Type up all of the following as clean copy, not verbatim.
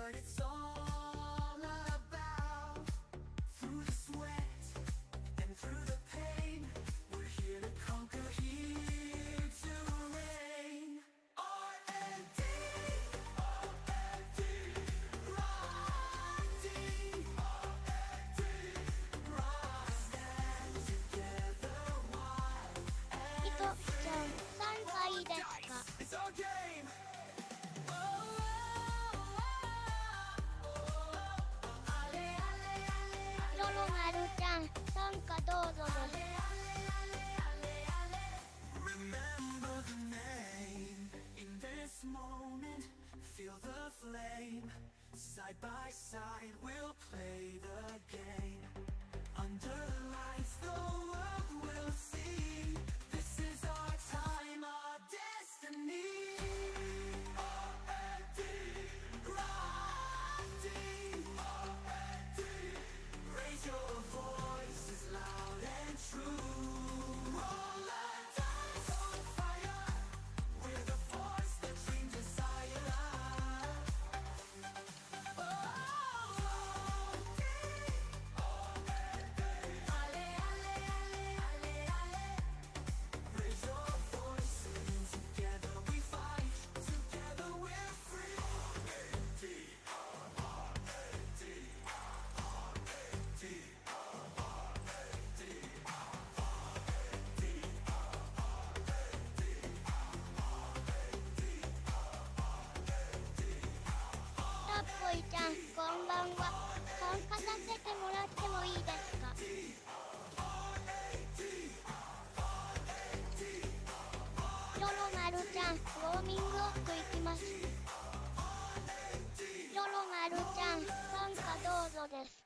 what it's all about. Through the sweat and through the pain, we're here to conquer, here to reign. R.A.D, R.A.D, R.A.D, R.A.D, stand together, one ひとちゃん3回ですか。 It's our game. ロロマルちゃん参加どうぞです。 Remember the name. In this moment, feel the flame. Side by side, we'll play the game. Under the lights, the world will see. This is our time, our destiny. R.A.D, R.A.D, R.A.D. Raise your voices loud and true. Roll the dice on fire. We're the force that dreams desire. Raise your voices. Together we fight. Together we're free. R.A.D, R.A.D, R.A.D,タッポイちゃんこんばんは。参加させてもらってもいいですか。ロロマルちゃんウォーミングアップ行きます。ロロマルちゃん参加どうぞです。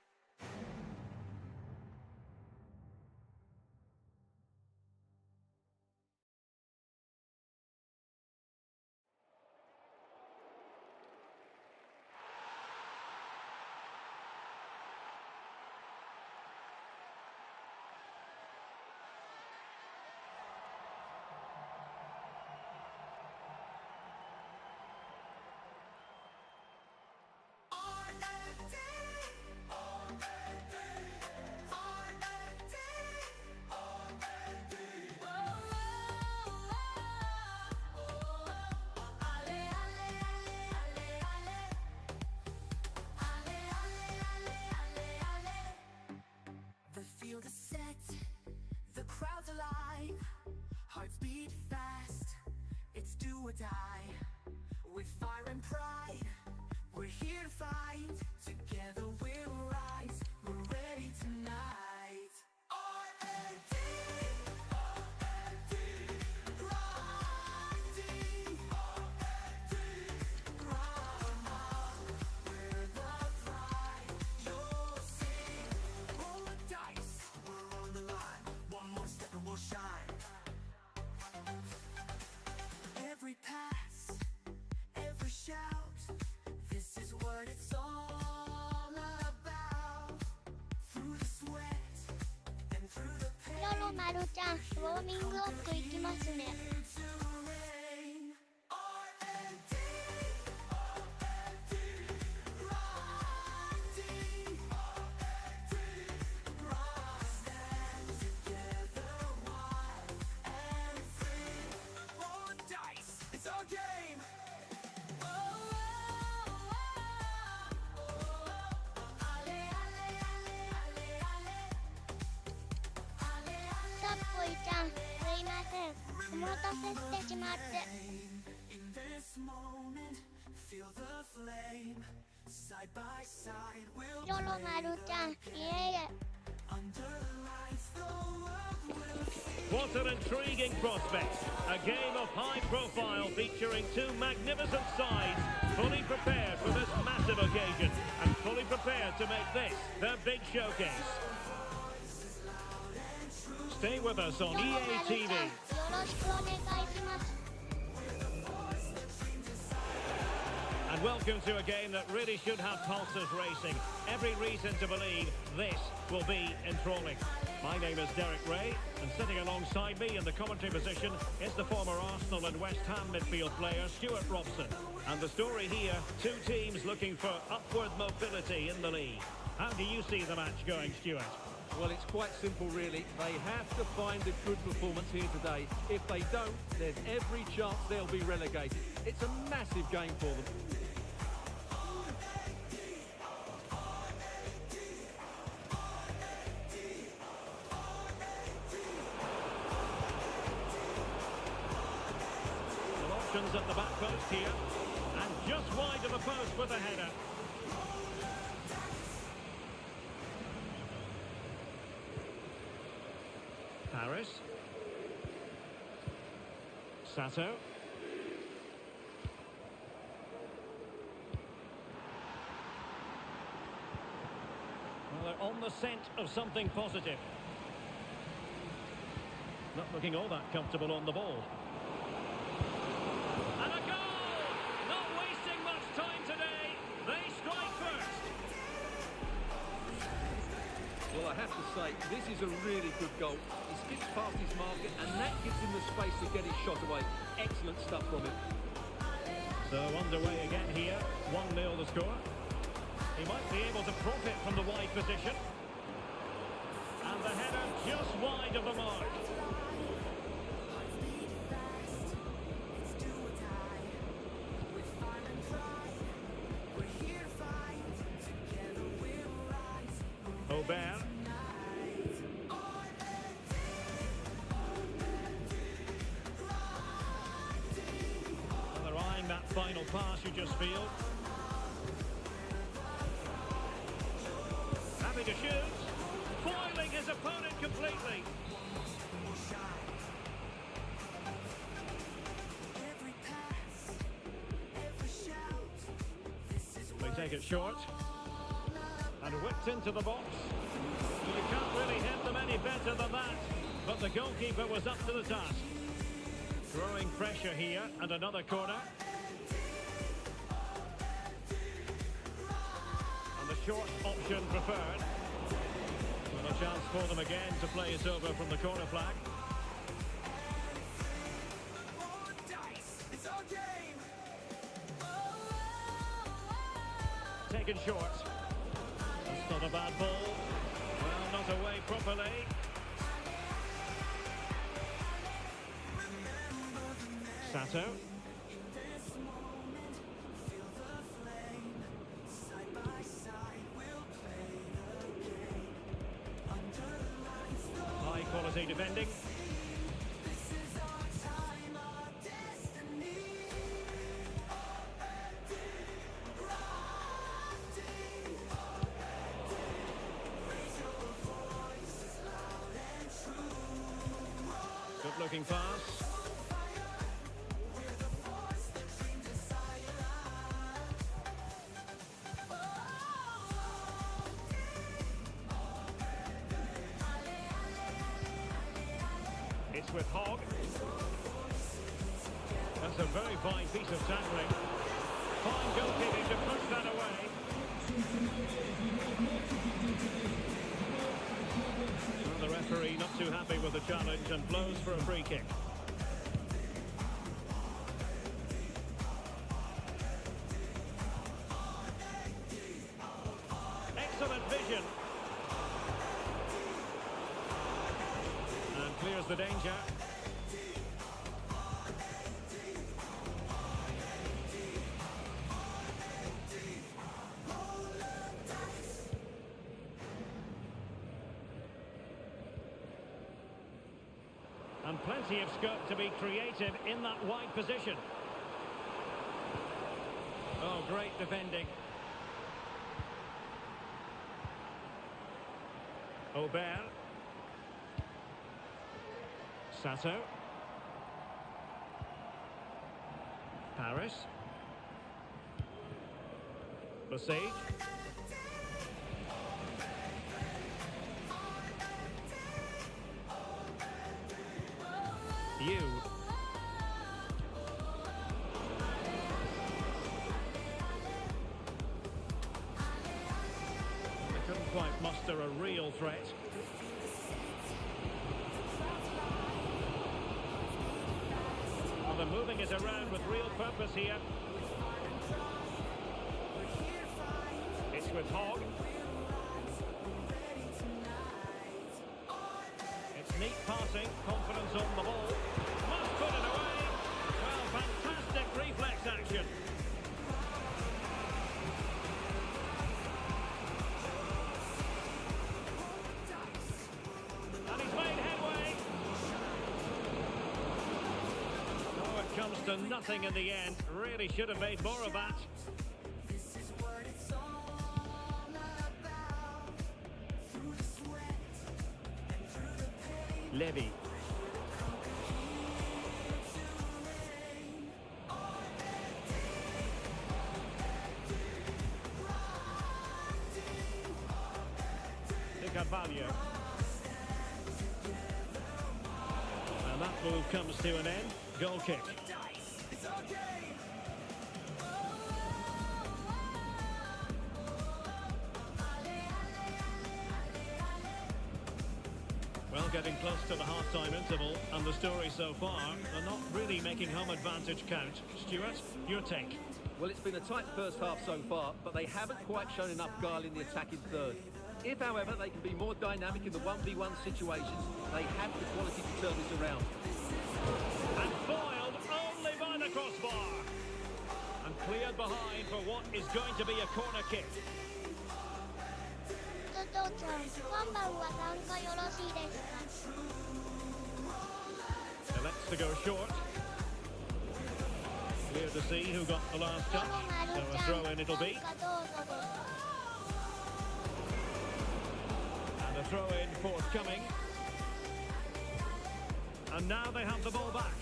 The field is set, the crowd's alive, hearts beat fast, it's do or die. With fire and pride, we're here to fight, together we'll rise, we're ready tonight. R.A.D, R.A.D, R.A.D, R.A.D, we're the pride, you'll see. Roll the dice, we're on the line, one more step and we'll shine. Every pass, every shout, this is what it's all about. Through the sweat and through the ロロ pain, マルちゃんウォーミングアップ行きますね。 here to reign. R.A.D, R.A.D, R.A.D, R.A.D, stand together, one and free. Roll the dice, it's our game. タッポイちゃんすいませんお待たせしてしまって。 In this moment, feel the flame. Side by side, we'll ロロマルちゃんいえいえ。 under the lights, the world will see. What an intriguing prospect. A game of high profile featuring two magnificent sides, fully prepared for this massive occasion and fully prepared to make this their big showcase. Stay with us on ロロマル EA ちゃん TV. よろしくお願いします。 And welcome to a game that really should have pulses racing. Every reason to believe this will be enthralling. My name is Derek Ray, and sitting alongside me in the commentary position is the former Arsenal and West Ham midfield player Stuart Robson. And the story here, two teams is looking for upward mobility in the league. How do you see the match going, Stuart? Well, it's quite simple, really. They have to find a good performance here today. If they don't, there's every chance they'll be relegated. It's a massive game for them. Well, options at the back post here. And just wide of the post with a header. Paris. Sato. Well, they're on the scent of something positive. Not looking all that comfortable on the ball. And a goal! Not wasting much time today. They strike first. Well, I have to say, this is a really good goal. He skips past his marker, and that gives him the space to get his shot away. Excellent stuff from him. So underway again here. 1-0 the score. He might be able to profit from the wide position. And the header just wide of the mark. Aubert. Well, they're eyeing that final pass, you just feel. Happy to shoot. Foiling his opponent completely. They take it short. And whipped into the box. You can't really hit them any better than that. But the goalkeeper was up to the task. Throwing pressure here, and another corner. And the short option preferred. Well, a chance for them again to play it over from the corner flag. Taken short. That's not a bad ball. Well, not away properly. Sato. High quality defending. Good looking pass. It's with Hogg. That's a very fine piece of tackling. Fine goalkeeping to push that away. Well, the referee not too happy with the challenge and blows for a free kick. Excellent vision. And clears the danger. And plenty of scope to be creative in that wide position. Oh, great defending. Aubert. Sato. Paris. Besiege. You. They couldn't quite muster a real threat. Well, they're moving it around with real purpose here. with Hogg. It's neat passing, confidence on the ball. Must put it away. Well, fantastic reflex action. And he's made headway. Oh, it comes to nothing in the end. Really should have made more of that. Levy. Value. And that move comes to an end. Goal kick. Well, getting close to the half-time interval, and the story so far, they're not really making home advantage count. Stuart, your take? Well, it's been a tight first half so far, but they haven't quite shown enough guile in the attacking third. If, however, they can be more dynamic in the 1v1 situations, they have the quality to turn this around. And foiled only by the crossbar. And cleared behind for what is going to be a corner kick. 佐藤ちゃん、今晩は参加よろしいですか? Elects to go short. Clear to see who got the last touch. So a throw in it'll be. And a throw in forthcoming. And now they have the ball back.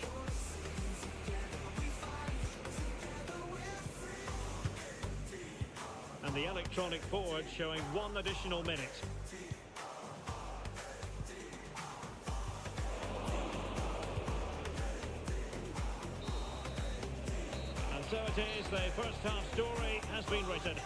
And the electronic board showing one additional minute. And so it is, the first half story has been written.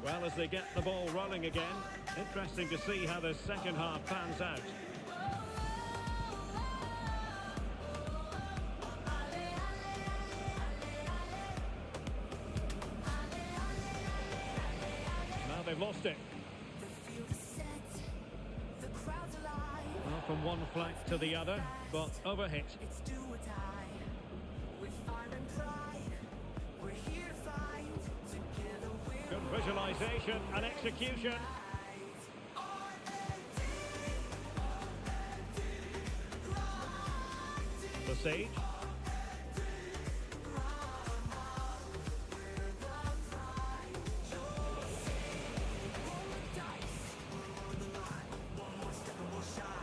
Well, as they get the ball rolling again, interesting to see how the second half pans out. Now they've lost it. Well, from one flank to the other, but overhit. Good visualisation and execution. The siege.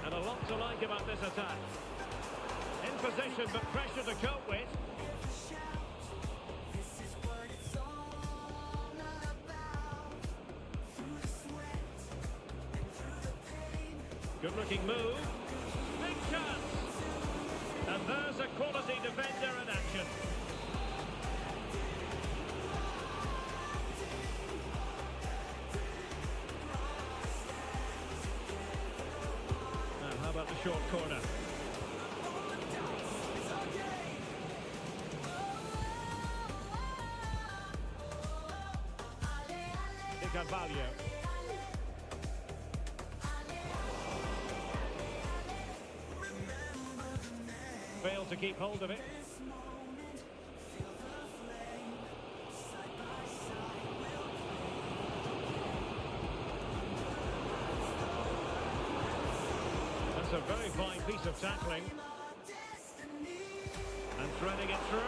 And a lot to like about this attack. In position but pressure to cope with. Good looking move. Big chance. And there's a quality defender in action. Now, how about the short corner? Value. Failed to keep hold of it. That's a very fine piece of tackling. And threading it through.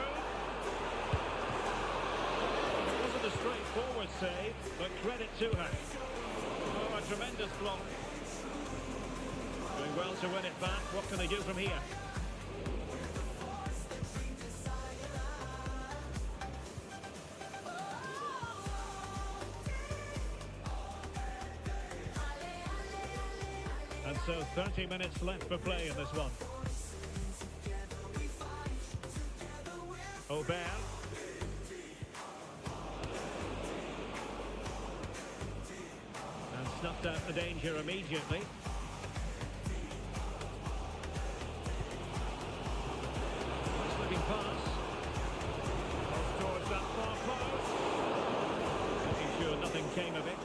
It wasn't a straightforward save, but credit to her. Oh, a tremendous block. Doing well to win it back. What can they do from here? And so 30 minutes left for play in this one. Aubert. And snuffed out the danger immediately. Nice looking pass. Off towards that far post. Making sure nothing came of it.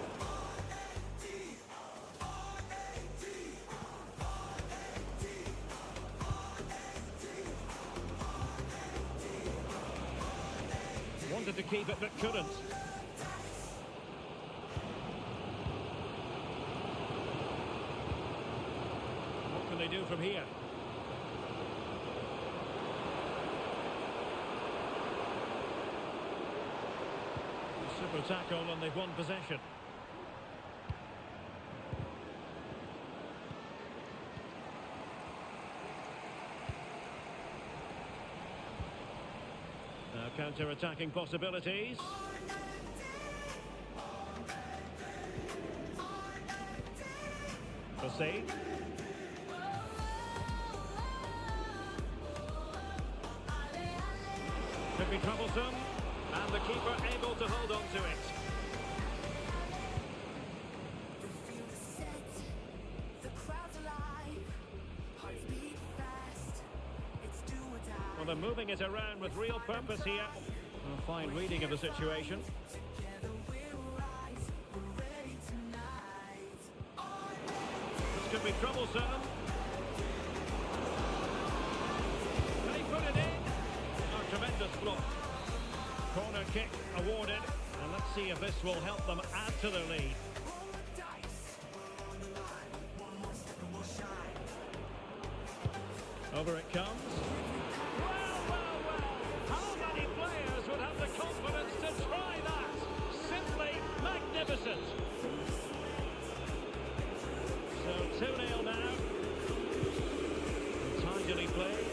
Wanted to keep it but couldn't. What can they do from here? Super tackle and they've won possession. Now counter-attacking possibilities. Pc. Could be troublesome, and the keeper able to hold on to it. Well, they're moving it around with real purpose here. A fine reading of the situation. This could be troublesome. They put it in. A tremendous block. Corner kick awarded. And let's see if this will help them add to their lead. Over it comes. How many players would have the confidence to try that? Simply magnificent. So 2-0 now. Tidily played.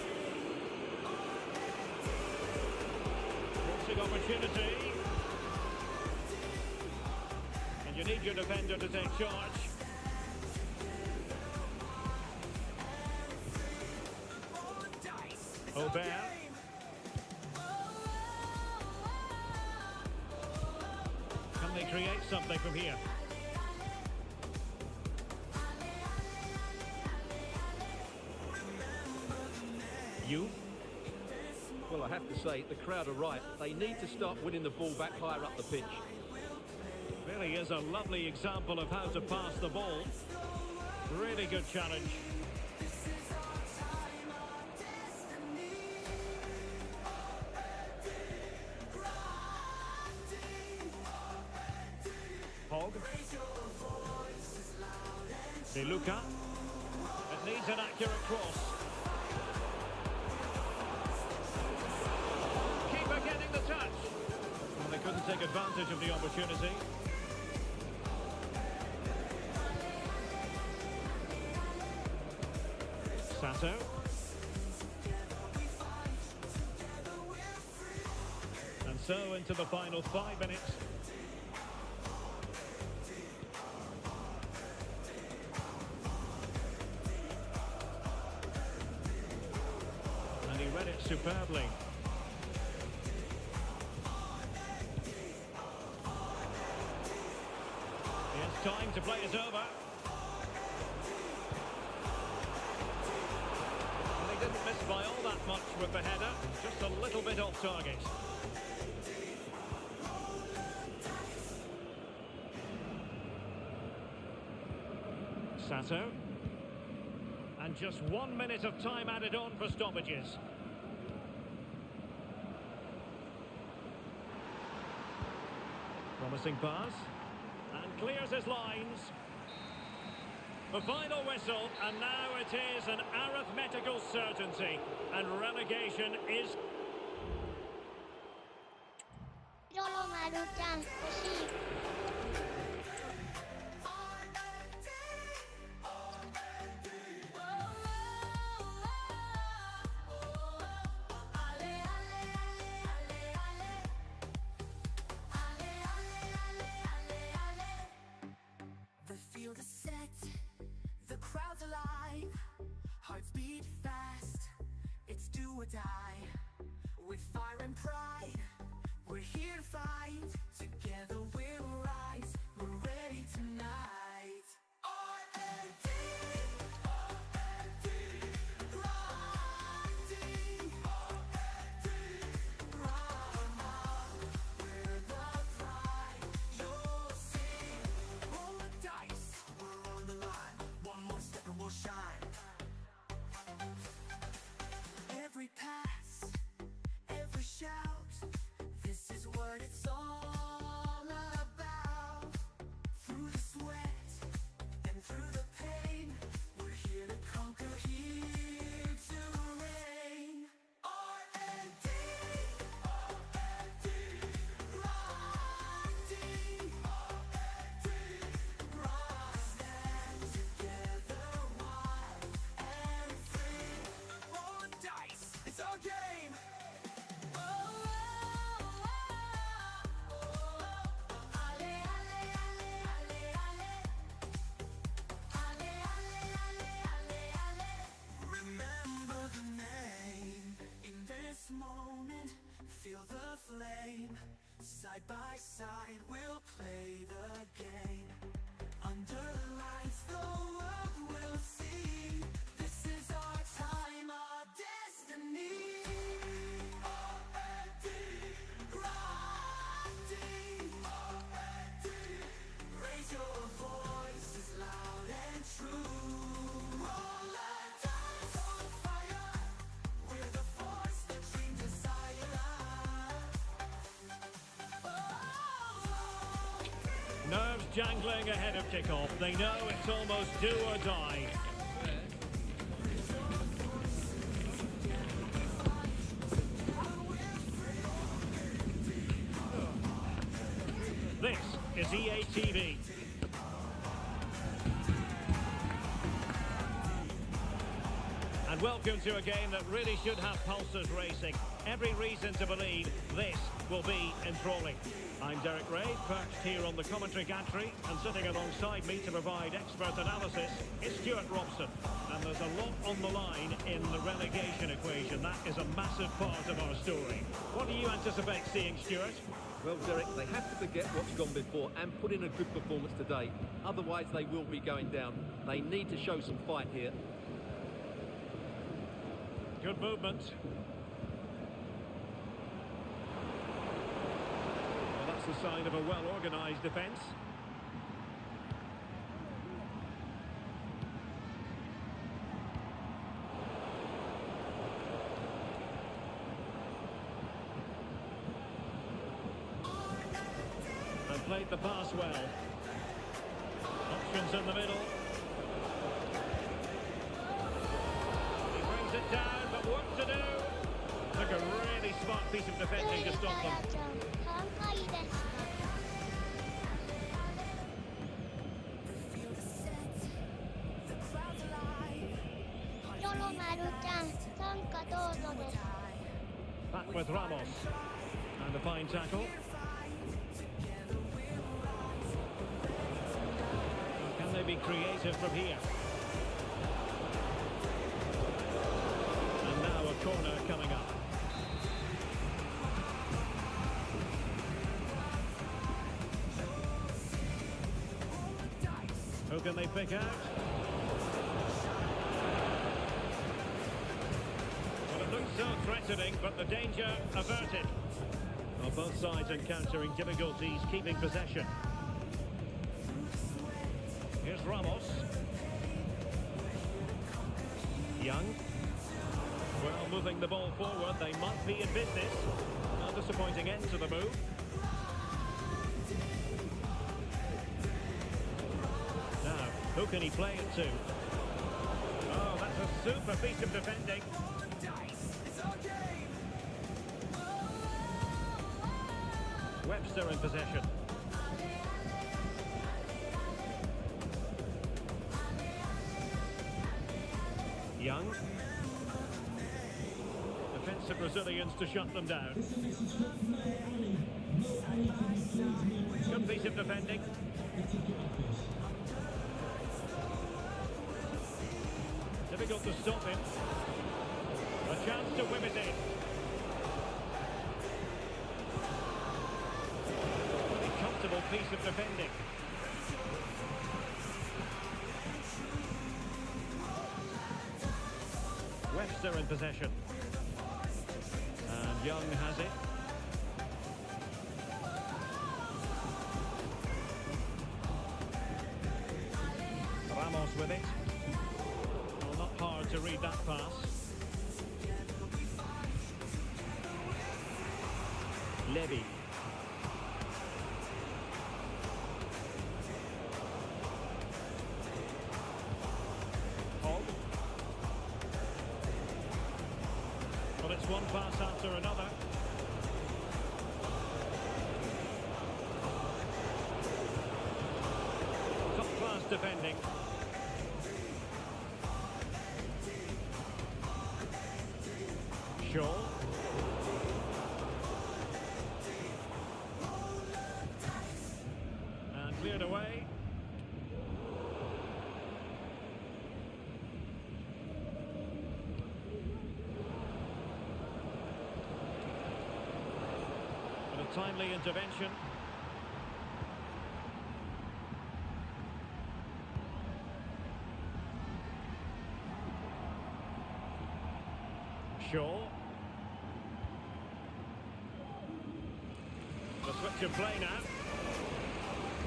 Forcing opportunity. And you need your defender to take charge. Aubert. Can they create something from here? You? Well, I have to say, the crowd are right. They need to start winning the ball back higher up the pitch. Really is a lovely example of how to pass the ball. Really good challenge. Hogg. De Luca. It needs an accurate cross. Keeper getting the touch. And they couldn't take advantage of the opportunity. Sato. And so into the final 5 minutes. And he read it superbly. It's time to play it over. Didn't miss by all that much with the header, just a little bit off target. Sato. And just 1 minute of time added on for stoppages. Promising pass. And clears his lines. The final whistle, and now it is an arithmetical certainty, and relegation is... りょろまるちゃん欲しい。The field is set, the crowd's alive, hearts beat fast, it's do or die. With fire and pride, we're here to fight, together we'll rise, we're ready tonight. R.A.D, R.A.D, R.A.D, R.A.D, we're the pride, you'll see. Roll the dice, we're on the line, one more step and we'll shine. Every pass, every shout, this is what it's all about. Through the sweat and through the pain, we're here to conquer, here to reign. R.A.D, R.A.D, R.A.D, R.A.D, stand together wide and free. Roll the dice, it's our game. Remember the name. In this moment, feel the flame. Side by side, we'll play the game. Under the lights, the world will see. This is our time, our destiny. R.A.D, R.A.D, R.A.D, raise your voices loud and true. All our dice on fire, we're the force that dreams inside us. Nerves jangling ahead of kickoff. They know it's almost do or die. This is EA TV. And welcome to a game that really should have pulses racing. Every reason to believe this will be enthralling. I'm Derek Ray, perched here on the commentary gantry, and sitting alongside me to provide expert analysis is Stuart Robson. And there's a lot on the line in the relegation equation. That is a massive part of our story. What do you anticipate seeing, Stuart? Well, Derek, they have to forget what's gone before and put in a good performance today. Otherwise, they will be going down. They need to show some fight here. Good movement. Well, that's the sign of a well-organised defence. And played the pass well. Options in the middle. He brings it down, but what to do? Took a really smart piece of defending to stop them. ちゃん半回です。 The field is set, the crowd's alive, りょろまるちゃん参加どうぞです。 Back with Ramos. And a fine tackle. Can they be creative from here? And now a corner coming up. Who can they pick out? Well, it looks so threatening, but the danger averted. Well, both sides encountering difficulties keeping possession. Here's Ramos. Young. Well, moving the ball forward, they might be in business. A disappointing end to the move. Now, who can he play it to? Oh, that's a super piece of defending. Webster in possession. Young. Defensive Brazilians to shut them down. Good piece of defending. Difficult to stop him. A chance to whip it in. A comfortable piece of defending. Webster in possession. And Young has it. Ramos with it. Well, not hard to read that pass. Levy. Well, it's one pass after another. Top class defending. Shaw. And cleared away. But a timely intervention. Shaw. The switch of play now.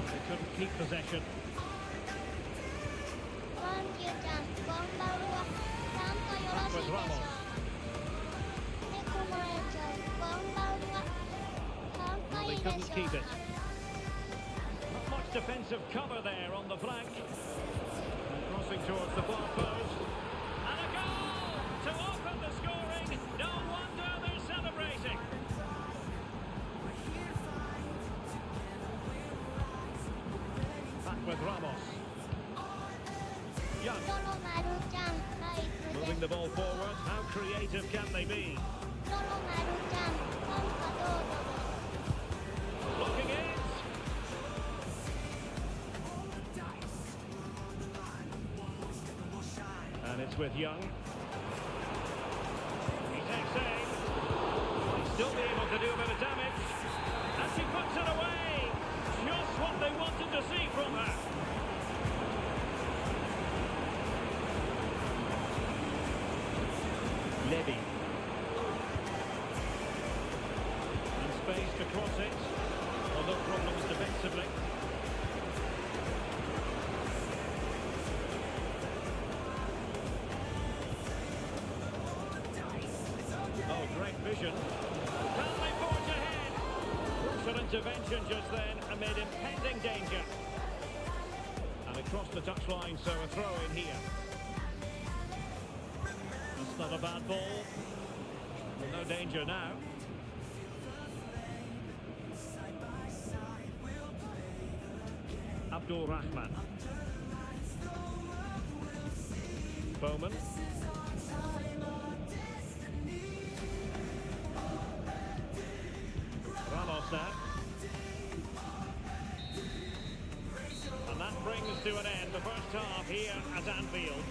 They couldn't keep possession. ワンキューちゃん、こんばんは。ちゃんとよろしいでしょう。猫萌えちゃん、こんばんは。かんぱい They い couldn't でしょ keep う it. Not much defensive cover there on the flank. Crossing towards the far post. And a goal to open the scoring. No wonder they're celebrating. Back with Ramos. Young ロロマルちゃん、はい、く moving で the ball forward. How creative can they be? ロロマルちゃん、なんかどうぞ。 Looking in. And it's with Young. He takes aim. He'll still be able to do a bit of damage. And she puts it away. Just what they wanted to see from her. Levy. And space to cross it. Well, no problems defensively. Oh, great vision. Can they forge ahead? Crucial intervention just then amid impending danger. And across the touchline, so a throw in here. That's not a bad ball. No danger now. Abdul Rahman. Bowman. Ramos now. And that brings to an end the first half here at Anfield.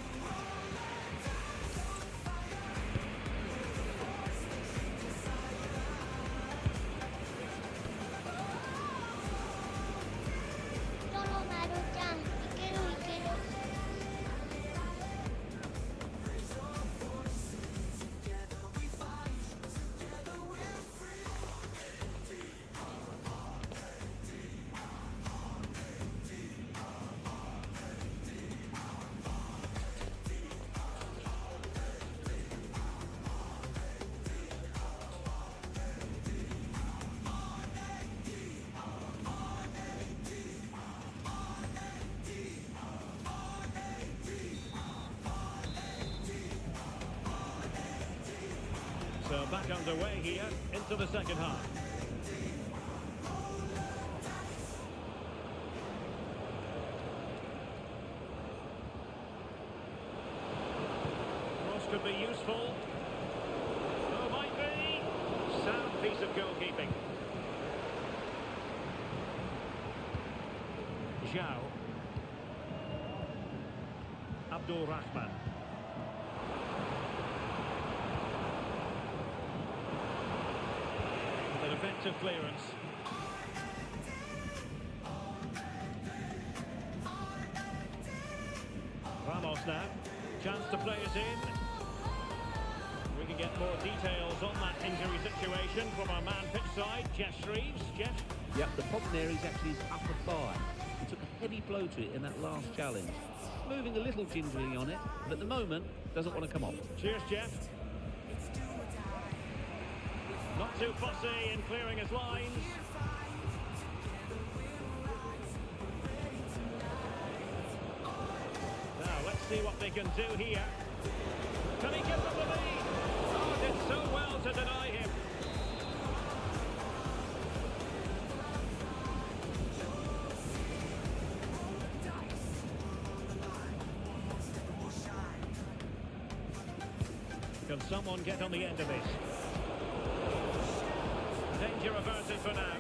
So back underway here into the second half. could be useful. Oh, might be. Sound piece of goalkeeping. Zhao. Abdul Rahman. With an effective clearance. Ramos now. Chance to play it in. We can get more details on that injury situation from our man pitch side, Jeff Shreves. Jeff? Yep, the problem there is actually his upper thigh. He took a heavy blow to it in that last challenge. Moving a little gingerly on it, but at the moment, doesn't want to come off. Cheers, Jeff. Not too fussy in clearing his lines. Now, let's see what they can do here. Can he give them the lead? Oh, did so well to deny him. Can someone get on the end of this? Danger averted for now.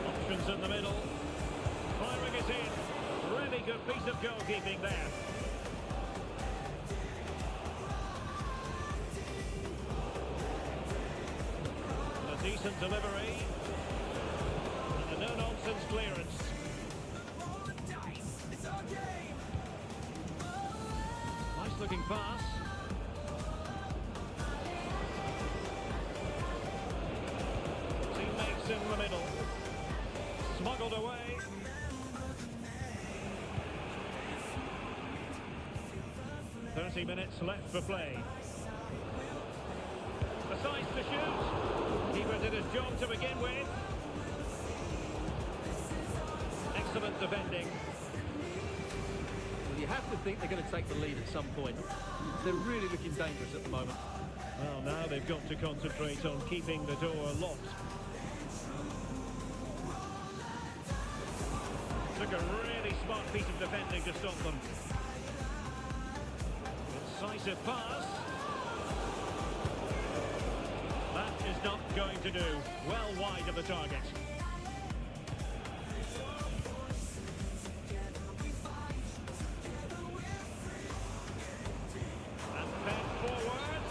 Options in the middle. Firing it in. Really good piece of goalkeeping there. A decent delivery. And a no-nonsense clearance. Nice looking pass. Teammates in the middle. Smuggled away. "30 minutes left for play. Decides to shoot. Keeper did his job to begin with. Excellent defending. Well, you have to think they're going to take the lead at some point. They're really looking dangerous at the moment. Well, now they've got to concentrate on keeping the door locked. Took a really smart piece of defending to stop them. Incisive pass. That is not going to do. Well wide of the target. And fed forward.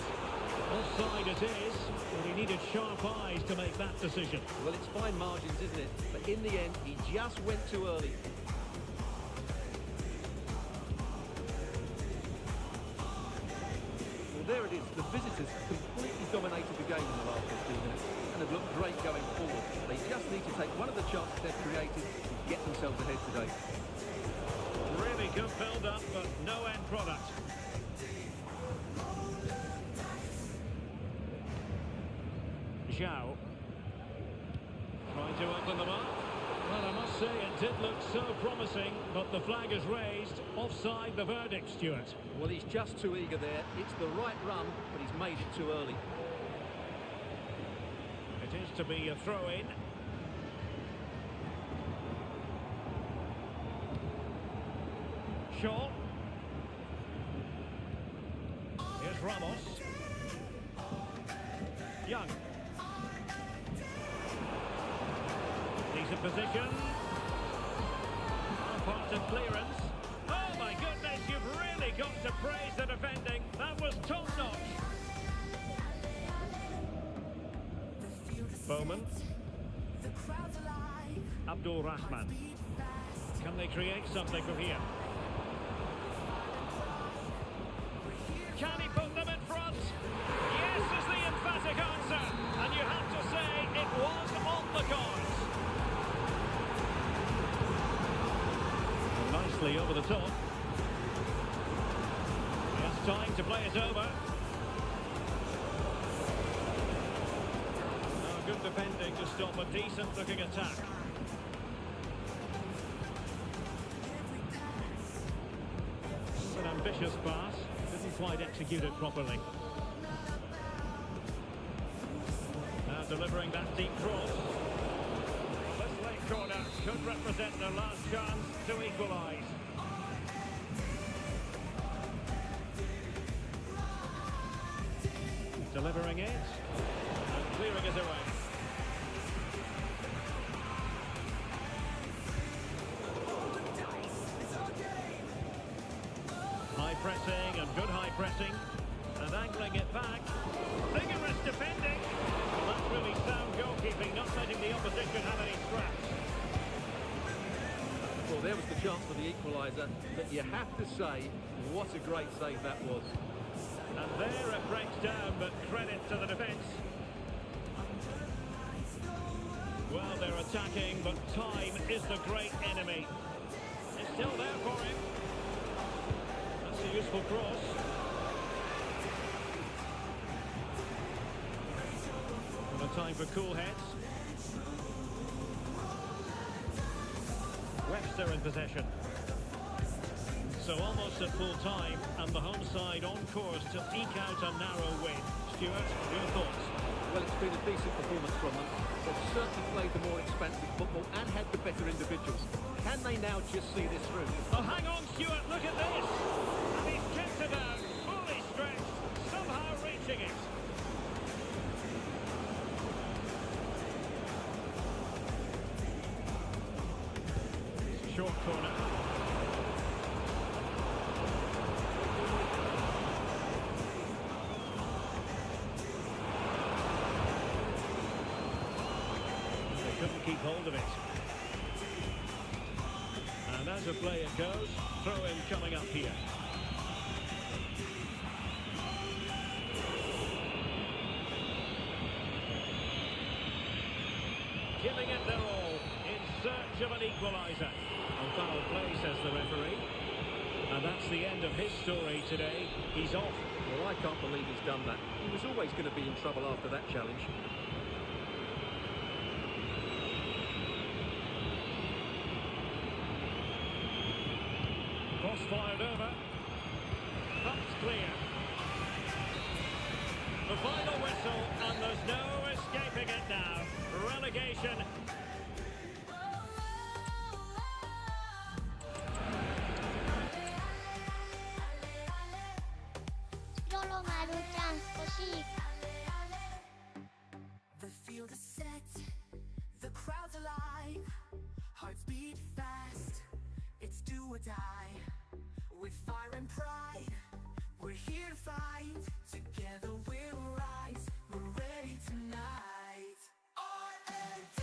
Offside it is, but he needed sharp eyes to make that decision. Well, it's fine margins, isn't it? But in the end, he just went too early. Well, there it is. The visitors completely dominated the game in the last 15 minutes and have looked great going forward. They just need to take one of the chances they've created and get themselves ahead today. Really good build-up, but no end product. Zhao. Trying to open them up. Well, I must say it did look so promising, but the flag is raised. Offside the verdict, Stuart. Well, he's just too eager there. It's the right run, but he's made it too early. It is to be a throw-in. Shaw. Here's Ramos. Young. Decent position. Part of clearance. Oh my goodness, you've really got to praise the defending. That was top-notch. Bowman. Abdul Rahman. Can they create something from here? Can he put them in front? Yes is the emphatic answer. And you have to say it was on the cards. Nicely over the top. He has time to play it over. Oh, good defending to stop a decent looking attack. An ambitious pass. Didn't quite execute it properly. Now delivering that deep cross. This late corner could represent their last chance to equalise. Delivering it and clearing it away. High pressing and good high pressing and angling it back. Vigorous defending. Well, that's really sound goalkeeping, not letting the opposition have any scraps. Well, there was the chance for the equaliser, but you have to say, what a great save that was. And there it breaks down, but credit to the defence. Well, they're attacking, but time is the great enemy. It's still there for him. That's a useful cross. And a time for cool heads. Webster in possession. So almost at full time, and the home side on course to eke out a narrow win. Stuart, your thoughts? Well, it's been a decent performance from them. They've certainly played the more expansive football and had the better individuals. Can they now just see this through? Oh, hang on, Stuart, look at this! And he's kept it out, fully stretched, somehow reaching it. Short corner. Couldn't keep hold of it. And as a play it goes, throw-in coming up here. Giving it their all in search of an equaliser. On foul play, says the referee. And that's the end of his story today. He's off. Well, I can't believe he's done that. He was always going to be in trouble after that challenge. Cross fired over. That's clear. The final whistle, and there's no escaping it now. Relegation. りょろまるちゃん欲しい。 The field is set, the crowd's alive, hearts beat fast, it's do or die. With fire and pride, we're here to fight, together we'll rise, we're ready tonight. R.A.D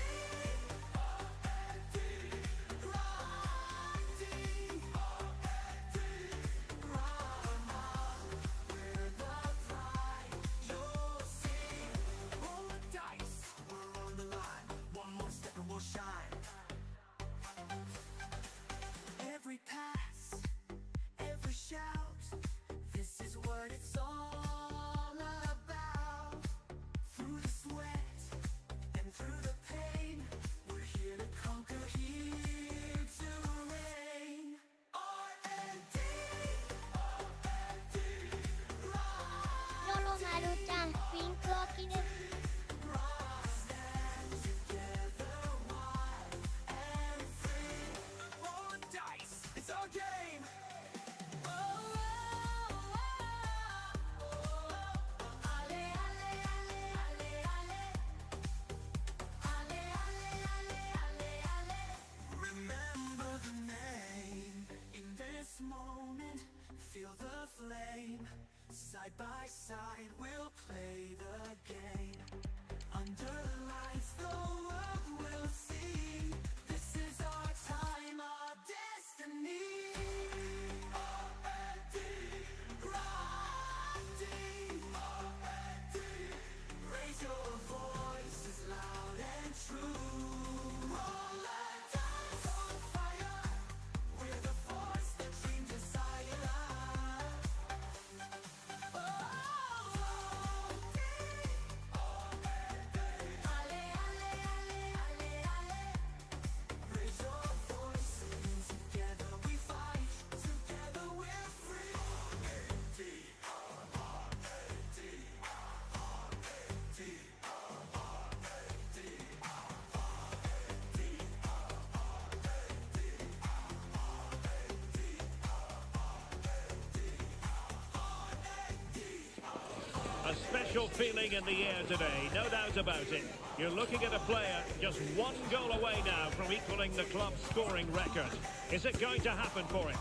special feeling in the air today, no doubt about it. You're looking at a player just one goal away now from equaling the club's scoring record. Is it going to happen for him?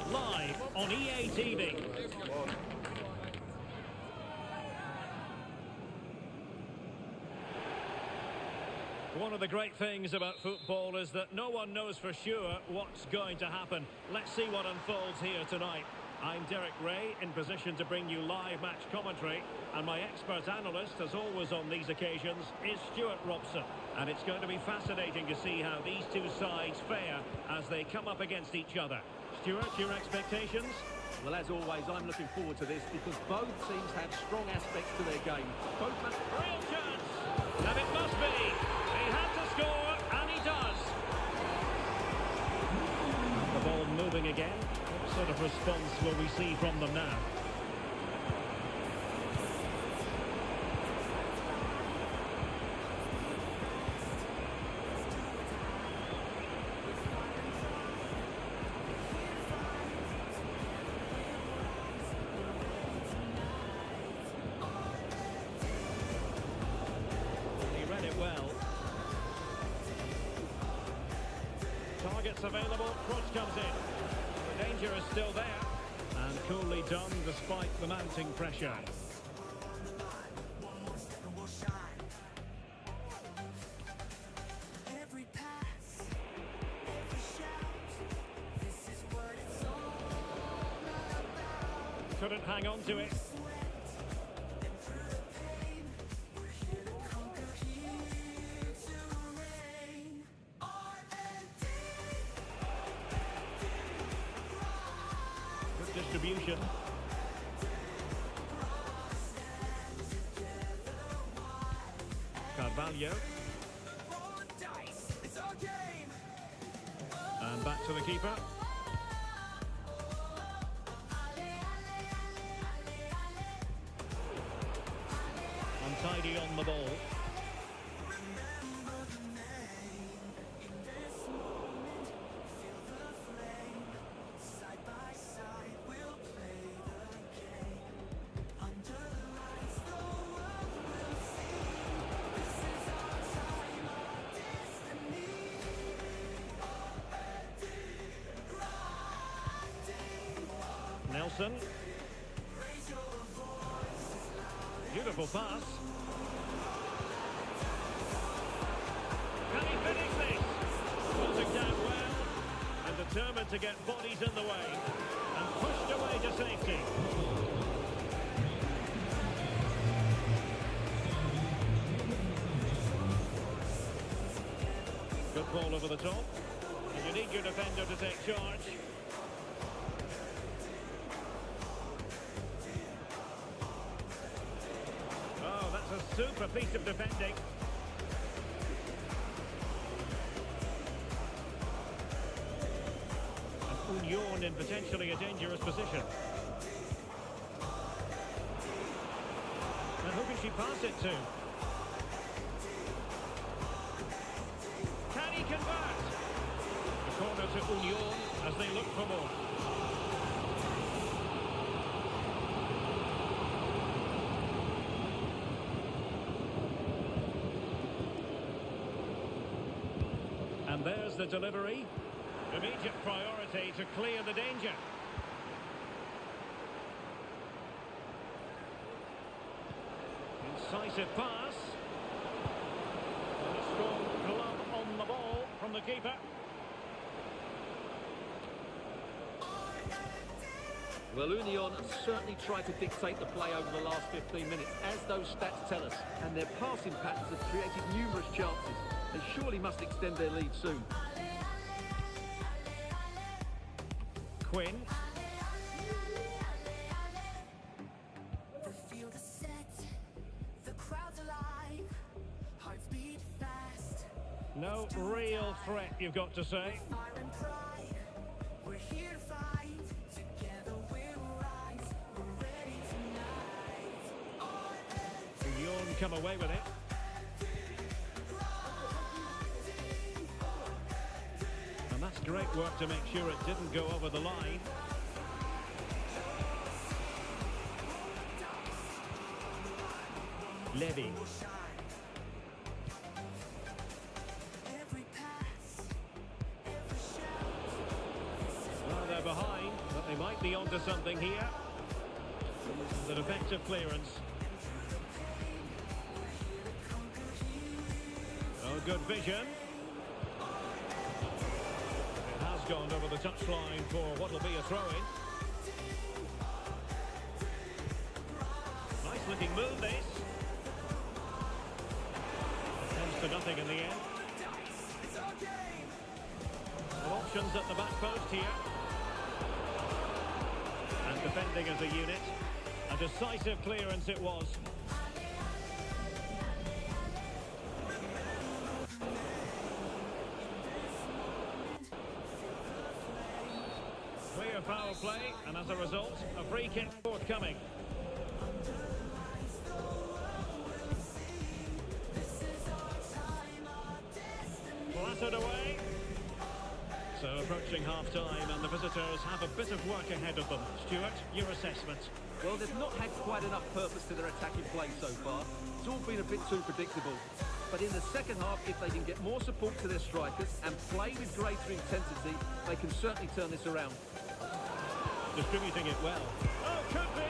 Live on EA TV. One of the great things about football is that no one knows for sure what's going to happen. Let's see what unfolds here tonight. I'm Derek Ray, in position to bring you live match commentary, and my expert analyst, as always on these occasions, is Stuart Robson. And it's going to be fascinating to see how these two sides fare as they come up against each other. Stuart, your expectations? Well, as always, I'm looking forward to this because both teams have strong aspects to their game. Both real chance! And it must be! He had to score, and he does! The ball moving again. What sort of response will we see from them now? He read it well. Targets available, cross comes in. The danger is still there, and coolly done despite the mounting pressure. Every pass, every shout, this is what it's all about. Couldn't hang on to it. Sweat and through the pain, we're here to conquer, here to reign. R.A.D. Good distribution. Carvalho. Roll the dice, it's our game. And back to the keeper. Untidy on the ball. Remember the name. In this moment, feel the flame. Side by side, we'll play the game. Under the lights, the world will see. This is our time, our destiny. Nelson. Beautiful pass. Can he finish this? Closing down well and determined to get bodies in the way and pushed away to safety. Good ball over the top. And you need your defender to take charge. Oh, that's a super piece of defending. And Union in potentially a dangerous position. And who can she pass it to? Can he convert? The corner to Union as they look for more. And there's the delivery. Immediate priority to clear the danger. Incisive pass. And a strong glove on the ball from the keeper. Well, Union certainly tried to dictate the play over the last 15 minutes, as those stats tell us. And their passing patterns have created numerous chances. They surely must extend their lead soon. Quinn. The field is set, the crowd's alive, hearts beat fast. No real threat, you've got to say. Fire and pride, we're here to fight. Together we'll rise, we're ready tonight. Union come away with it. And that's great work to make sure it didn't go over the line. Levy. Well, they're behind, but they might be onto something here. An effective clearance. Oh, good vision. It has gone over the touchline for what will be a throw-in. Nice looking move, this. It comes to nothing in the end. Well, options at the back post here. And defending as a unit. A decisive clearance it was. Clear foul play, and as a result, a free kick forthcoming. Flattered away. So approaching half-time, and the visitors have a bit of work ahead of them. Stuart, your assessment? Well, they've not had quite enough purpose to their attacking play so far. It's all been a bit too predictable. But in the second half, if they can get more support to their strikers and play with greater intensity, they can certainly turn this around. Distributing it well. Oh, could be!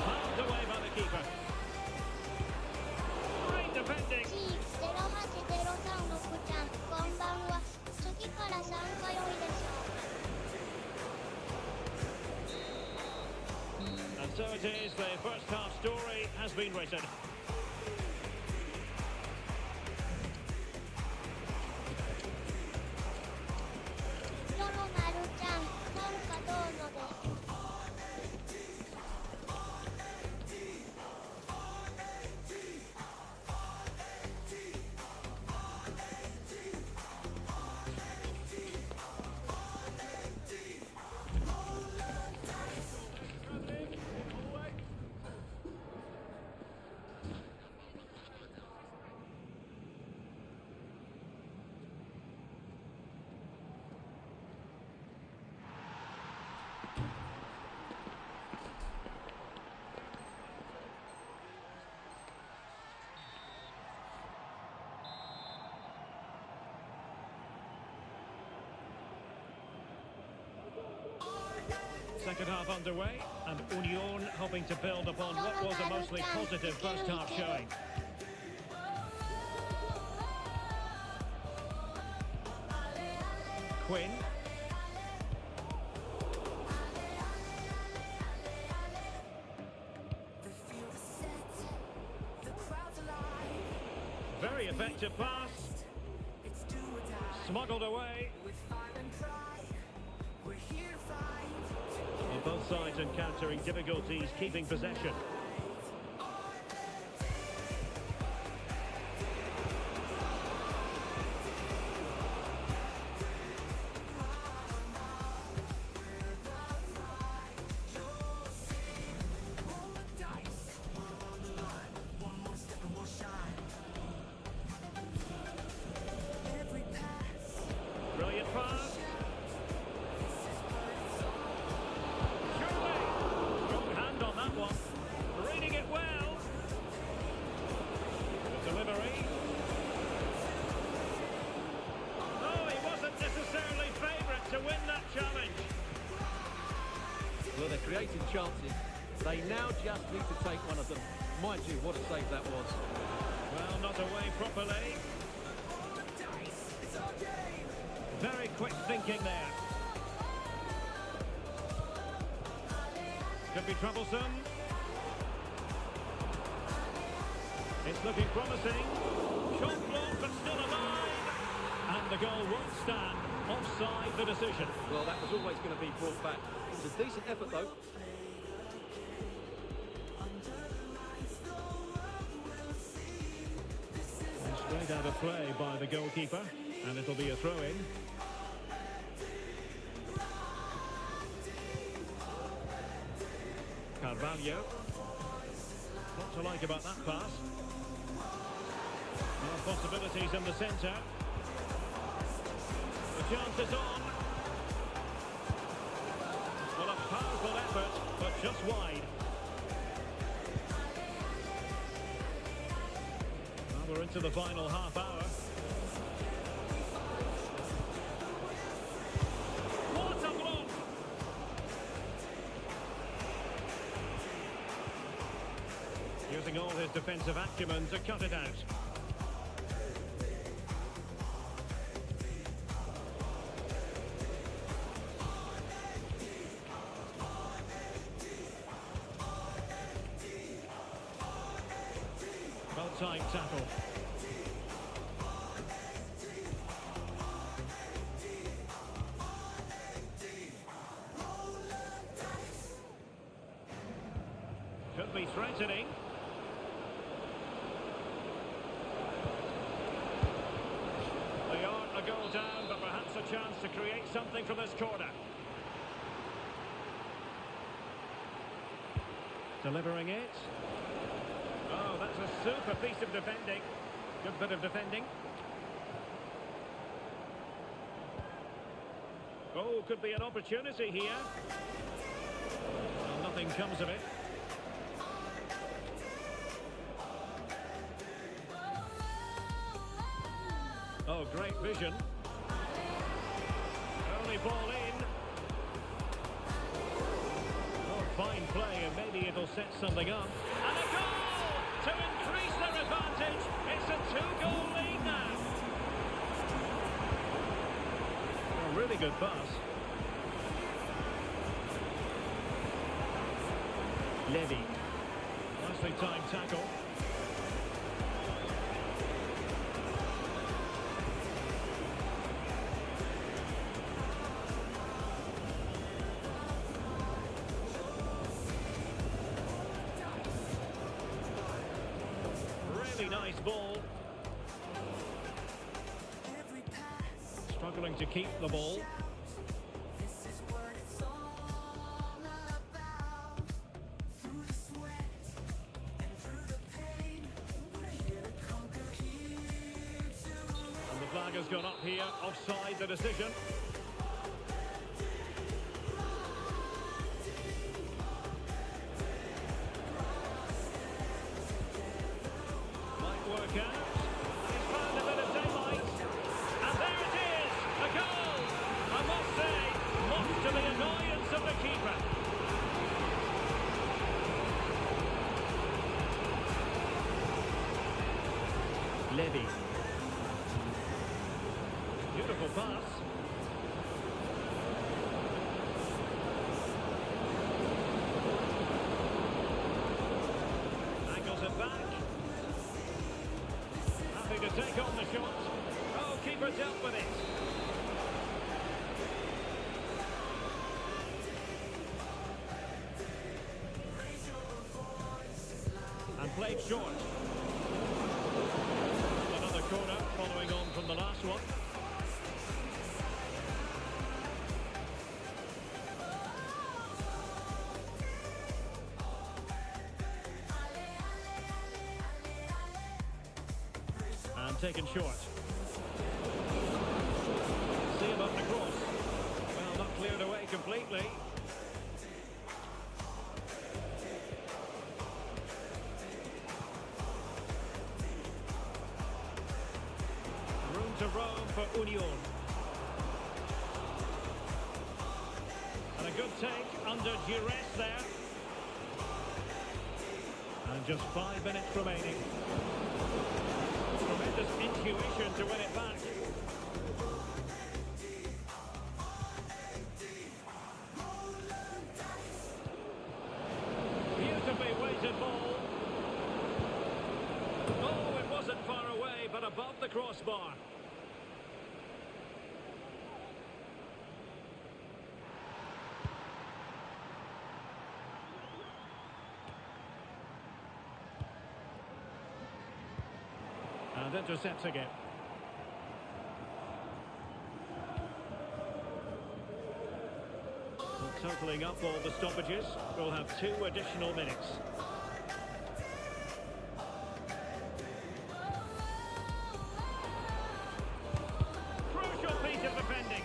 Pumped away by the keeper. Great defending. C08036ちゃん、こんばんは。次から参加良いでしょう。 And so it is, the first half story has been written. りょろまるちゃん、参加どうぞです。Second half underway, and Union hoping to build upon what was a mostly positive first half showing. Quinn. Very effective pass. Smuggled away. Well, both sides encountering difficulties keeping possession. Brilliant pass. Surely. Strong hand on that one. Reading it well. The delivery. Oh, he wasn't necessarily favourite to win that challenge. Well, they're creating chances. They now just need to take one of them. Mind you, what a save that was. Well, not away properly. Very quick thinking there. Could be troublesome. It's looking promising. Shot blocked, but still alive. And the goal won't stand. Offside the decision. Well, that was always going to be brought back. It's a decent effort, though. Straight out of play by the goalkeeper, and it'll be a throw-in. Carvalho. What to like about that pass? More possibilities in the centre. The chance is on. Well, a powerful effort, but just wide. into the final half hour. What a block! Using all his defensive acumen to cut it out. Well-timed tackle. Could be threatening. They aren't a goal down, but perhaps a chance to create something from this corner. Delivering it. Oh, that's a super piece of defending. Good bit of defending. Oh, could be an opportunity here. Well, nothing comes of it. Oh, great vision. Only ball in. Oh, fine play, and maybe it'll set something up. And a goal to increase their advantage. It's a two-goal lead now. A really good pass. Levy. Nicely timed tackle. Nice ball. Struggling to keep the ball. And the flag has gone up here, offside the decision. Work out. He's found a bit of daylight. And there it is, a goal. I must say, much to the annoyance of the keeper. Levy. Beautiful pass. Angles it back. To take on the shot. Oh, keeper dealt with it. And played short. Another corner following on from the last one. Taken short. See about the cross. Well, not cleared away completely. Room to roam for Union. And a good take under duress there. And just 5 minutes remaining. Tremendous intuition to win it back. Beautifully weighted ball. Oh, it wasn't far away, but above the crossbar. And intercepting it. Well, totalling up all the stoppages, we'll have 2 additional minutes. Crucial piece of defending.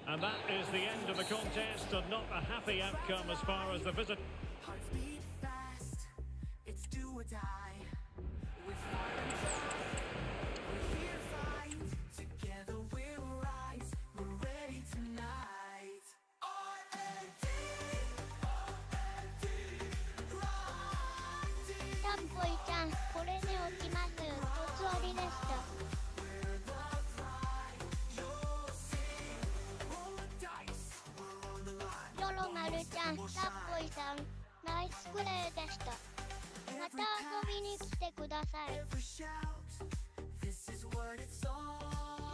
And that is the end of the contest, and not a happy outcome as far as the visit. れておきます。おつわりでした。りょろまるちゃん、さっぽいさん、ナイスプレーでした。また遊びに来てください。り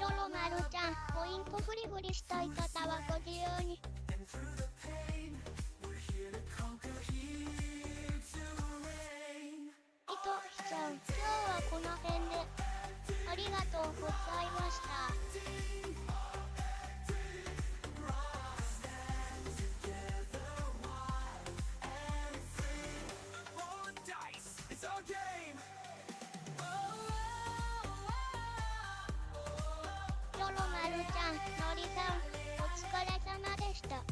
ょろまるちゃん、ポイントフリフリしたい方はご自由に。いとひちゃん、今日はこの辺でありがとうございました。りょろまるちゃん、のりさん、お疲れ様でした。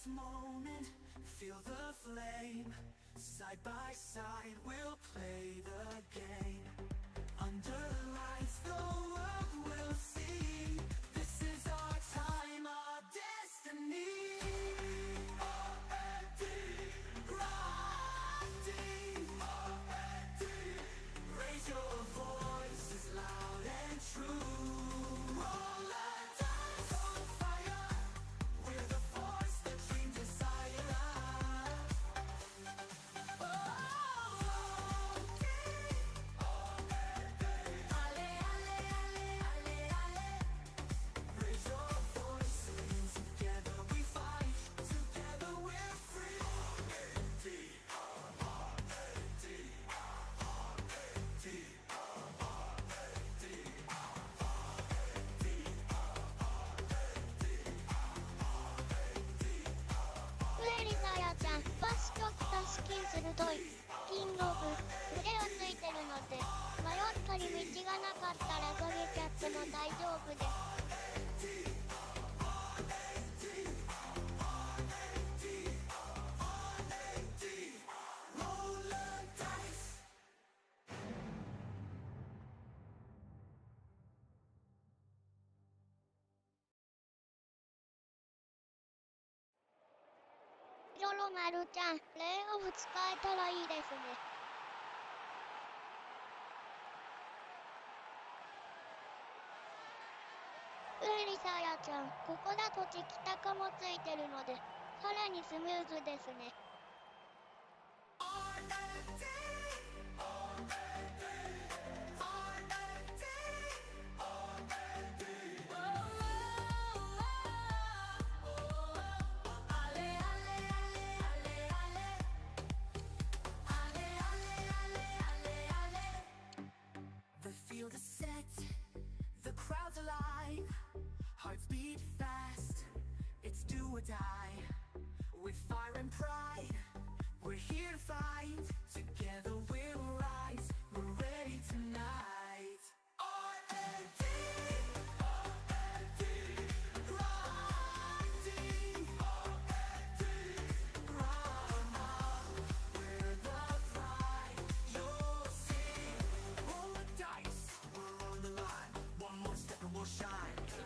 Moment, feel the flame. Side by side, we'll play the game. Under the lights, the world will see. This is our time, our destiny. R.A.D, R.A.D, R.A.D. Raise your voices loud and true. Roll the dice on fire. We're the force that dreams inside us. Oh, ale, ale, ale, ale. Raise your voices. Together we fight. Together we're free. R.A.D, R.A.D, R.A.D, R.A.D,フレリサヤちゃん、バスとったスキン鋭い。キングオブ、腕をついてるので、迷ったり道がなかったら下げちゃっても大丈夫です。roll the dice. りょろまるちゃん、レイオフ使えたらいいですね。フレリサヤちゃん、ここだとチキタカもついてるので、さらにスムーズですね。R.A.D, R.A.D, R.A.D, R.A.D. Oh, ale, ale, ale, ale, ale. Ale, ale, ale, ale, ale. The field is set, the crowd's alive, hearts beat fast, it's do or die. With fire and pride, we're here to fight. Together we'll rise, we're ready tonight. R.A.D, R.A.D, R.A.D, R.A.D. Run up, we're the pride, you'll see. Roll the dice, we're on the line. One more step and we'll shine.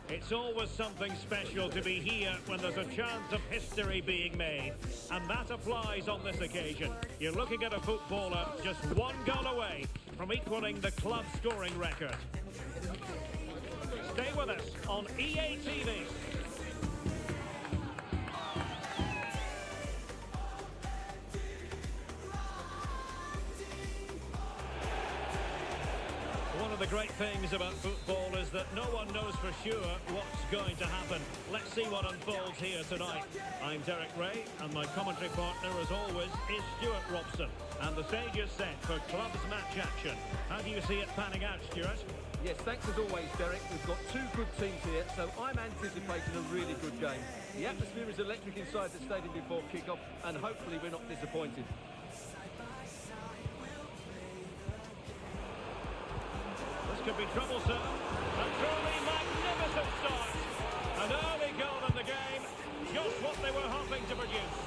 It's always something special to be here when there's a chance of history being made. And that applies on this occasion. You're looking at a footballer just one goal away from equaling the club scoring record. Stay with us on EA TV. One of the great things about football is that no one knows for sure what's going to happen. Let's see what unfolds here tonight. I'm Derek Ray, and my commentary partner, as always, is Stuart Robson. And the stage is set for clubs match action. How do you see it panning out, Stuart? Yes, thanks as always, Derek. We've got two good teams here, so I'm anticipating a really good game. The atmosphere is electric inside the stadium before kick-off, and hopefully we're not disappointed. This could be troublesome. A truly magnificent start. An early goal in the game. Just what they were hoping to produce.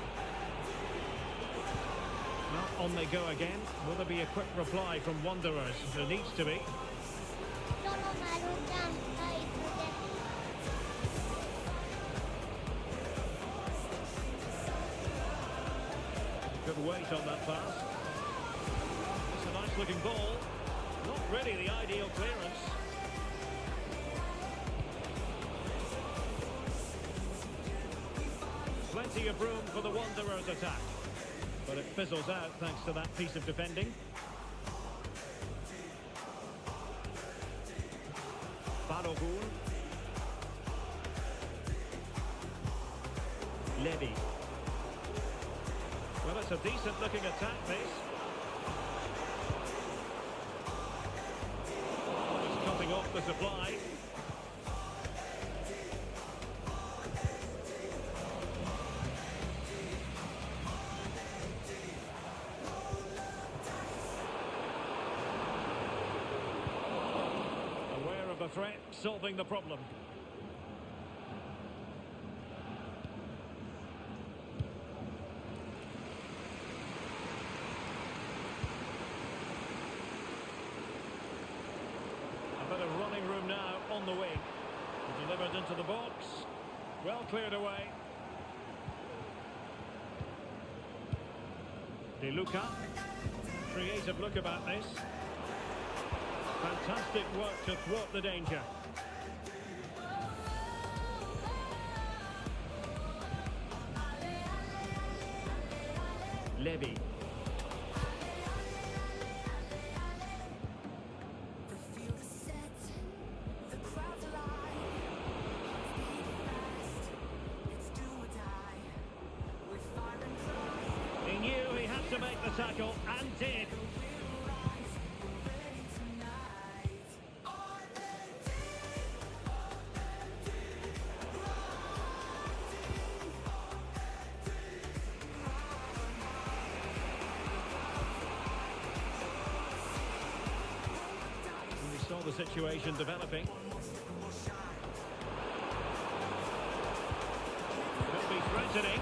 Well, on they go again. Will there be a quick reply from Wanderers? There needs to be. りょろまるちゃん、ナイスです。weight on that pass. It's a nice looking ball. Not really the ideal clearance. Plenty of room for the Wanderers attack. But it fizzles out thanks to that piece of defending. Balogun. Levy. Well, it's a decent looking attack, this. Just cutting off the supply. Aware of the threat, solving the problem. Running room now on the wing. Delivered into the box. Well cleared away. De Luca. Creative look about this. Fantastic work to thwart the danger. Levy. To make the tackle and did. We saw the situation developing. Could be threatening.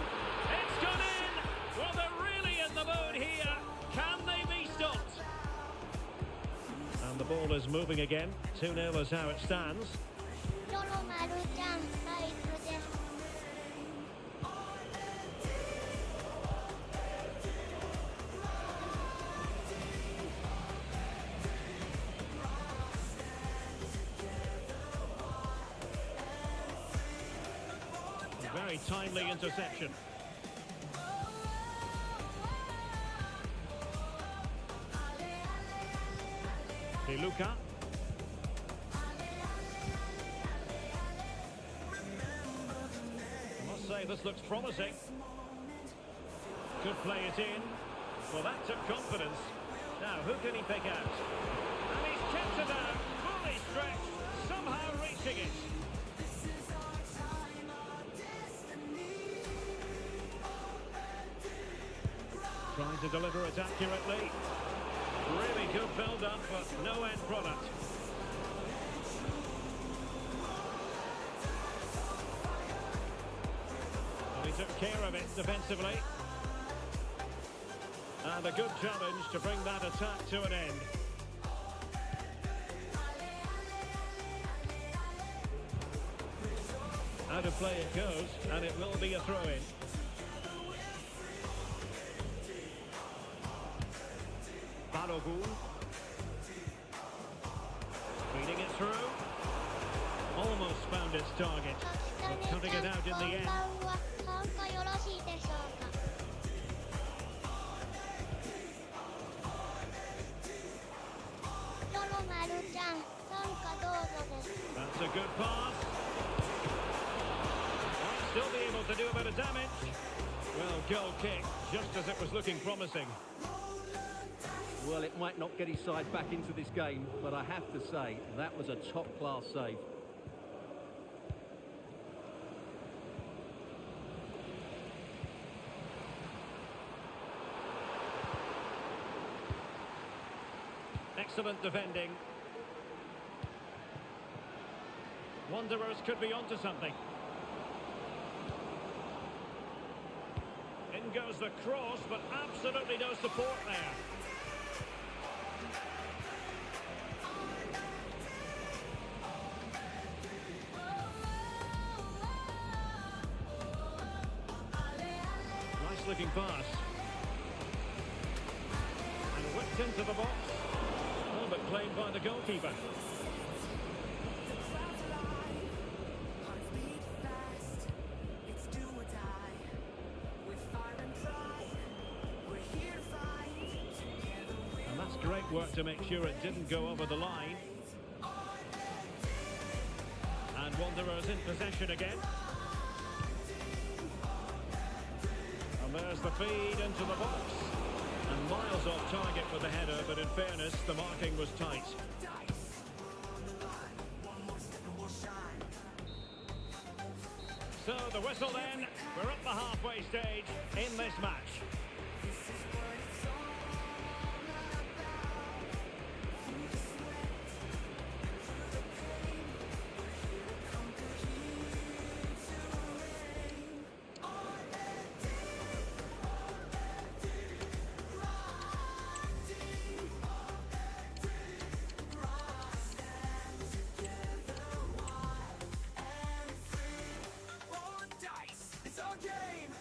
It's gone in! Well, they're really in the mood here. Can they be stopped? And the ball is moving again. 2-0 is how it stands. A very timely interception. De Luca. I must say this looks promising. Could play it in. Well, that took confidence. Now, who can he pick out? And he's kept it out, fully stretched, somehow reaching it. Trying to deliver it accurately. Really good build-up, but no end product. And he took care of it defensively. And a good challenge to bring that attack to an end. Out of play it goes, and it will be a throw-in. Balogun. Feeding it through. Almost found its target, but cutting it out in the end. That's a good pass. Might still be able to do a bit of damage. Well, goal kick, just as it was looking promising. Well, it might not get his side back into this game, but I have to say, that was a top-class save. Excellent defending. Wanderers could be onto something. In goes the cross, but absolutely no support there. Nice looking pass. into the box. Oh, but claimed by the goalkeeper. Hearts beat fast. It's do or die. With fire and pride, we're here to fight. Together we're And that's great work to make sure it didn't go over the line. And Wanderers in possession again. And there's the feed into the box. And miles off target for the header, but in fairness, the marking was tight. So the whistle then, we're at the halfway stage in this match. It's our game!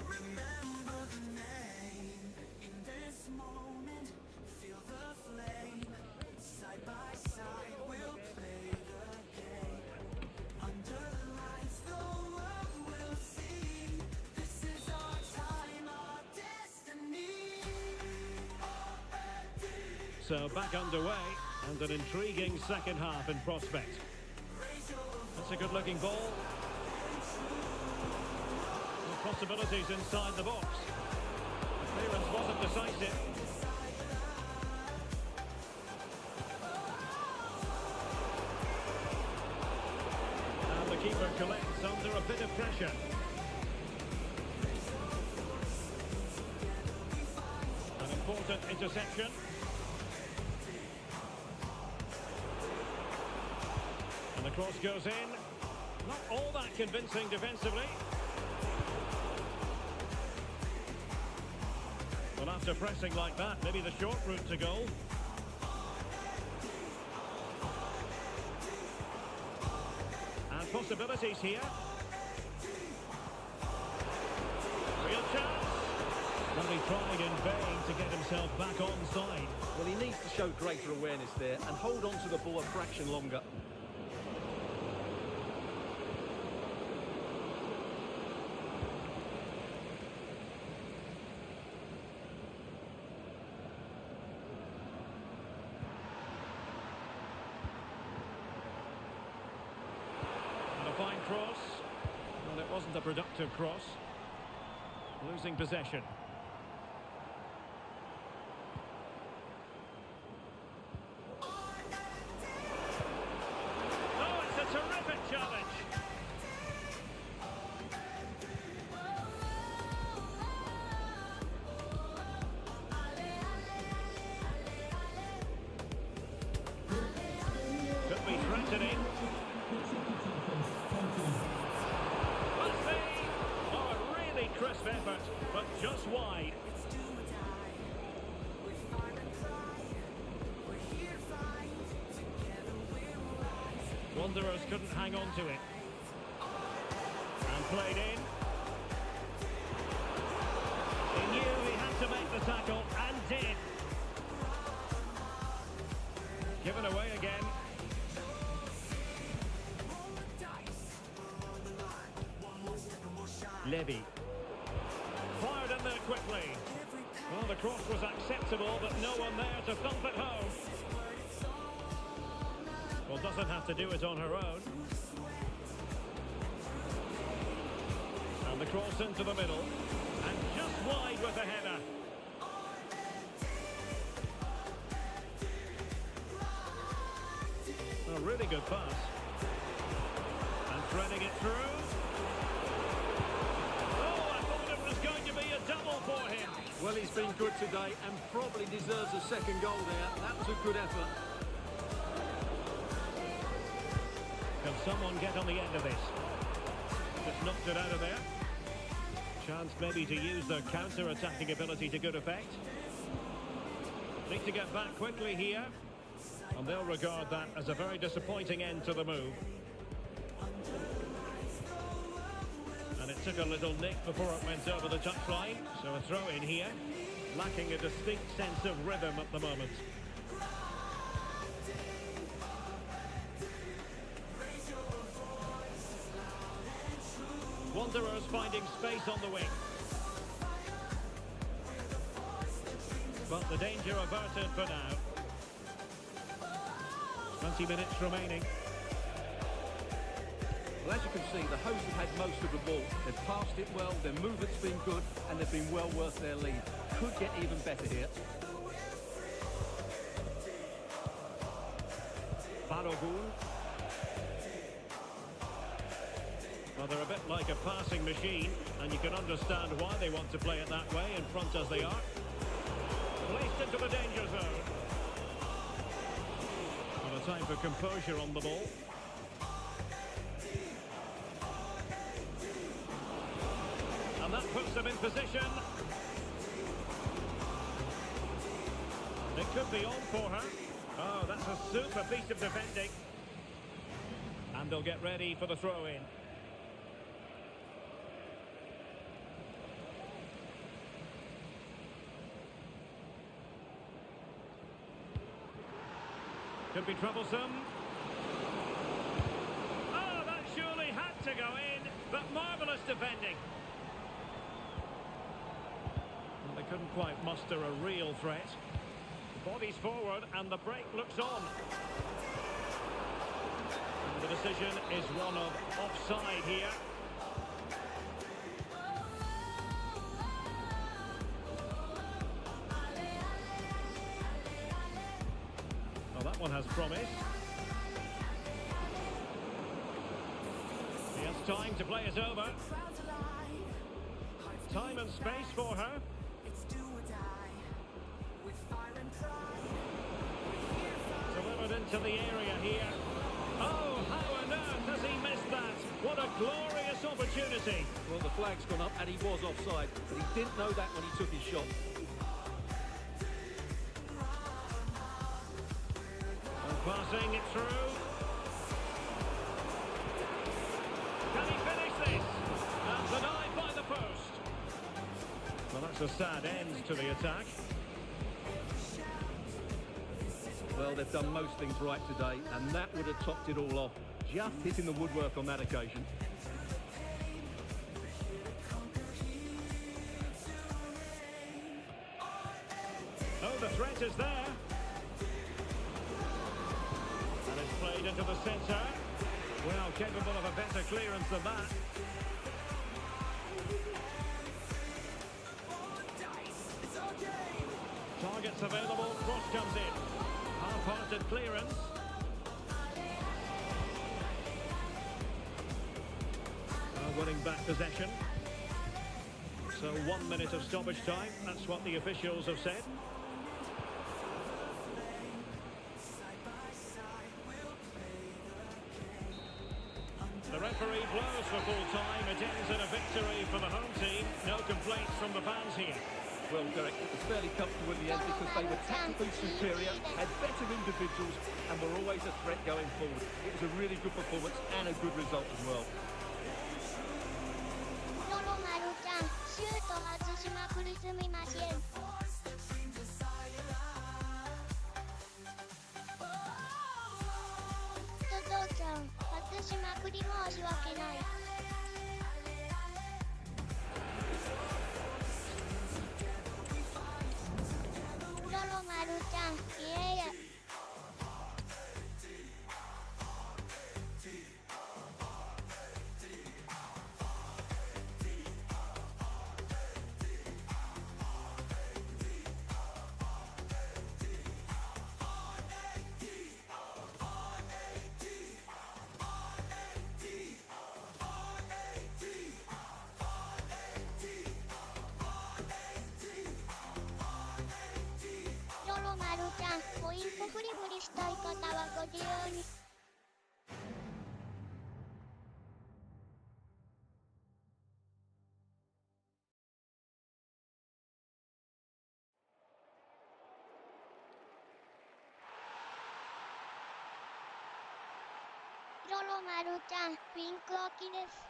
Remember the name. In this moment, feel the flame. Side by side, we'll play the game. Under the lights, the world will see. This is our time, our destiny. So back underway, and an intriguing second half in prospect. That's a good-looking ball. With possibilities inside the box. The clearance wasn't decisive. And the keeper collects under a bit of pressure. An important interception. And the cross goes in. Not all that convincing defensively. Well, after pressing like that, maybe the short route to goal. And possibilities here. Real chance. But he tried in vain to get himself back onside. Well, he needs to show greater awareness there and hold on to the ball a fraction longer. And a fine cross. Well, it wasn't a productive cross. Losing possession. Oh, it's a terrific challenge. Could be threatening. Must be. Oh, a really crisp effort, but just wide. It's do or die. With fire and pride, we're here to fight. Together we'll rise. Wanderers couldn't hang on to it. And played in. He knew he had to make the tackle, and did. Given away again. Levy. Fired in there quickly. Well, the cross was acceptable, but no one there to thump it home. Well, doesn't have to do it on her own. And the cross into the middle. And just wide with the header. A really good pass. And threading it through. Oh, I thought it was going to be a double for him. Well, he's been good today and probably deserves a second goal there. That was a good effort. Can someone get on the end of this? Just knocked it out of there. Chance maybe to use their counter-attacking ability to good effect. Need to get back quickly here. And they'll regard that as a very disappointing end to the move. And it took a little nick before it went over the touchline. So a throw in here, lacking a distinct sense of rhythm at the moment. Wanderers finding space on the wing. But the danger averted for now. 20 minutes remaining. Well, as you can see, the hosts have had most of the ball. They've passed it well, their movement's been good, and they've been well worth their lead. Could get even better here. Balogun. Well, they're a bit like a passing machine, and you can understand why they want to play it that way, in front as they are. Placed into the danger zone. And a time for composure on the ball. And that puts them in position. It could be on for her. Oh, that's a super piece of defending. And they'll get ready for the throw-in. Could be troublesome. Oh, that surely had to go in, but marvellous defending. And they couldn't quite muster a real threat. The body's forward and the break looks on. And the decision is one of offside here. That one has promise. He has time to play it over. Time and space for her. Delivered into the area here. Oh, how on earth has he missed that? What a glorious opportunity. Well, the flag's gone up and he was offside, but he didn't know that when he took his shot. Passing it through. Can he finish this? And denied by the post. Well, that's a sad end to the attack. Well, they've done most things right today, and that would have topped it all off. Just hitting the woodwork on that occasion. Oh, the threat is there. Played into the centre. Well, capable of a better clearance than that. Targets available, cross comes in. Half-hearted clearance. Winning back possession. So 1 minute of stoppage time, that's what the officials have said. The referee blows for full time. It ends in a victory for the home team. No complaints from the fans here. Well, Derek, it was fairly comfortable in the end because they were tactically superior, had better individuals, and were always a threat going forward. It was a really good performance and a good result as well. シュート外しまくりすみません。トトちゃん、外しまくり申し訳ない。ロロマルちゃん、いえいえ。ポイントフリフリしたい方はご自由に。りょろまるちゃん、ピンク置きです。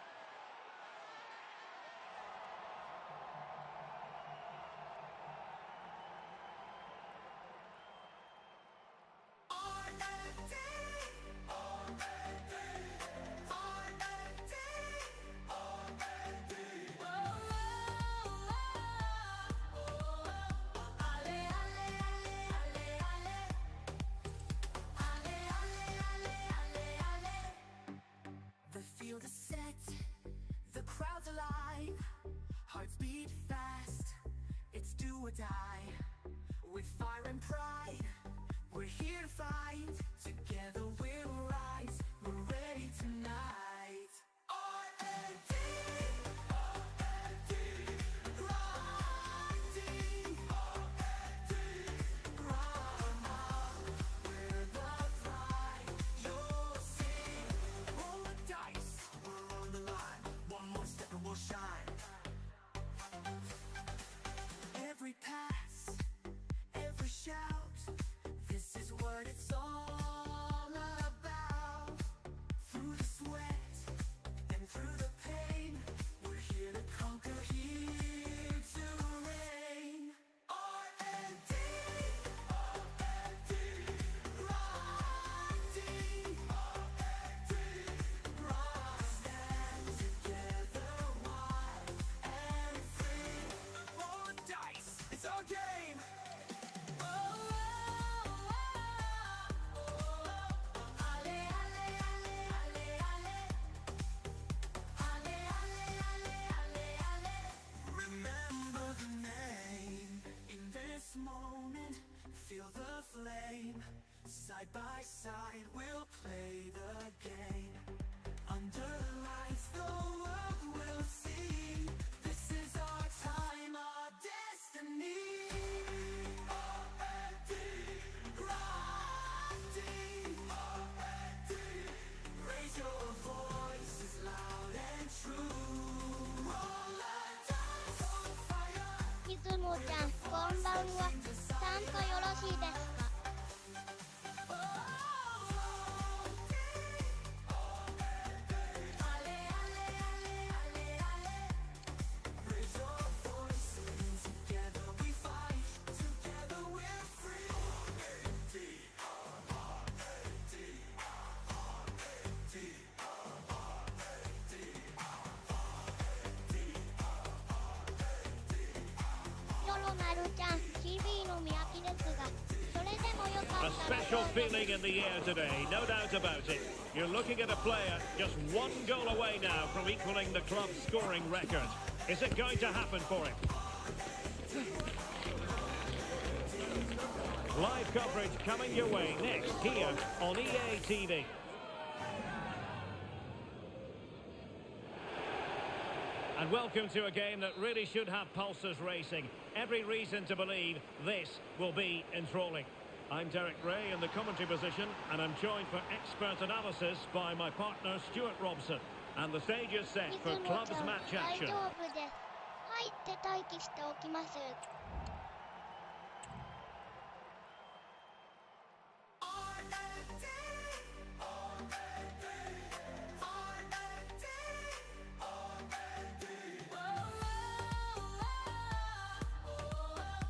The field is set, the crowd's alive, hearts beat fast, it's do or die. With fire and pride, we're here to fight, together we'll rise, we're ready tonight. R.A.D, R.A.D, run up, we're the pride, you'll see. Roll the dice, we're on the line, one more step and we'll shine. Every pass, every shout, this is what it's all about. Through the sweat and through the pain, we're here to conquer, here to reign. R.A.D, R.A.D, R.A.D, stand together wide and free. Roll the dice, it's our game. Remember the name. In this moment, feel the flame. Side by side, we'll play the game. Under the lights, the world will see. This is our time, our destiny. R.A.D, R.A.D, R.A.D, raise your voices loud and true. Roll the dice on fire. いつもちゃん、こんばんは。参加よろしいですか？Raise your voices, together we fight, together we're free. R.A.D, R.A.D, R.A.D, R.A.D, R.A.D. よろまるちゃん、CB の宮城ですが、それでもよか A ったら special どうぞ。 feeling in the air today, no doubt about it. You're looking at a player just one goal away now from equaling the club's scoring record. Is it going to happen for him? Live coverage coming your way next here on EA TV. And welcome to a game that really should have pulses racing. Every reason to believe this will be enthralling. I'm Derek Ray in the commentary position, and I'm joined for expert analysis by my partner Stuart Robson. And the stage is set いつ for も clubs ちゃん、 match 大 action. 丈夫です。入って待機しておきます。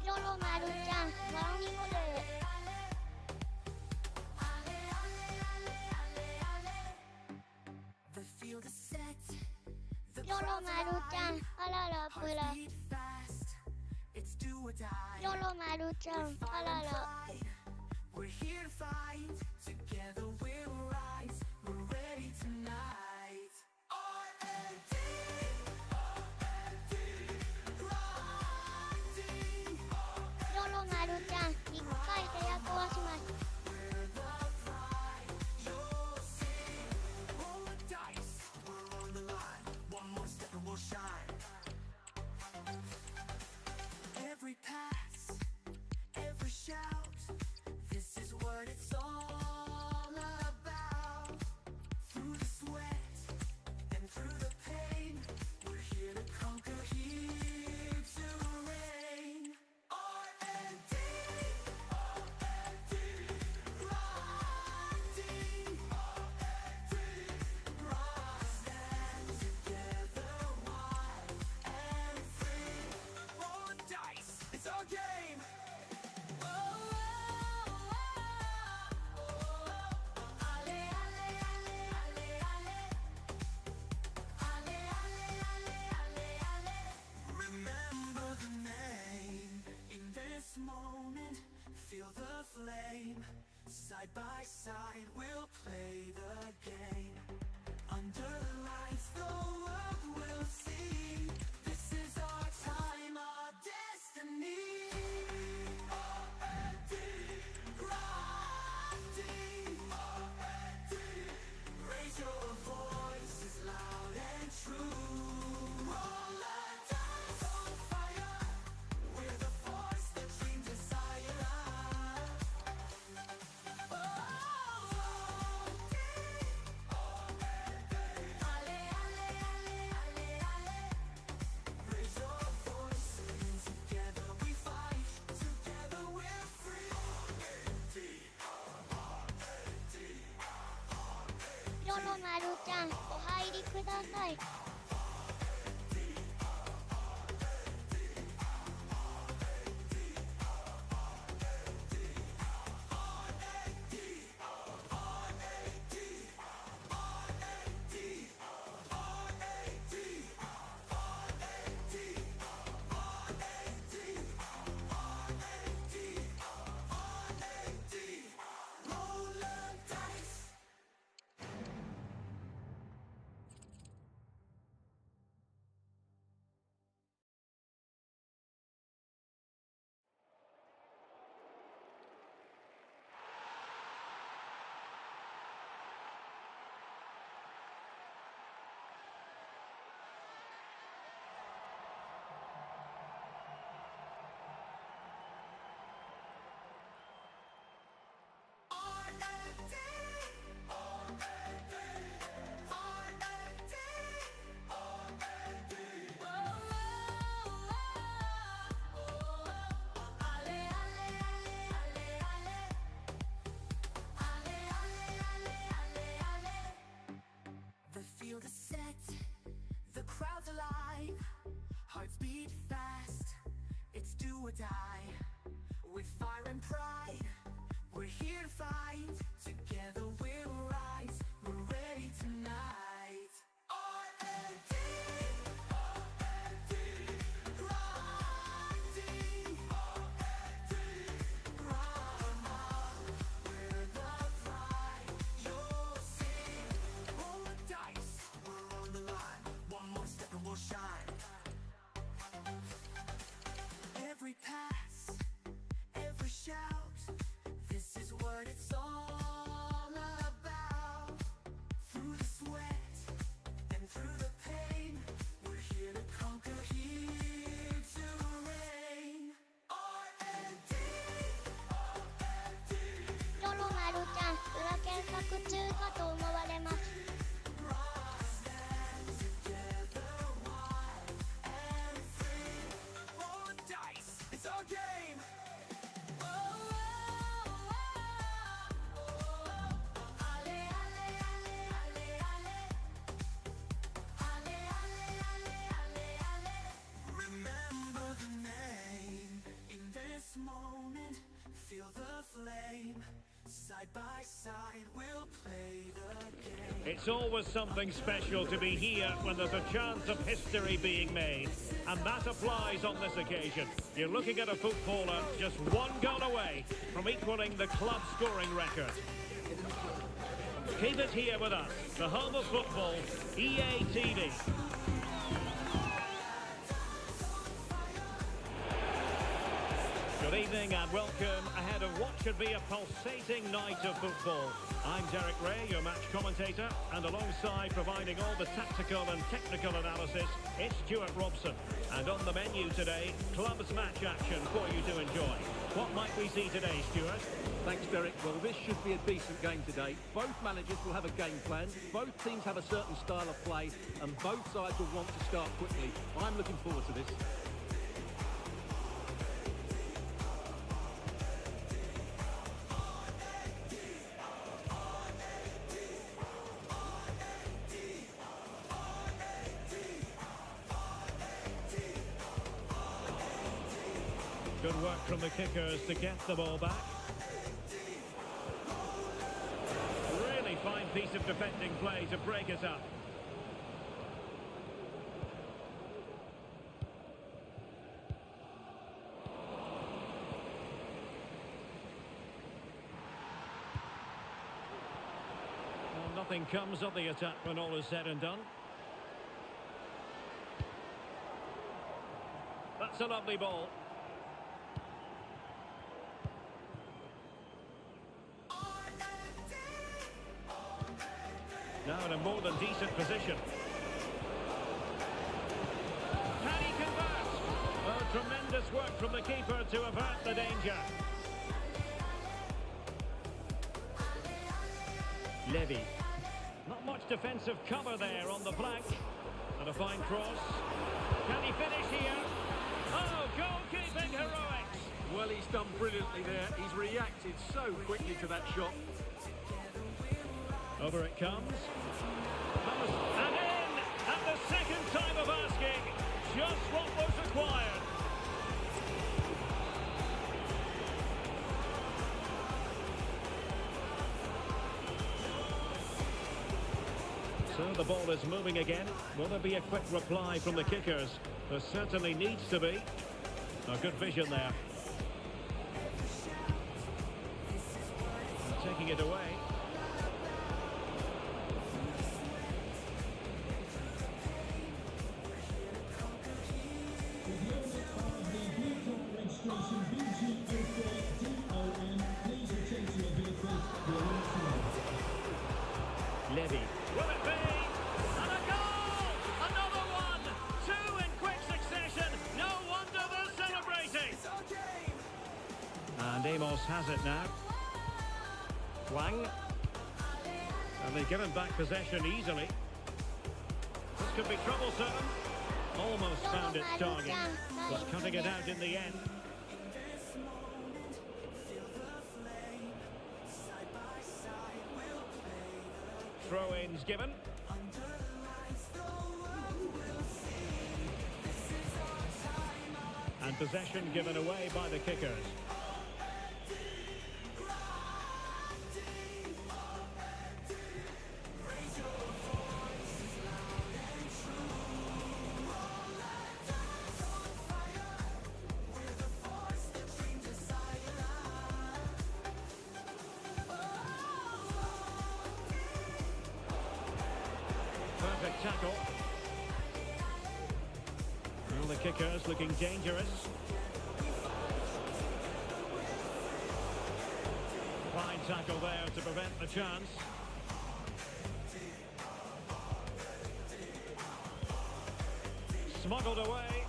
よろまるちゃん、モーニングデー。 The field is set, the よろ crowd's まるちゃん、 alive, あららプ hearts ラ。 beat fast, it's do or die. よろまるちゃん、 With あ fire ら and ら。 pride, we're here to fight, together we'll rise, we're ready tonight. R.A.D, R.A.D, R.A.D, よろまるちゃん、一回で役をします。 we're the pride, you'll see. Roll the dice, we're on the line, one more step and we'll shine. Every pass, every shout, this is what it's all about. まるちゃん、お入りください。The field is set, the crowd's alive, hearts beat fast, it's do or die. With fire and pride, we're here to fight, together we'll rise, we're ready tonight. R.A.D, grinding, run up, we're the pride, you'll see. Roll the dice, we're on the line, one more step and we'll shine. Every pass, every shout, this is what it's all about. Through the sweat and through the pain, we're here to conquer, here to reign. R.A.D, りょろまるちゃん、裏検索中かと思われます。stand together, wild and free. Roll the dice, it's our game. Ale, ale, ale, ale, ale. Ale, ale, ale, ale, ale. Remember the name. In this moment, feel the flame. Side by side, we'll play the game. It's always something special to be here when there's a chance of history being made. And that applies on this occasion. You're looking at a footballer just one goal away from equaling the club scoring record. Keep it here with us, the home of football, EA-TV. Good evening and welcome ahead of what should be a pulsating night of football. I'm Derek Ray, your match commentator, and alongside providing all the tactical and technical analysis, it's Stuart Robson. And on the menu today, clubs match action for you to enjoy. What might we see today, Stuart? Thanks, Derek. Well, this should be a decent game today. Both managers will have a game plan. Both teams have a certain style of play, and both sides will want to start quickly. I'm looking forward to this. Good work from the kickers to get the ball back. Really fine piece of defending play to break it up. Well, nothing comes of the attack when all is said and done. That's a lovely ball. Now in a more than decent position. Can he convert? Well, tremendous work from the keeper to avert the danger. Levy. Not much defensive cover there on the flank. And a fine cross. Can he finish here? Oh, goalkeeping heroics. Well, he's done brilliantly there. He's reacted so quickly to that shot. Over it comes. And in! At the second time of asking. Just what was required. So the ball is moving again. Will there be a quick reply from the kickers? There certainly needs to be. A good vision there. And taking it away. Levy. Will it be? And a goal! Another one! Two in quick succession. No wonder they're celebrating. And Amos has it now. Wang. And they've given back possession easily. This could be troublesome. Almost found its target, but cutting it out in the end. Throw-ins given. And possession given away by the kickers. Perfect tackle. Well, the kickers looking dangerous. Fine tackle there to prevent the chance. Smuggled away.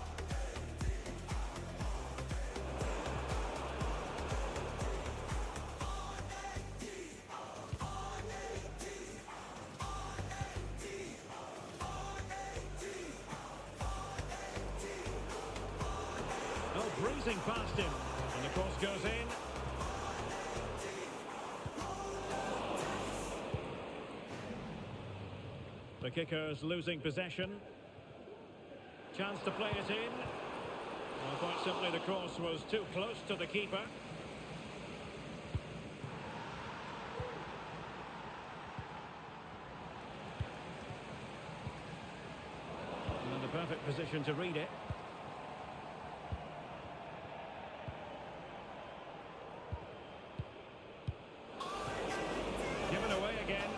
Breezing past him, and the cross goes in. The kickers losing possession. Chance to play it in. Well, quite simply, the cross was too close to the keeper. And the perfect position to read it. Given away again.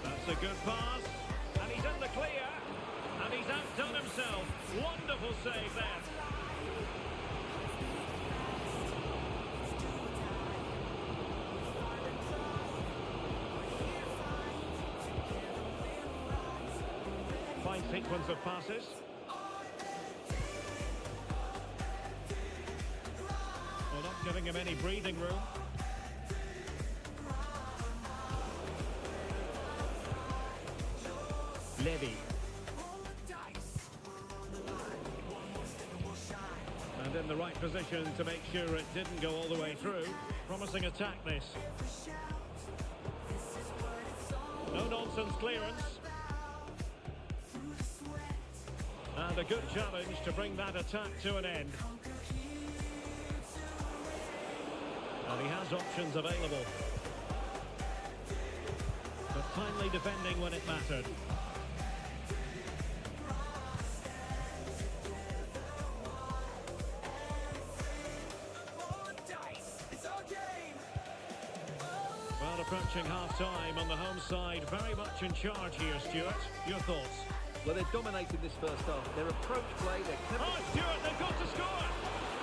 That's a good pass. And he's in the clear. And he's outdone himself. Wonderful save there. Fine sequence of passes. Well, not giving him any breathing room. Levy. And in the right position to make sure it didn't go all the way through. Promising attack this. No-nonsense clearance. And a good challenge to bring that attack to an end. And he has options available. But finally defending when it mattered. Well, approaching half-time on the home side, very much in charge here, Stuart. Your thoughts? Well, they're dominating this first half. Their approach play, their Oh, Stuart, they've got to score!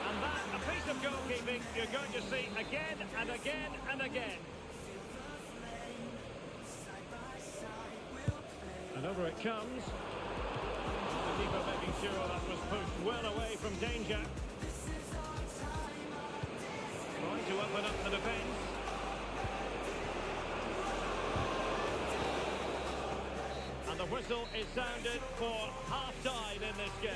And that, a piece of goalkeeping you're going to see again and again and again. And over it comes. The keeper making sure that was pushed well away from danger. Trying to open up the defence. And the the whistle is sounded for half-time in this game.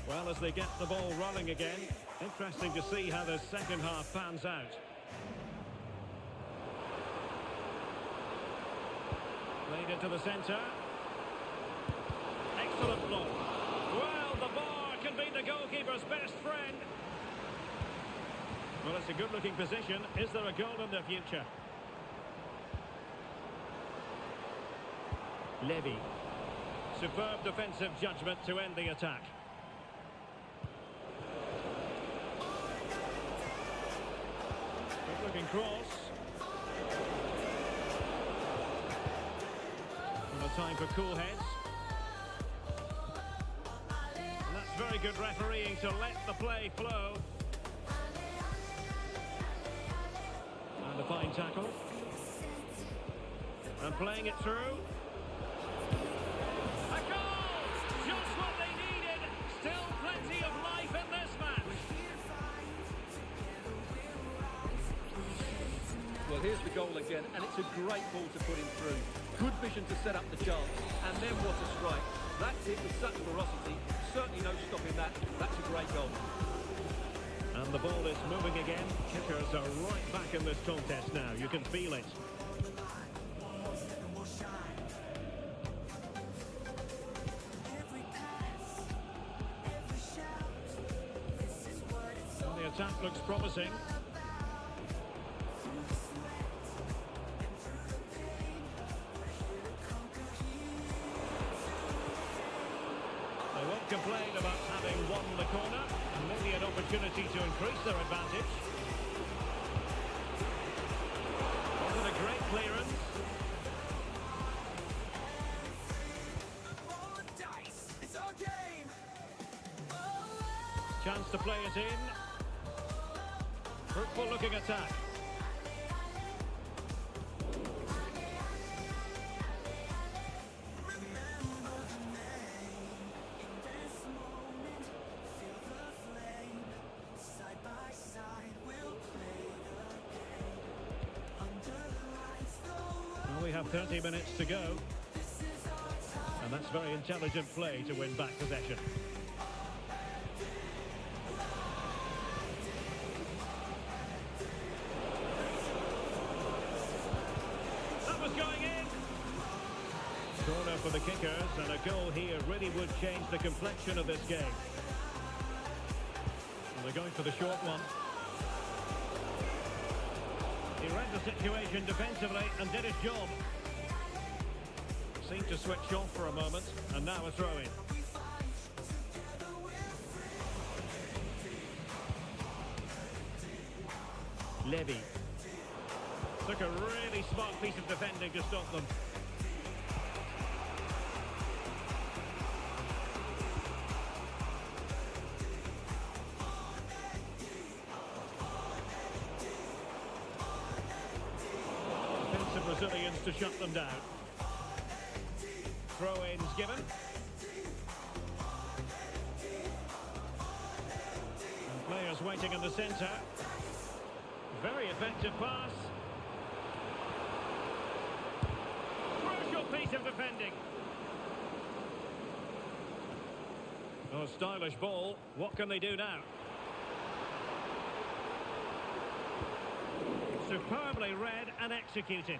Well, as they get the ball rolling again, interesting to see how the second half pans out. Played into the centre. Excellent block. Well, the bar can be the goalkeeper's best friend. Well, it's a good-looking position. Is there a goal in the future? Levy. Superb defensive judgment to end the attack. Good-looking cross. And a time for cool heads. And that's very good refereeing to let the play flow. And a fine tackle. And playing it through. A goal! Just what they needed. Still plenty of life in this match. Well, here's the goal again, and it's a great ball to put him through. Good vision to set up the chance, and then what a strike. That's it with such ferocity. Certainly no stopping that. That's a great goal. And the ball is moving again. Kickers are right back in this contest now. You can feel it. And the attack looks promising. They won't complain about having won the corner, and maybe an opportunity to increase their advantage. Wasn't a great clearance. It's our game. Chance to play it in. Fruitful looking attack. Well, we have 30 minutes to go. And that's very intelligent play to win back possession. That was going in. Corner for the kickers, and a goal here really would change the complexion of this game. And they're going for the short one. He read the situation defensively and did his job. Seemed to switch off for a moment, and now a throw-in. Levy. Took a really smart piece of defending to stop them. Defensive Brazilians to shut them down. Throw-ins given. And players waiting in the centre. Very effective pass. Crucial piece of defending. Oh, stylish ball. What can they do now? Superbly read and executed.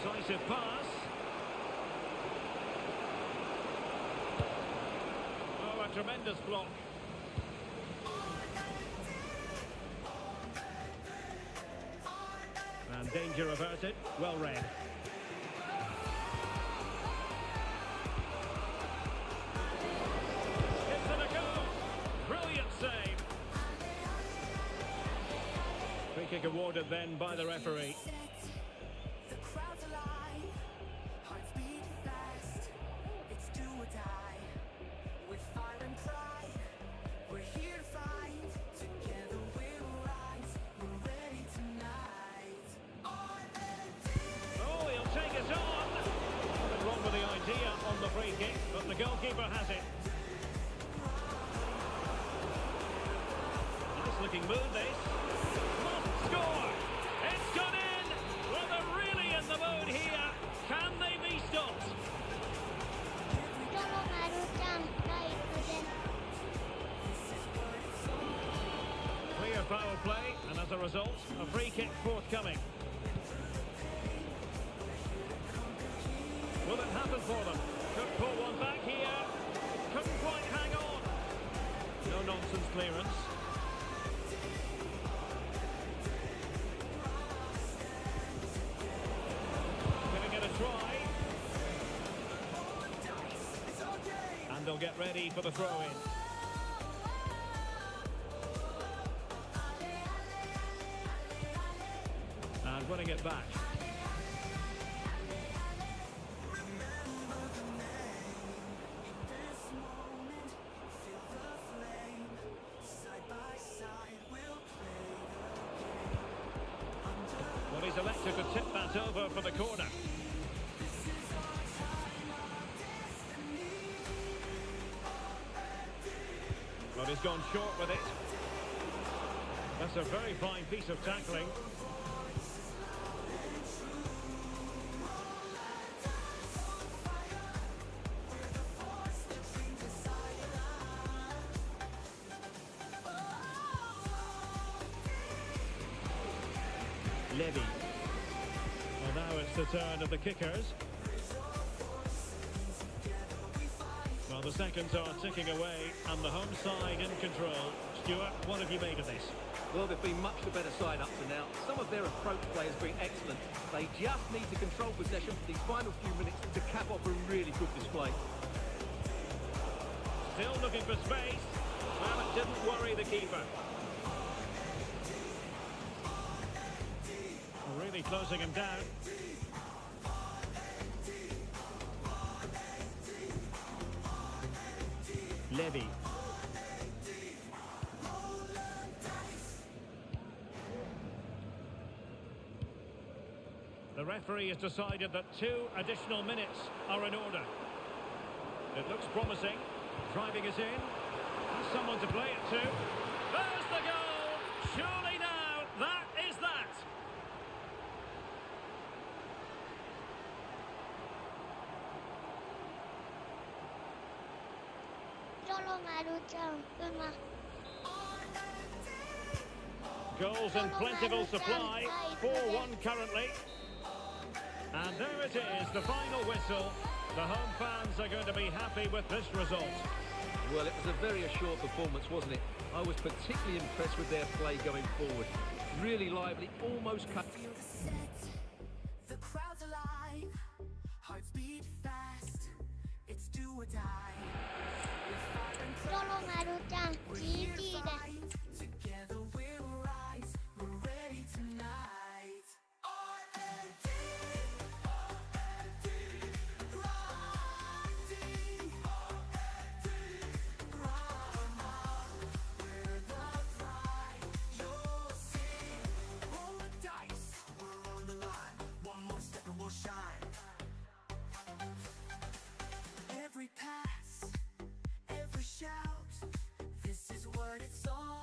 Incisive pass. Oh, a tremendous block. Danger averted. Well read. Gives it a go. Brilliant save. Free kick awarded then by the referee. The crowd's alive, hearts beat fast. It's do or die. With fire and pride, we're here to fight. Together we'll rise. We're ready tonight. Oh, he'll take it on. Nothing wrong with the idea on the free kick, but the goalkeeper has it. Nice looking move this. Must score. It's gone in. Well, they're really in the mood here. Can they be stopped? ロロマルちゃん、ライブで。Clear foul play, and as a result, a free kick forthcoming. Will it happen for them? Could pull one back here. Couldn't quite hang on. No nonsense clearance. Giving it a try. And they'll get ready for the throw-in. And winning it back. This moment, feel the flame. Side by side, we'll play the game. Well, he's elected to tip that over for the corner. But he's gone short with it. That's a very fine piece of tackling. Levy. Well, now it's the turn of the kickers. Well, the seconds are ticking away, and the home side in control. Stuart, what have you made of this? Well, they've been much the better side up to now. Some of their approach play has been excellent. They just need to control possession for these final few minutes to cap off a really good display. Still looking for space. Well, it didn't worry the keeper. Really closing him down. Levy. The referee has decided that 2 additional minutes are in order. It looks promising. Driving is in. Has someone to play it to. There's the goal! Surely now, that is that! ロロマルちゃん、うま。 Goals in plentiful supply, 4-1 currently. And there it is, the final whistle. The home fans are going to be happy with this result. Well, it was a very assured performance, wasn't it? I was particularly impressed with their play going forward. Really lively, almost cut. Feel the set, the crowd's alive, hearts beat fast. It's do or die. With fire and ロロマルちゃん、we're here to CB で。 fight. Together we'll rise. We're ready tonight. R.A.D. We're the pride. You'll see. Roll the dice. We're on the line. One more step and we'll shine. Every pass, every shout. This is what it's all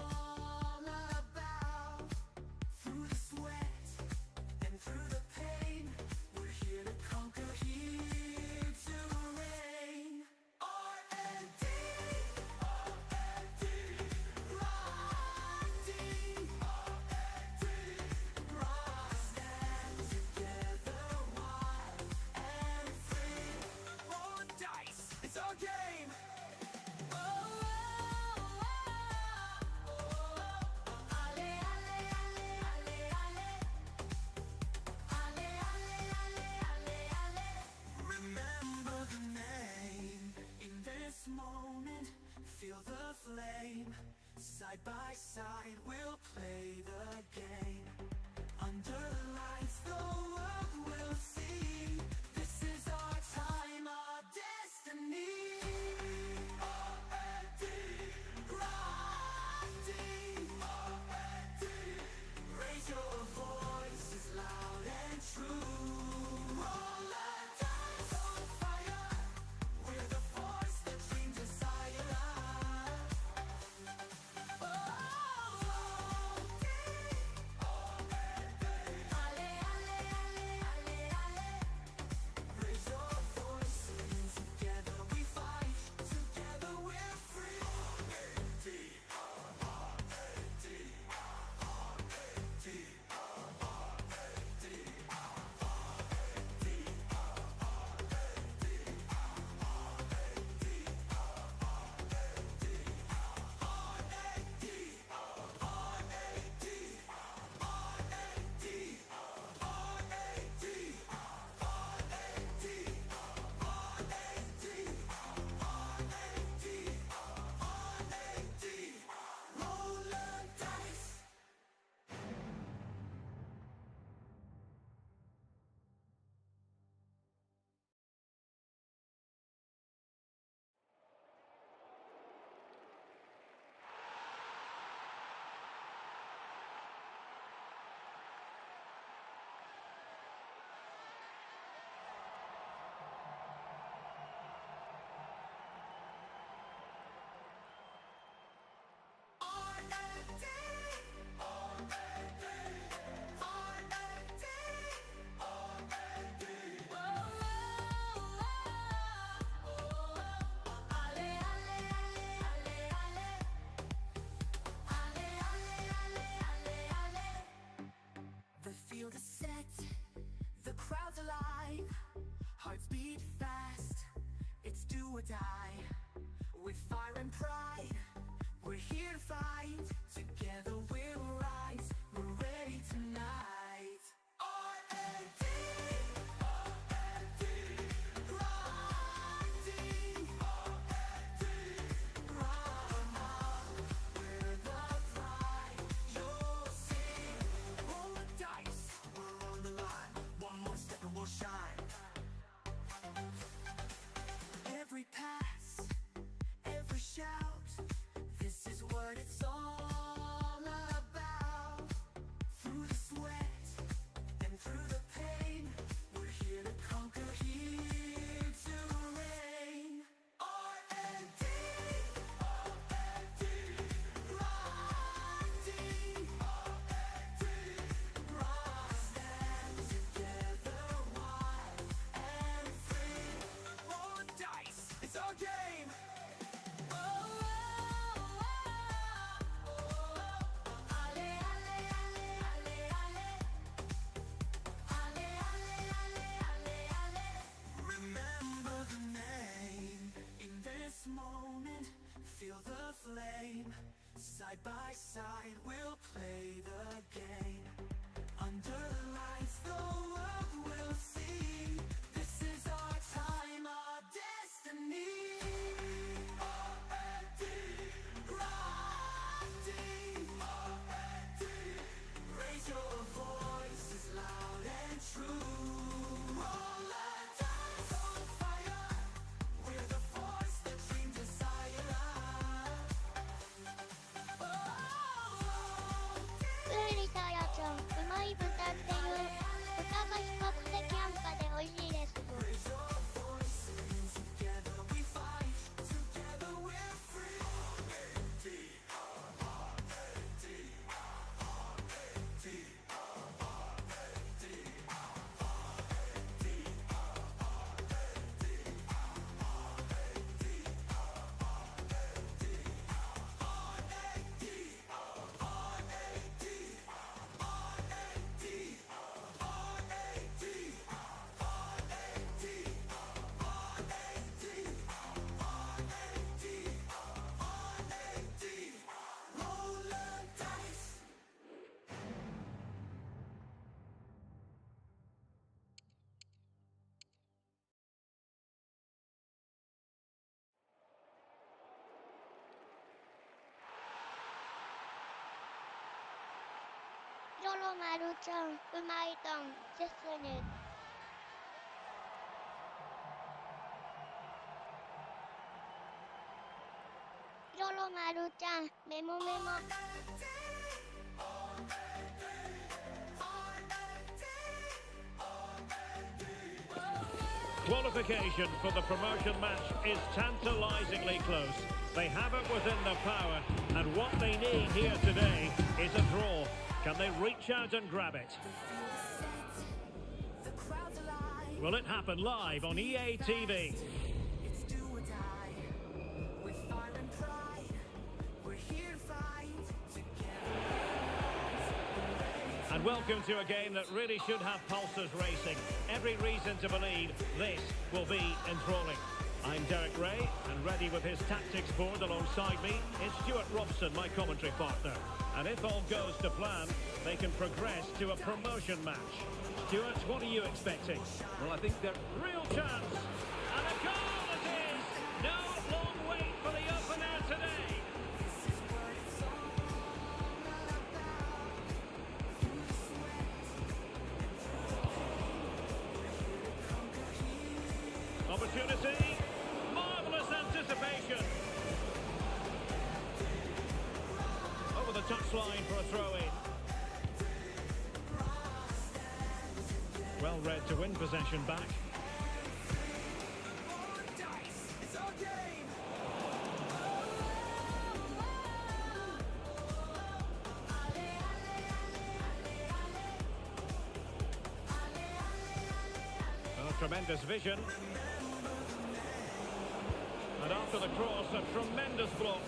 or die. With fire and pride, we're here to fight. Together we'll rise, we're ready tonight. R.A.D, R.A.D, R.A.D, R.A.D, we're the pride, you'll see. Roll the dice, we're on the line. One more step and we'll shine. Every pass, every shout, this is what it's all about. Through the sweat and through the pain, we're here to conquer, here to reign. R.A.D, R.A.D, R.A.D, R.A.D, stand together, wild and free. Roll the dice, it's our game. Remember the name. In this moment, feel the flame. Side by side, we'll play the game. Under the lights, the world will see. This is our time, our destiny. R.A.D, R.A.D, R.A.D, raise your voices loud and true. Roll the dice on fire. We're the force, the dream desire. Oh, プリタヤちゃん、うまい豚っていう豚が比較的安価で美味しいです。 raise your voices. Together we fight. Together we're free. R.A.D, R.A.D, R.A.D, R.A.D, roll the dice. りょろまるちゃん、うまいどんですね。りょろまるちゃん、メモメモ。 Qualification for the promotion match is tantalizingly close. They have it within their power, and what they need here today is a draw. Can they reach out and grab it? The crowd's alive. Will it happen live on EA TV? It's do or die. With fire and pride, we're here to fight. Together. And welcome to a game that really should have pulses racing. Every reason to believe this will be enthralling. I'm Derek Ray, and ready with his tactics board alongside me is Stuart Robson, my commentary partner. And if all goes to plan, they can progress to a promotion match. Stuart, what are you expecting? Well, I think they're Real chance! And a goal it is! No long wait for the opener today! Opportunity! Marvellous anticipation! Over the touchline for a throw-in. Well read to win possession back. It's our game. Oh, tremendous vision. And after the cross, a tremendous block.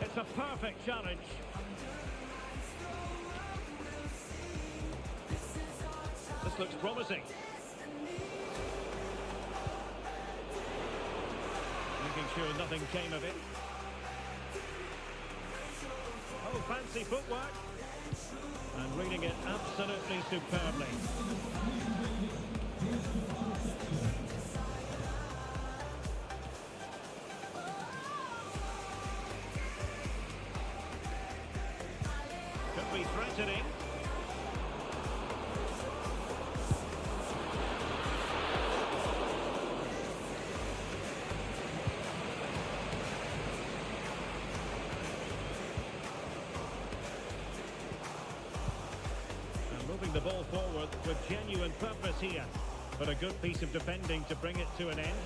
It's a perfect challenge. This looks promising. making sure nothing came of it. Oh, fancy footwork. And reading it absolutely superbly. Could be threatening. Moving the ball forward with genuine purpose here, but a good piece of defending to bring it to an end.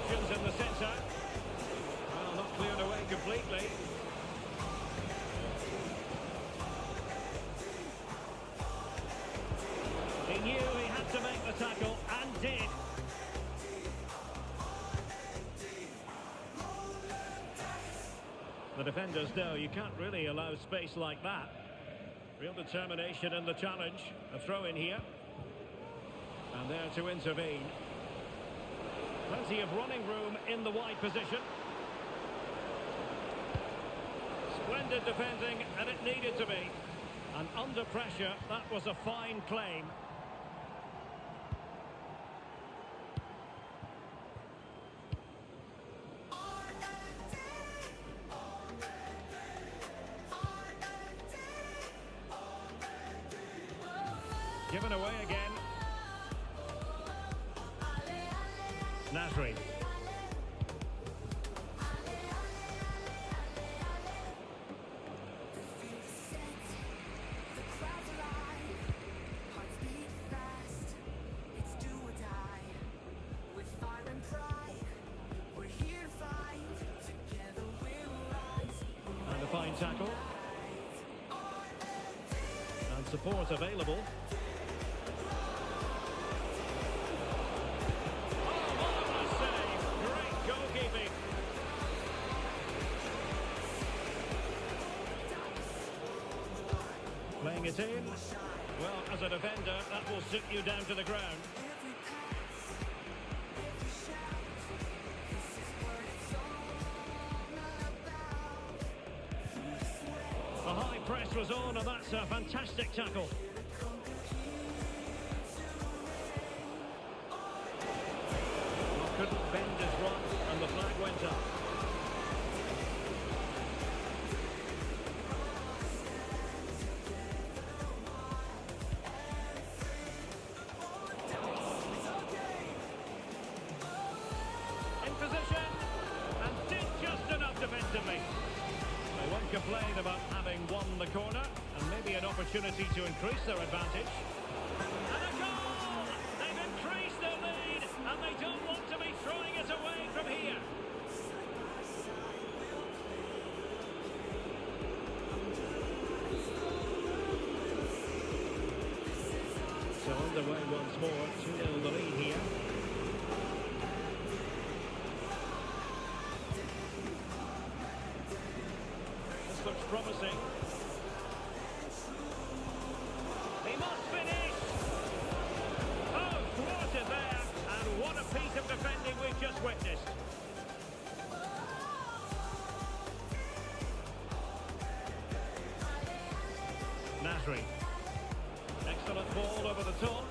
Options in the centre. Well, not cleared away completely. He knew he had to make the tackle and did. The defenders know you can't really allow space like that. Real determination in the challenge. A throw in here. And there to intervene. Plenty of running room in the wide position. Splendid defending, and it needed to be. And under pressure, that was a fine claim. Given away again. Nasri. And a fine tackle. And support available. Playing it in. Well, as a defender, that will sit you down to the ground. The high press was on, and that's a fantastic tackle. Couldn't bend his run, and the flag went up. Defensively. They won't complain about having won the corner, and maybe an opportunity to increase their advantage. And a goal! They've increased their lead, and they don't want to be throwing it away from here. So underway once more, 2-0 the lead here. Looks promising. He must finish. Oh, thwarted there. And what a piece of defending we've just witnessed. Nasri. Excellent ball over the top.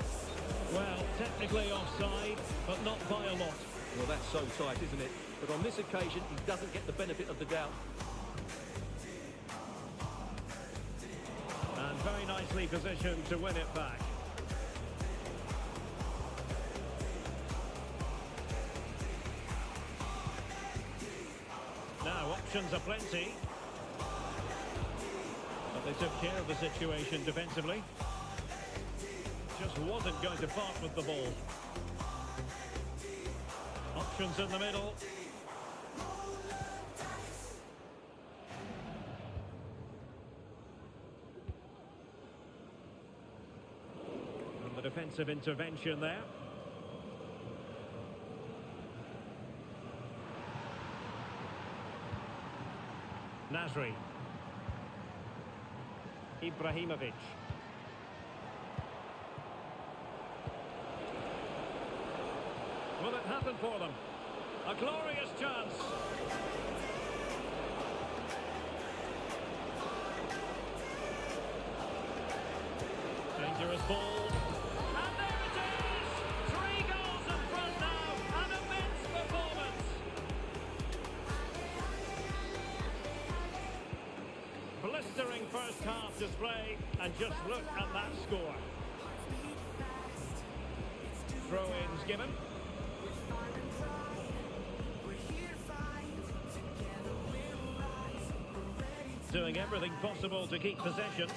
Well, technically offside, but not by a lot. Well, that's so tight, isn't it? But on this occasion, he doesn't get the benefit of the doubt. Very nicely positioned to win it back. Now, options are plenty. But they took care of the situation defensively. Just wasn't going to part with the ball. Options in the middle. Defensive intervention there. Nasri. Ibrahimovic. Will it happen for them? A glorious chance. Dangerous ball. And there it is! 3 goals in front now. An immense performance. Blistering first half display, and just look at that score. Throw-ins given. Doing everything possible to keep possession.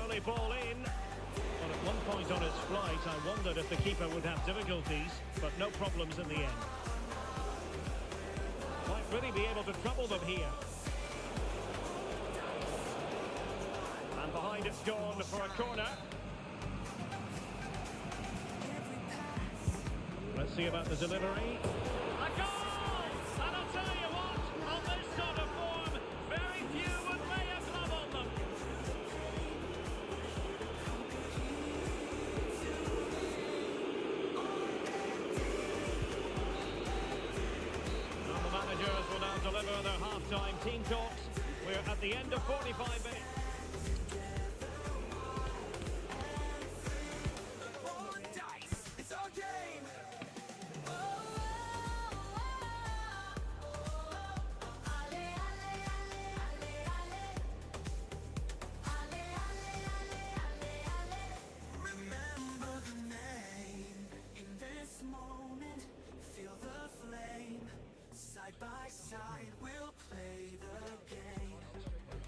Early ball in. But at one point on its flight, I wondered if the keeper would have difficulties, but no problems in the end. Might really be able to trouble them here. And behind it's gone for a corner. Let's see about the delivery. A goal! And I'll tell you what, on this sort of form, very few would lay a glove on them. Now the managers will now deliver their half-time team talks. We're at the end of 45 minutes. It's our game. Remember the name. In this moment, feel the flame. Side by side, we'll play the game.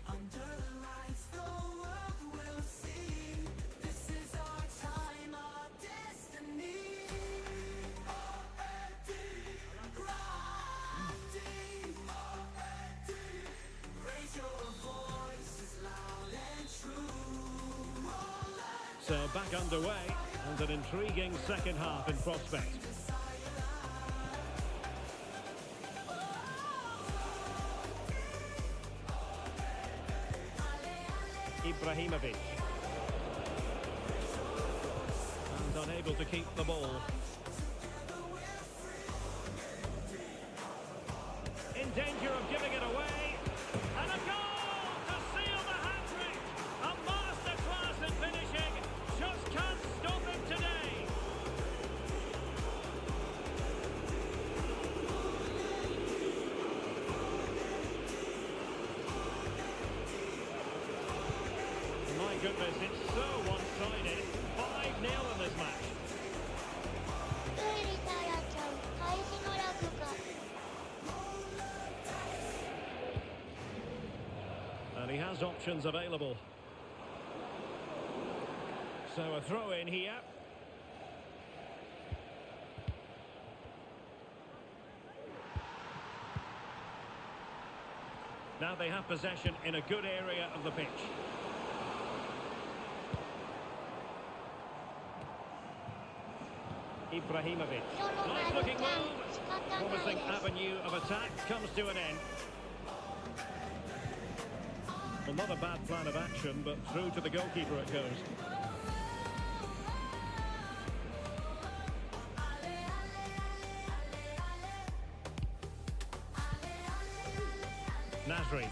Under the lights, the world will see. This is our time, our destiny. R.A.D. R.A.D. Raise your voices loud and true. So back underway, and an intriguing second half in prospect. Ibrahimovic. And unable to keep the ball. In danger of giving it away. And a goal to seal the hat-trick. A masterclass in finishing. Just can't stop him today. My goodness, it's so one-sided. 5-0 in this match. プーリタヤちゃん、開始のラグか。And he has options available. So a throw in here. Now they have possession in a good area of the pitch. Ibrahimovic. Nice looking move. Promising avenue of attack comes to an end. Well, not a bad plan of action, but through to the goalkeeper it goes. Nasri.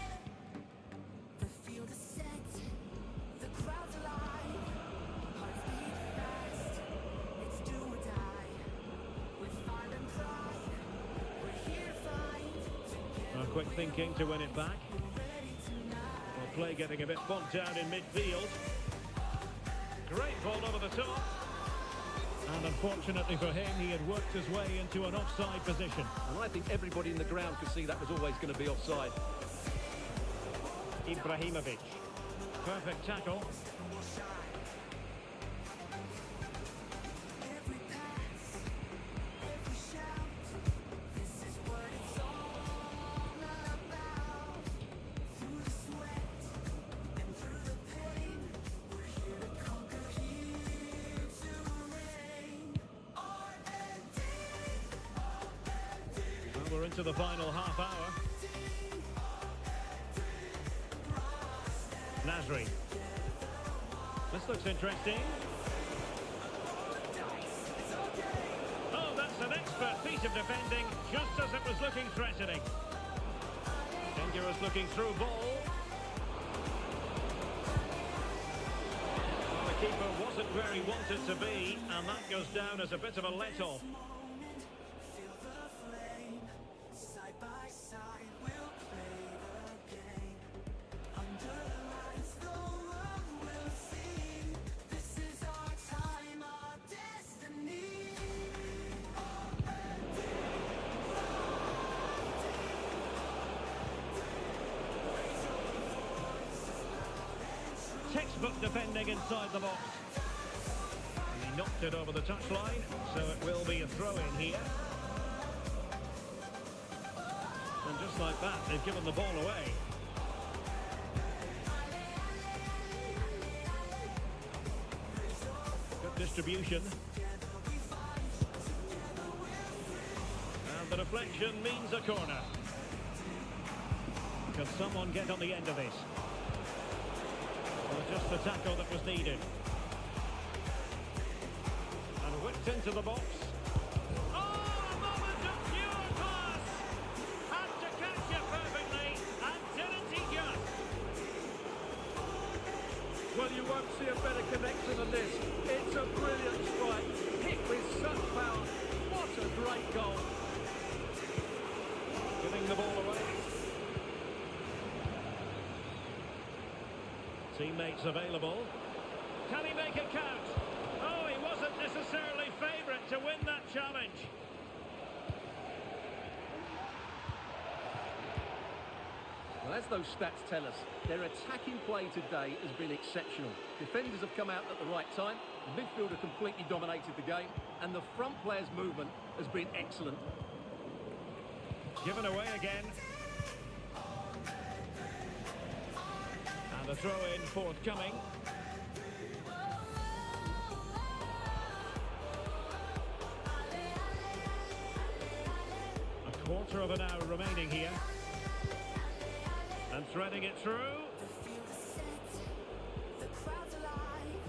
The field is set, the crowd's alive, hearts beat fast, it's do or die, with fire and pride, we're here to fight, Quick thinking to win it back. Well, play getting a bit bogged down in midfield. Great ball over the top. And unfortunately for him, he had worked his way into an offside position. And I think everybody in the ground could see that was always going to be offside. Ibrahimovic. Perfect tackle. every pass, every shout, this is what it's all about, through the sweat and through the pain, we're here to conquer, here to reign, R.A.D. Well, we're into the final half hour. Nasri. This looks interesting. Oh, that's an extra. expert feat of defending, just as it was looking threatening. Dangerous looking through ball. Well, the keeper wasn't where he wanted to be, and that goes down as a bit of a let-off. Feel the flame, side by side, we'll play the game. Under the lights, the world will see. This is our time, our destiny. Textbook defending inside the box. And he knocked it over the touchline, so it will be a throw-in here. And just like that, they've given the ball away. Good distribution. And the deflection means a corner. Can someone get on the end of this? Well, just the tackle that was needed. And whipped into the box. Oh, a moment of pure class! Had to catch it perfectly, and didn't he just? Well, you won't see a better connection than this. It's a brilliant strike, hit with such power. What a great goal. Giving the ball away. Teammates available. Can he make it count? Oh, he wasn't necessarily favourite to win that challenge. Well, as those stats tell us, their attacking play today has been exceptional. Defenders have come out at the right time, the midfielder completely dominated the game, and the front player's movement has been excellent. Given away again. And the throw-in forthcoming. A quarter of an hour remaining here. And threading it through. The field is set, the crowd's alive,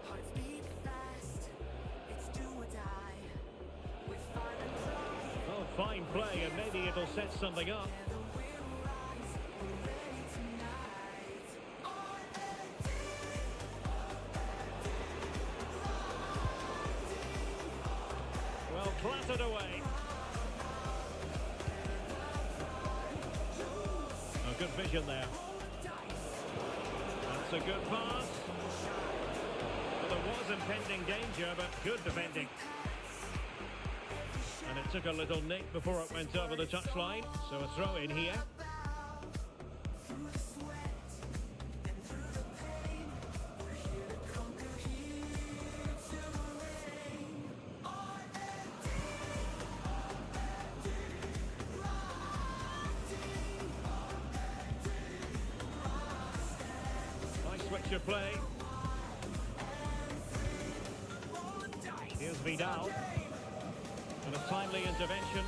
hearts beat fast, it's do or die, with fire and pride, Oh, fine play, and maybe it'll set something up. together we'll rise, we're ready tonight. Well, clattered away. Oh, good vision there. That's a good pass. Well, there was impending danger, but good defending. And it took a little nick before it went over the touchline, so a throw in here. Through the sweat and through the pain, we're here to conquer, here to reign. Nice switch of play. Here's Vidal. And a timely intervention.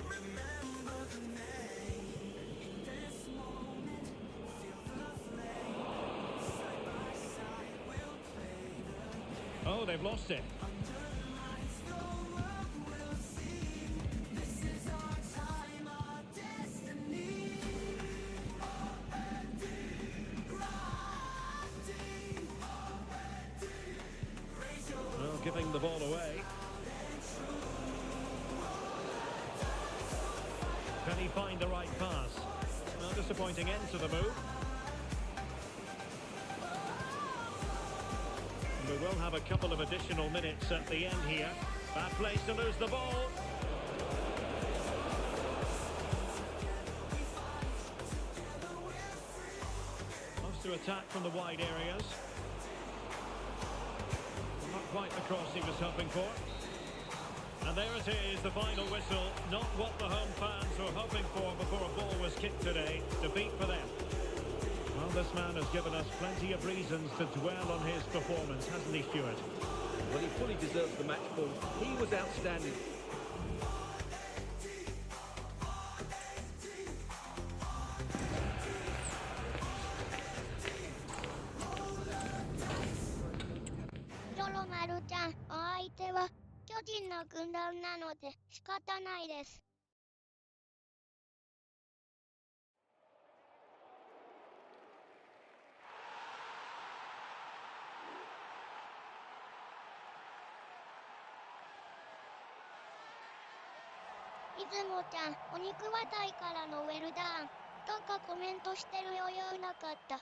Remember the name in this moment. Feel the flame. Side by side, we'll play the game. Oh, they've lost it. Under the lights, the world will see. This is our time, our destiny. Well, giving the ball away. Can he find the right pass? Well, disappointing end to the move. And we will have a couple of additional minutes at the end here. Bad place to lose the ball. Wants to attack from the wide areas. Not quite the cross he was hoping for. And there it is, the final whistle. Not what the home fans were hoping for before a ball was kicked today. Defeat for them. Well, this man has given us plenty of reasons to dwell on his performance, hasn't he, Stuart? Well, he fully deserves the match ball. He was outstanding. 談なので仕方ないです。いつもちゃん、お肉はタイからのウェルダーンとかコメントしてる余裕なかった。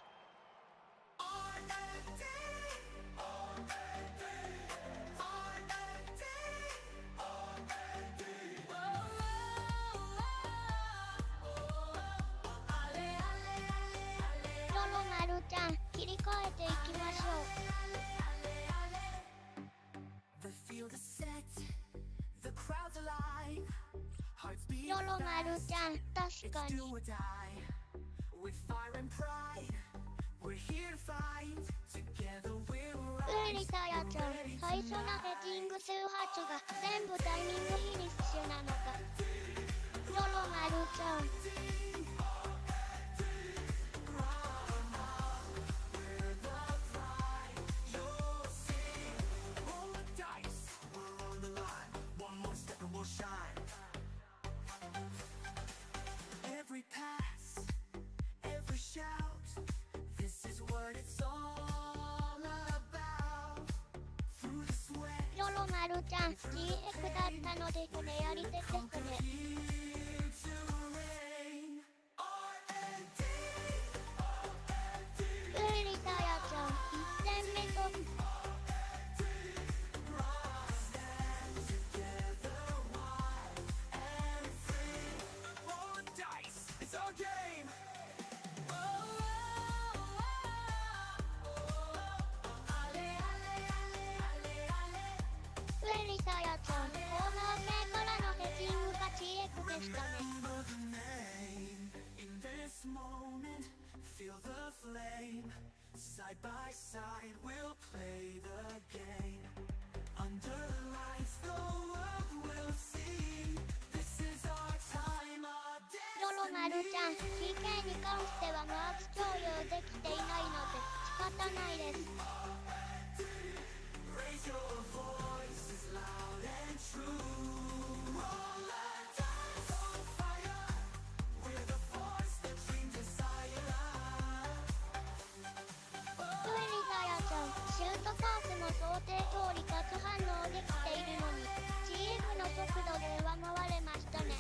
ロロマルちゃん、切り替えていきましょう。ロロマルちゃん、確かに。ウリタヤちゃん、最初のヘディング数発が全部タイミングフィニッシュなのか。ロロマルちゃん。Every pass, every shout, this is what it's all about. Through the sweat, ロロマルちゃん、GF だったので船やりてて船。 here to reign. R.A.D ウリタヤちゃん、1点目と。Roll the dice, it's our game. ウリタヤちゃん、コーナー目からのヘディングが GF でしたね。 Remember the name. In this moment, feel the flame. Side by side, we'll play the game. Under the lights, the world will see. This is our time, our ロロマル destiny. ちゃん、PK に関してはマーク共有できていないので仕方ないです。 Raise your voices loud and true. Roll the dice on fire. We're the force that dream desire. ウリタヤちゃん、シュートコースも想定通り勝つ反応できているのに GF の速度で上回れましたね。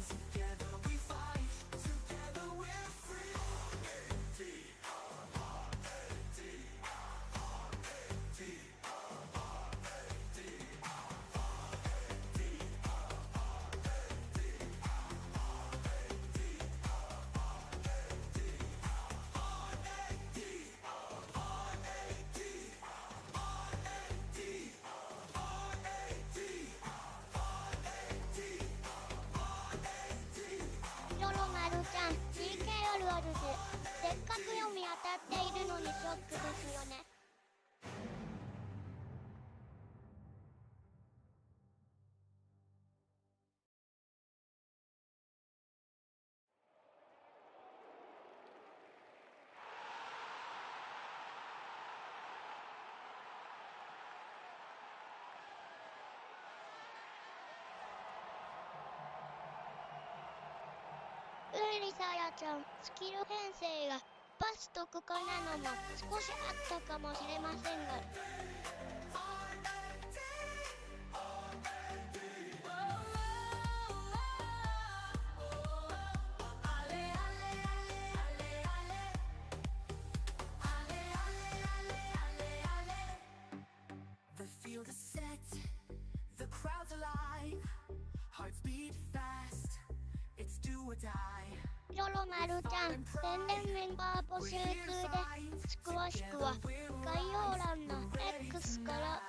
Together we fight. Together we're free.ロロマルちゃん、PK あるあるでせっかく読み当たっているのにショックですよね。ウリタヤちゃん、スキル編成がパスとクカなのも少しあったかもしれませんが。 The field is set, the crowd's alive, hearts beat fast, it's do or die. ロロマルちゃん、宣伝メンバー募集中で、詳しくは概要欄の X から。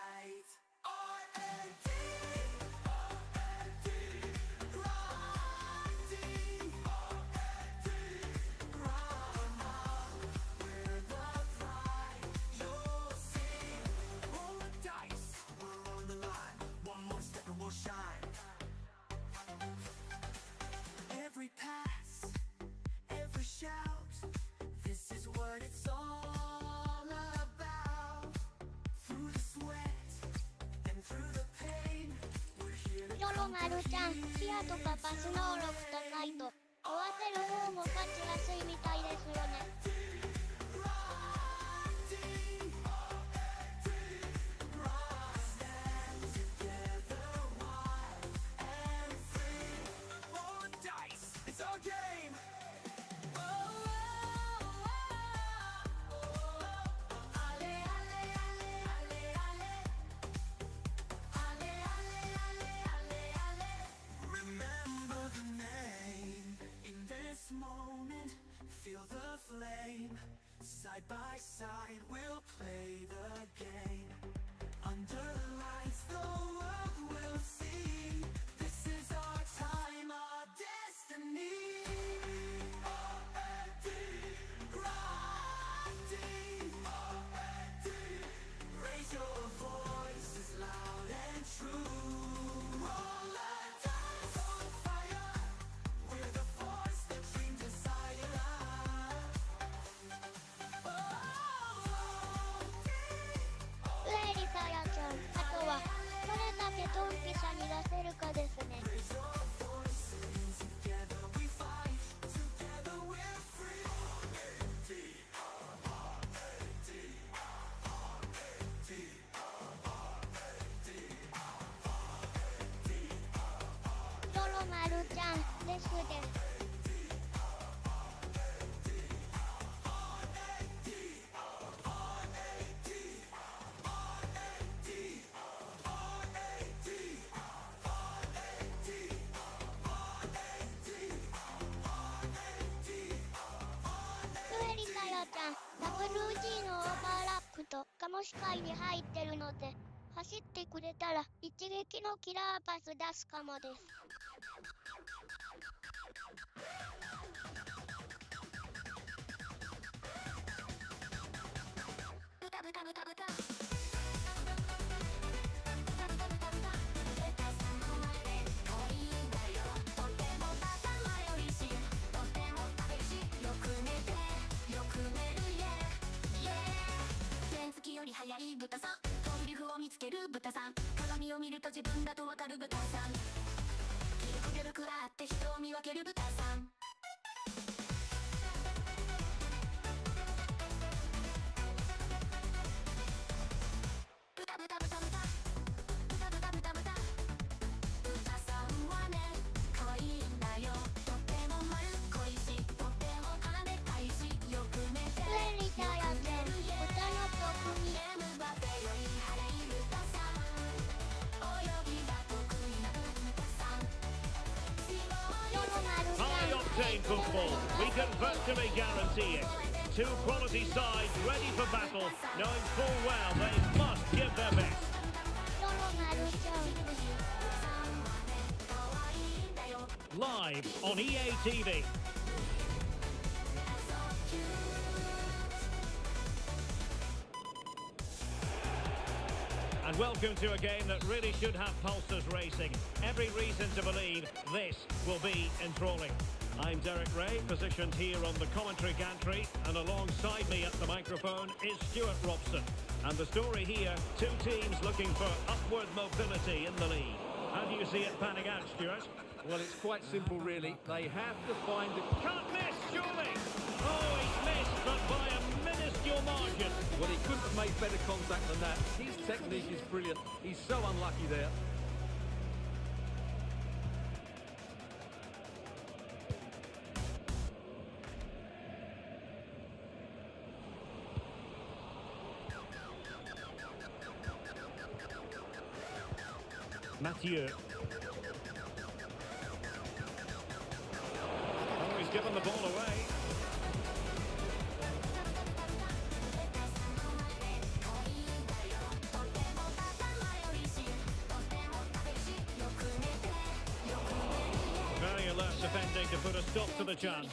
Every pass, every shout, this is what it's all about. Through the sweat. ロマルちゃん、視野とかパス能力高いと追わせる方も勝ちやすいみたいですよね。It's our game. Ale, ale, ale, ale, ale. Ale, ale, ale, ale, ale. Remember the name. In this moment, feel the flame. Side by side, we'll play the game. Under the lights, the world will see. This is our time, our destiny. R.A.D, R.A.D, R.A.D. Raise your voices loud and true. All the times on fire. We're the force that dreams inside your life. R.A.D. ウエリサヤちゃん、あとはどれだけドンピシャに出せるかですね。 Raise your voices. Together we fight. Together we're free. R.A.D, R.A.D, R.A.D, R.A.D. ロロマルちゃんですです。ウエリサヤちゃん、WG のオーバーラップとカモ視界に入ってるので、走ってくれたら一撃のキラーパス出すかもです。ブタブタブタブタ。早い豚さん、トリュフを見つける豚さん、鏡を見ると自分だとわかる豚さん、気力で食らって人を見分ける豚さん。ブタブタブタブタブタブタブタブタ。豚さんはね、可愛いんだよ。とっても丸っこいし、とっても金かいし、よく寝てウエリサヤちゃん、豚の特技。High octane football, we can virtually guarantee it. Two quality sides ready for battle, knowing full well they must give their best. ロロマルちゃん。 Live on EA TV. And welcome to a game that really should have pulses racing. Every reason to believe this will be enthralling. I'm Derek Ray, positioned here on the commentary gantry, and alongside me at the microphone is Stuart Robson. And the story here, two teams looking for upward mobility in the league. How do you see it panning out, Stuart? Well, it's quite simple, really. They have to find it. Can't miss, surely! Oh, he's missed, but by a minuscule margin. Well, he couldn't have made better contact than that. His technique is brilliant. He's so unlucky there. Mathieu. Oh, he's given the ball away. Very alert defending to put a stop to the chance.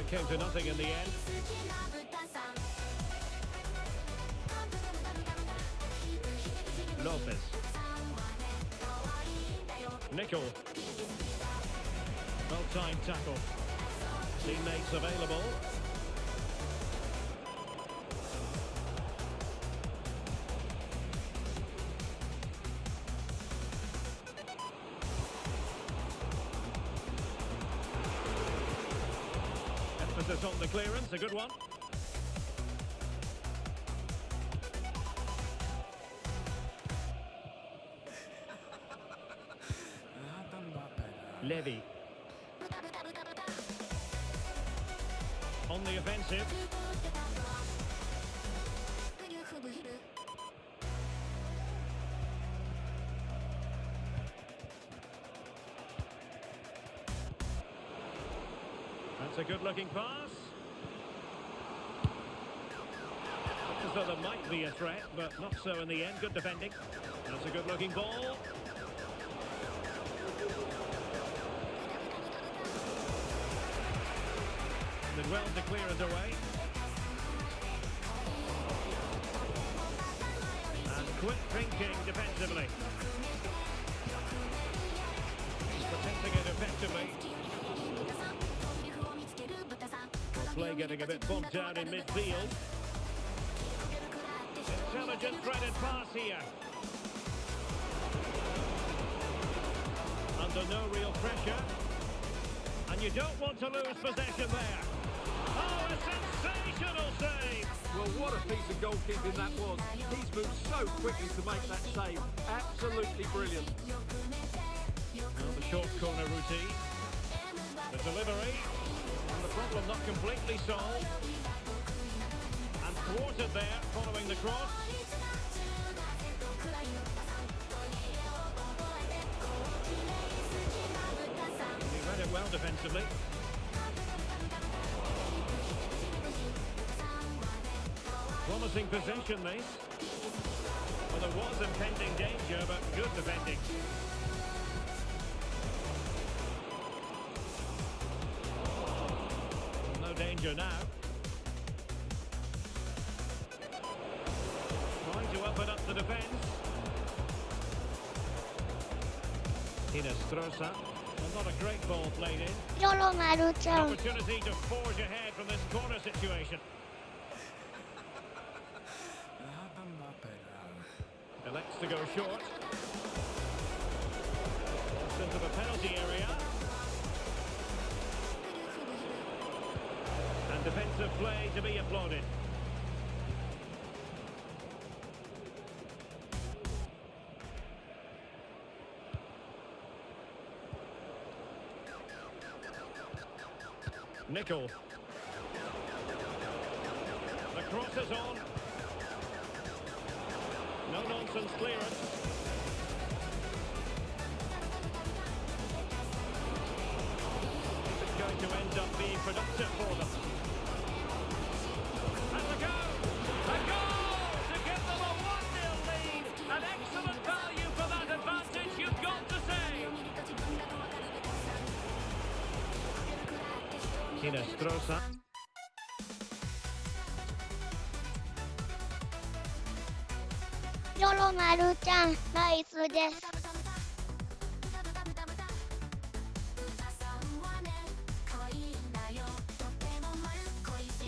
It came to nothing in the end. Lopez. Nickel. Well-timed tackle. Teammates available. Emphasis on the clearance, a good one. Levy. On the offensive. That's a good-looking pass. Looks as though there might be a threat, but not so in the end. Good defending. That's a good-looking ball. Did well to clear it away. And quick thinking defensively. He's protecting it effectively. Play getting a bit bumped down in midfield. Intelligent threaded pass here. Under no real pressure. And you don't want to lose possession there. Oh, a sensational save! Well, what a piece of goalkeeping that was. He's moved so quickly to make that save. Absolutely brilliant. Well, the short corner routine. The delivery. And the problem not completely solved. And thwarted there following the cross. He read it well defensively. Promising possession, this. Well, there was impending danger, but good defending. No danger now. Trying to open up the defence. Inestrosa. Well, not a great ball played in. ヨロマルちゃん。 Opportunity to forge ahead from this corner situation. Elects to go short. It's into the penalty area. And defensive play to be applauded. Nickel. The cross is on. No-nonsense clearance. Is it going to end up being productive for them? And a goal! A goal to give them a 1-0 lead! An excellent value for that advantage, you've got to say! Inestrosa. ヨロマルちゃん、ナイスです。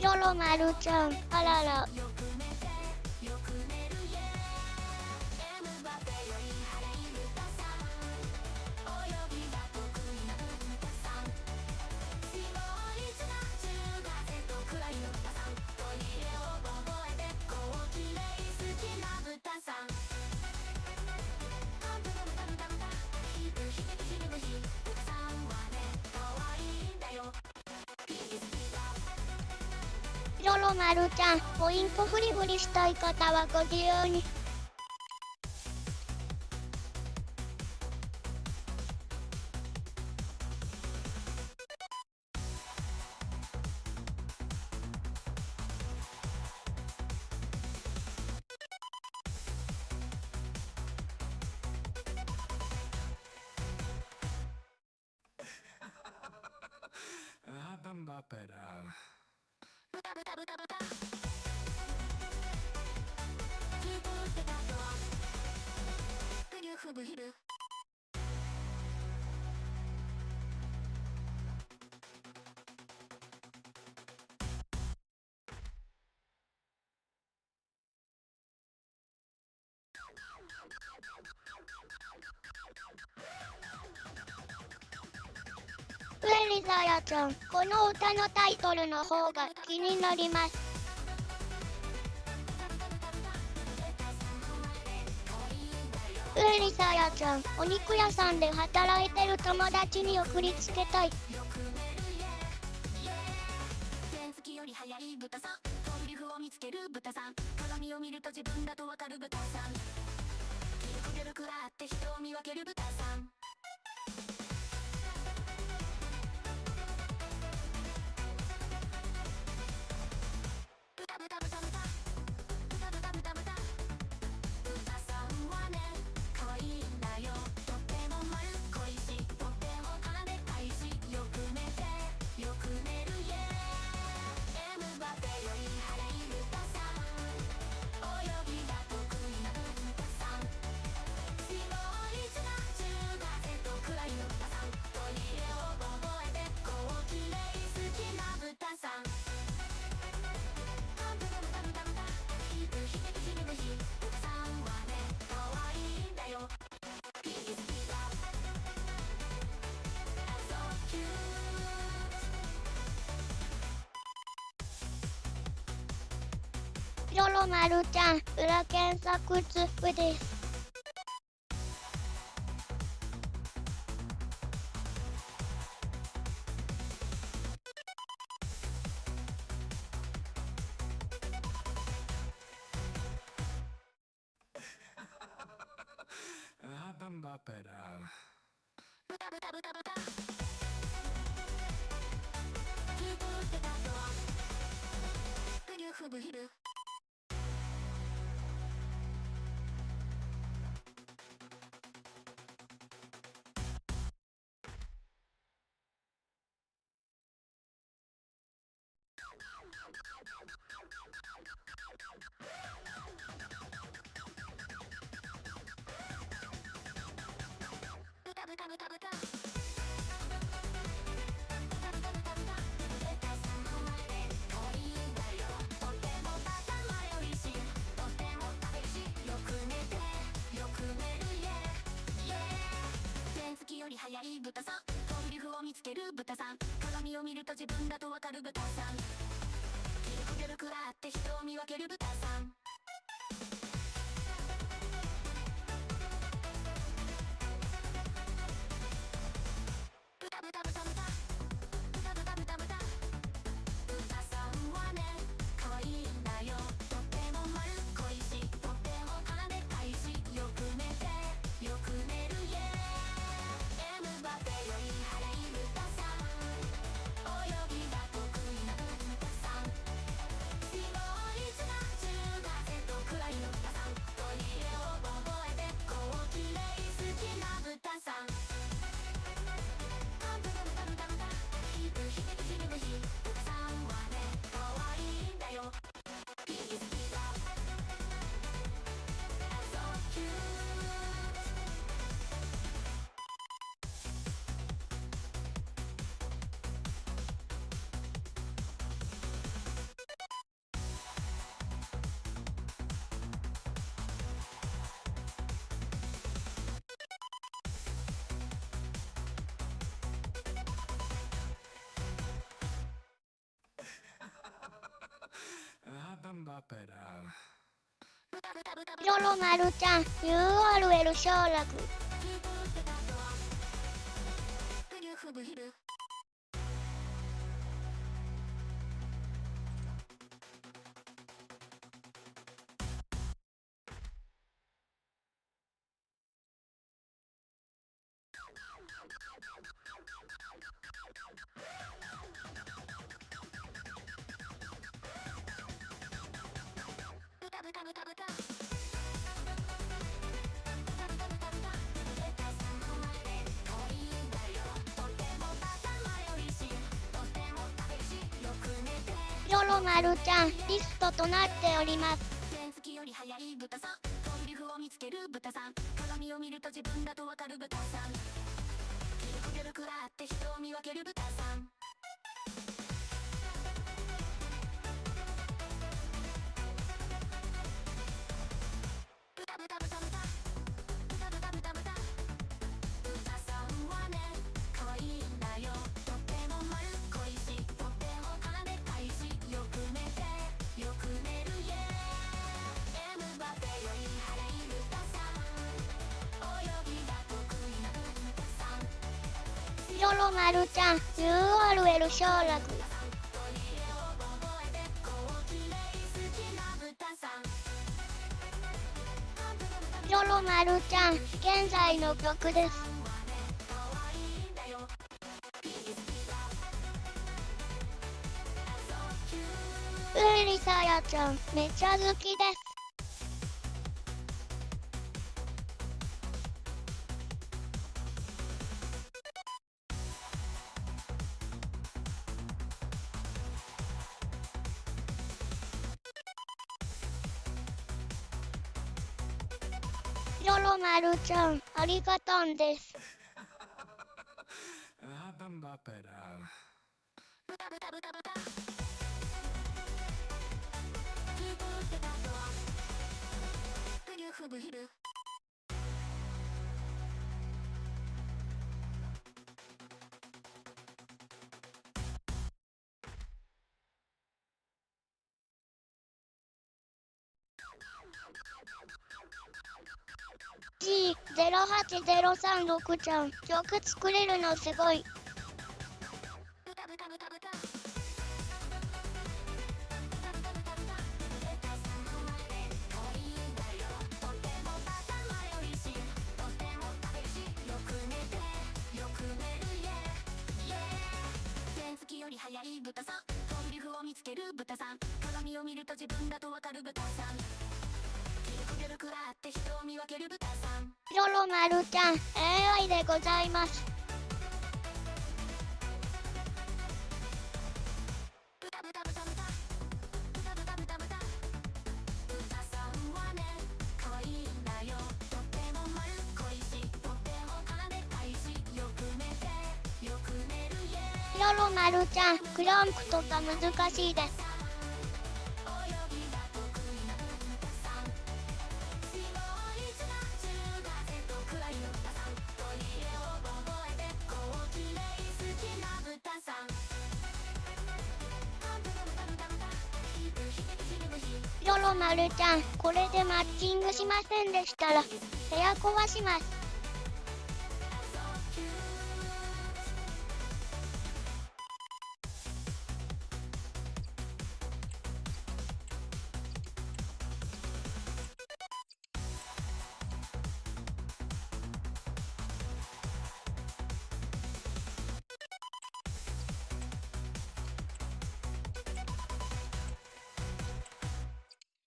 ヨロマルちゃん、あらら。ヨロマルちゃん、ポイントフリフリしたい方はご自由に。Bamba リザヤちゃん、この歌のタイトルの方が気になります。リザヤちゃん、お肉屋さんで働いてる友達に送りつけたい。原付より速い豚さん、トリュフを見つける豚さん、鏡を見ると自分だとわかる豚さん、キルクルくらって人を見分ける豚さん。豚豚豚豚豚豚豚豚豚さんはね、可愛いんだよ。とっても丸っこいし、とっても金たいし、よく寝てよく寝るイエー。エムバペより速い豚さん、泳ぎが得意な豚さん、白い綱中が瀬戸くらいの豚さん、トイレを覚えてこうきれい好きな豚さん。りょろまるちゃん、裏検索ツップです。速い豚さん、トリュフを見つける豚さん、鏡を見ると自分だとわかる豚さん、キルクルくらって人を見分ける豚さん。豚豚豚豚豚豚豚豚豚さんはね、可愛いんだよ。とっても丸っこいし、とっても金たいし、よく寝てよく寝るイエー。エムバペより速い豚さん、泳ぎが得意な豚さん、白い綱中が瀬戸くらいの豚さん、トイレを覚えてこうきれい好きな豚さん。豚さんはね、可愛いんだよ。りょろまるちゃん、URL 省略。豚さんはね、可愛いんだよ。とってもバカロまるちゃんリストとなっております。原付より速い豚さん、トリュフを見つける豚さん、鏡を見ると自分だとわかる豚さん、ギルクギルクラって人を見分ける豚さん。豚豚豚豚豚豚豚豚豚さんはね可愛いんだよ。とっても丸っこいし、とっても金たいし、よく寝てよく寝るイエー。エムバペより速い豚さん、泳ぎが得意な豚さん。ピロロまるちゃん URL 省略。取り入れを覚えてこうきれい好きな豚さん。ピロロまるちゃん現在の曲です。うりさやちゃんめっちゃ好きです。ピロロまるちゃんありがとんです。豚豚豚豚プリュフブヒル。G08036 ちゃん曲作れるのすごい。豚豚豚豚速い豚さん、トリュフを見つける豚さん、鏡を見ると自分だとわかる豚さん、ギルクギルクラって人を見分ける豚さん。ピロロまるちゃん AI でございます。豚豚豚豚豚豚豚豚豚さんはね可愛いんだよ。とっても丸っこいし、とっても金たいし、よく寝てよく寝るイエー。ピロロまるちゃんクランクとか難しいです。泳ぎが得意な豚さん、白い砂中風と暗いの豚さん、取り入れを覚えてこうきれい好きな豚さん。ピロロまるちゃんこれでマッチングしませんでしたら部屋壊します。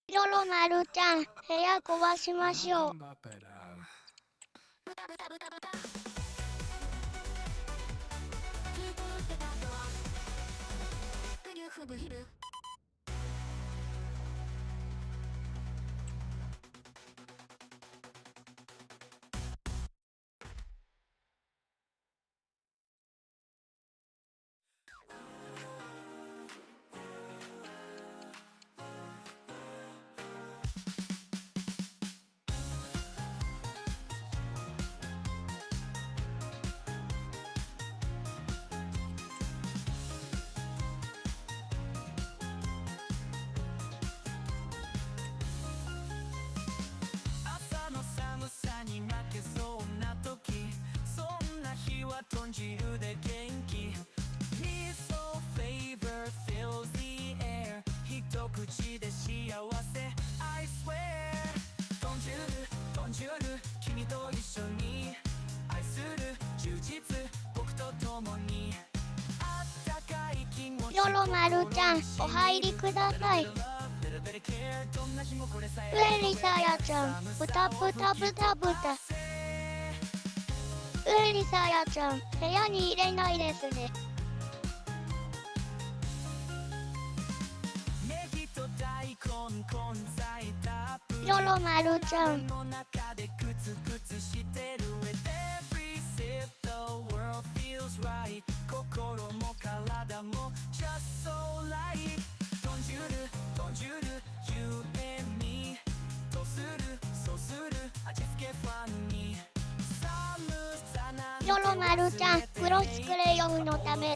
ピロロまるちゃん部屋壊しましょう。豚豚豚豚プリュフブヒル。朝の寒さに負けそうな時、そんな日は豚汁で元気。 He's so flavor fills the air、 一口で幸せ I swear。 豚汁豚汁君と一緒に愛する充実僕と共に、あったかい気持ち。ピロロまるちゃんお入りください。うりさやちゃん豚豚豚豚。うりさやちゃん部屋に入れないですね。よろまるちゃん。の中でグツグツしてる With every sip the world feels right 心も体も just so right Don't you you and me とするそうする味付けファンに寒さなんてよろまるちゃん、クロスクレヨンのため。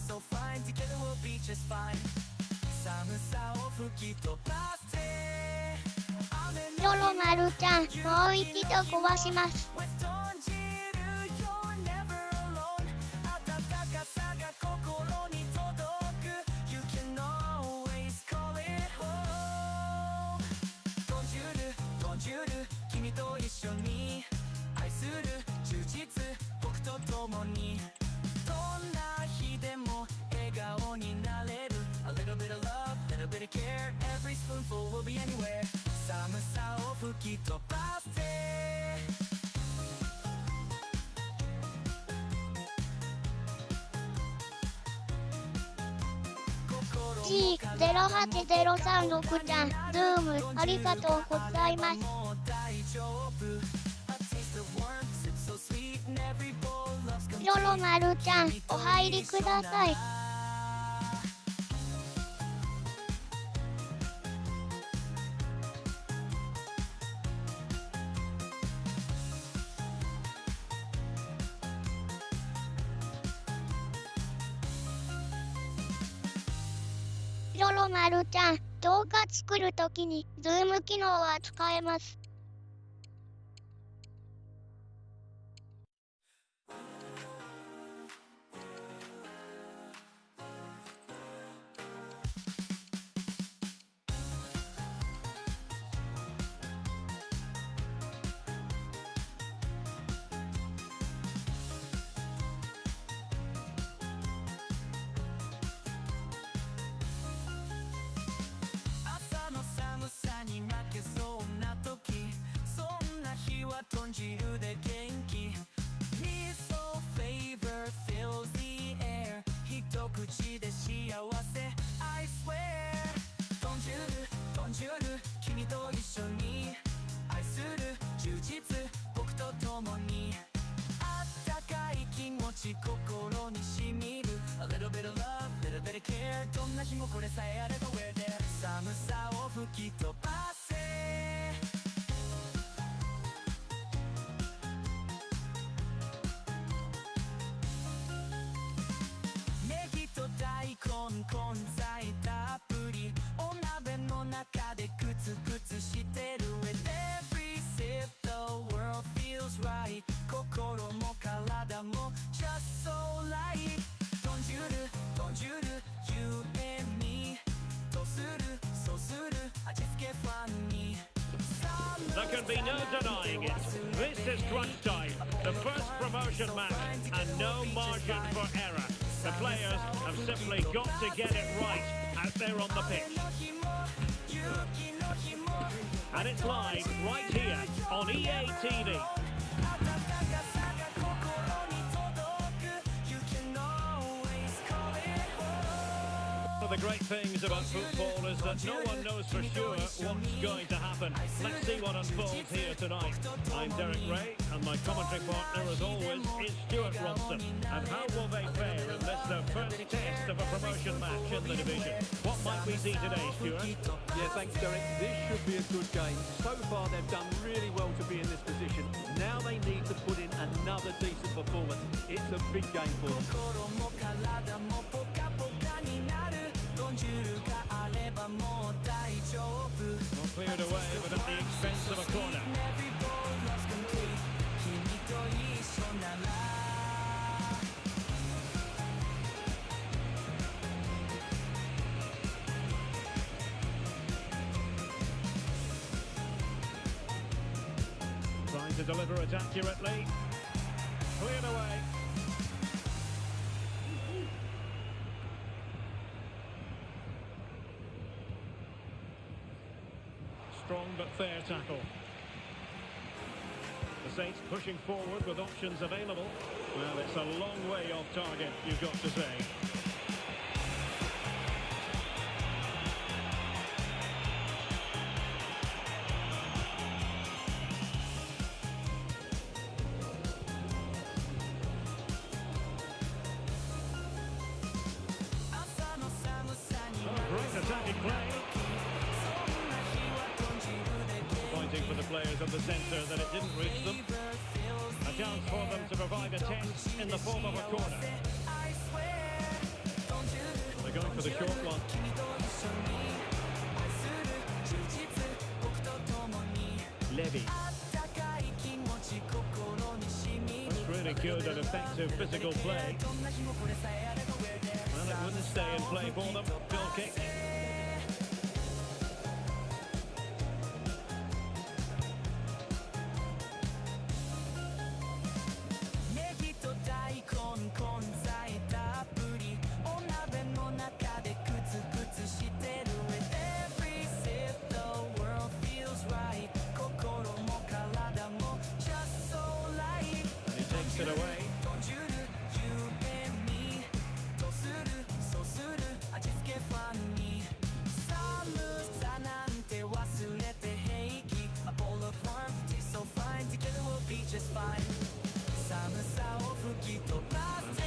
So fine together we'll be just fine 寒さを吹き飛ばせよろまるちゃん、もう一度壊します。君と一緒に愛する充実僕と共にどんな日でも笑顔になれる A little bit of love, little bit of care Every spoonful will be anywhere 寒さを吹き飛ばせG08036 ちゃん、ズームありがとうございます。よろまるちゃん、お入りください。よろまるちゃん、動画作るときにズーム機能は使えます。朝の寒さに負けそうな時そんな日は豚汁で元気 Miso flavor fills the air 一口で幸せ I swear 豚汁君と一緒に愛する充実僕と共にあったかい気持ち心にしみる A little bit of love, little bit of care どんな日もこれさえあれば We're there 寒さを吹き飛ばせネギと大根根菜たっぷりお鍋の中でグツグツしてる With every sip the world feels right 心も体も just so right 豚汁 you and me とするそうする味付けファンに There can be no denying it. This is crunch time. The first promotion match and no margin for error. The players have simply got to get it right out there on the pitch. And it's live right here on EA TV. One of the great things about football is that no one knows for sure what's going to happen. Let's see what unfolds here tonight. I'm Derek Ray, and my commentary partner, as always, is Stuart Robson. And how will they fare in this, their first test of a promotion match in the division? What might we see today, Stuart? Yeah, thanks, Derek. This should be a good game. So far, they've done really well to be in this position. Now they need to put in another decent performance. It's a big game for them. Well, cleared away, but at the expense of a corner. Trying to deliver it accurately. Cleared away. Strong but fair tackle. The Saints pushing forward with options available. Well, it's a long way off target, you've got to say. attacking play. Pointing for the players of the centre that it didn't reach them. A chance for them to provide a test in the form of a corner. They're going for the short one. Levy. That's really good and effective physical play. Well, it wouldn't stay in play for them. Goal kick. It away.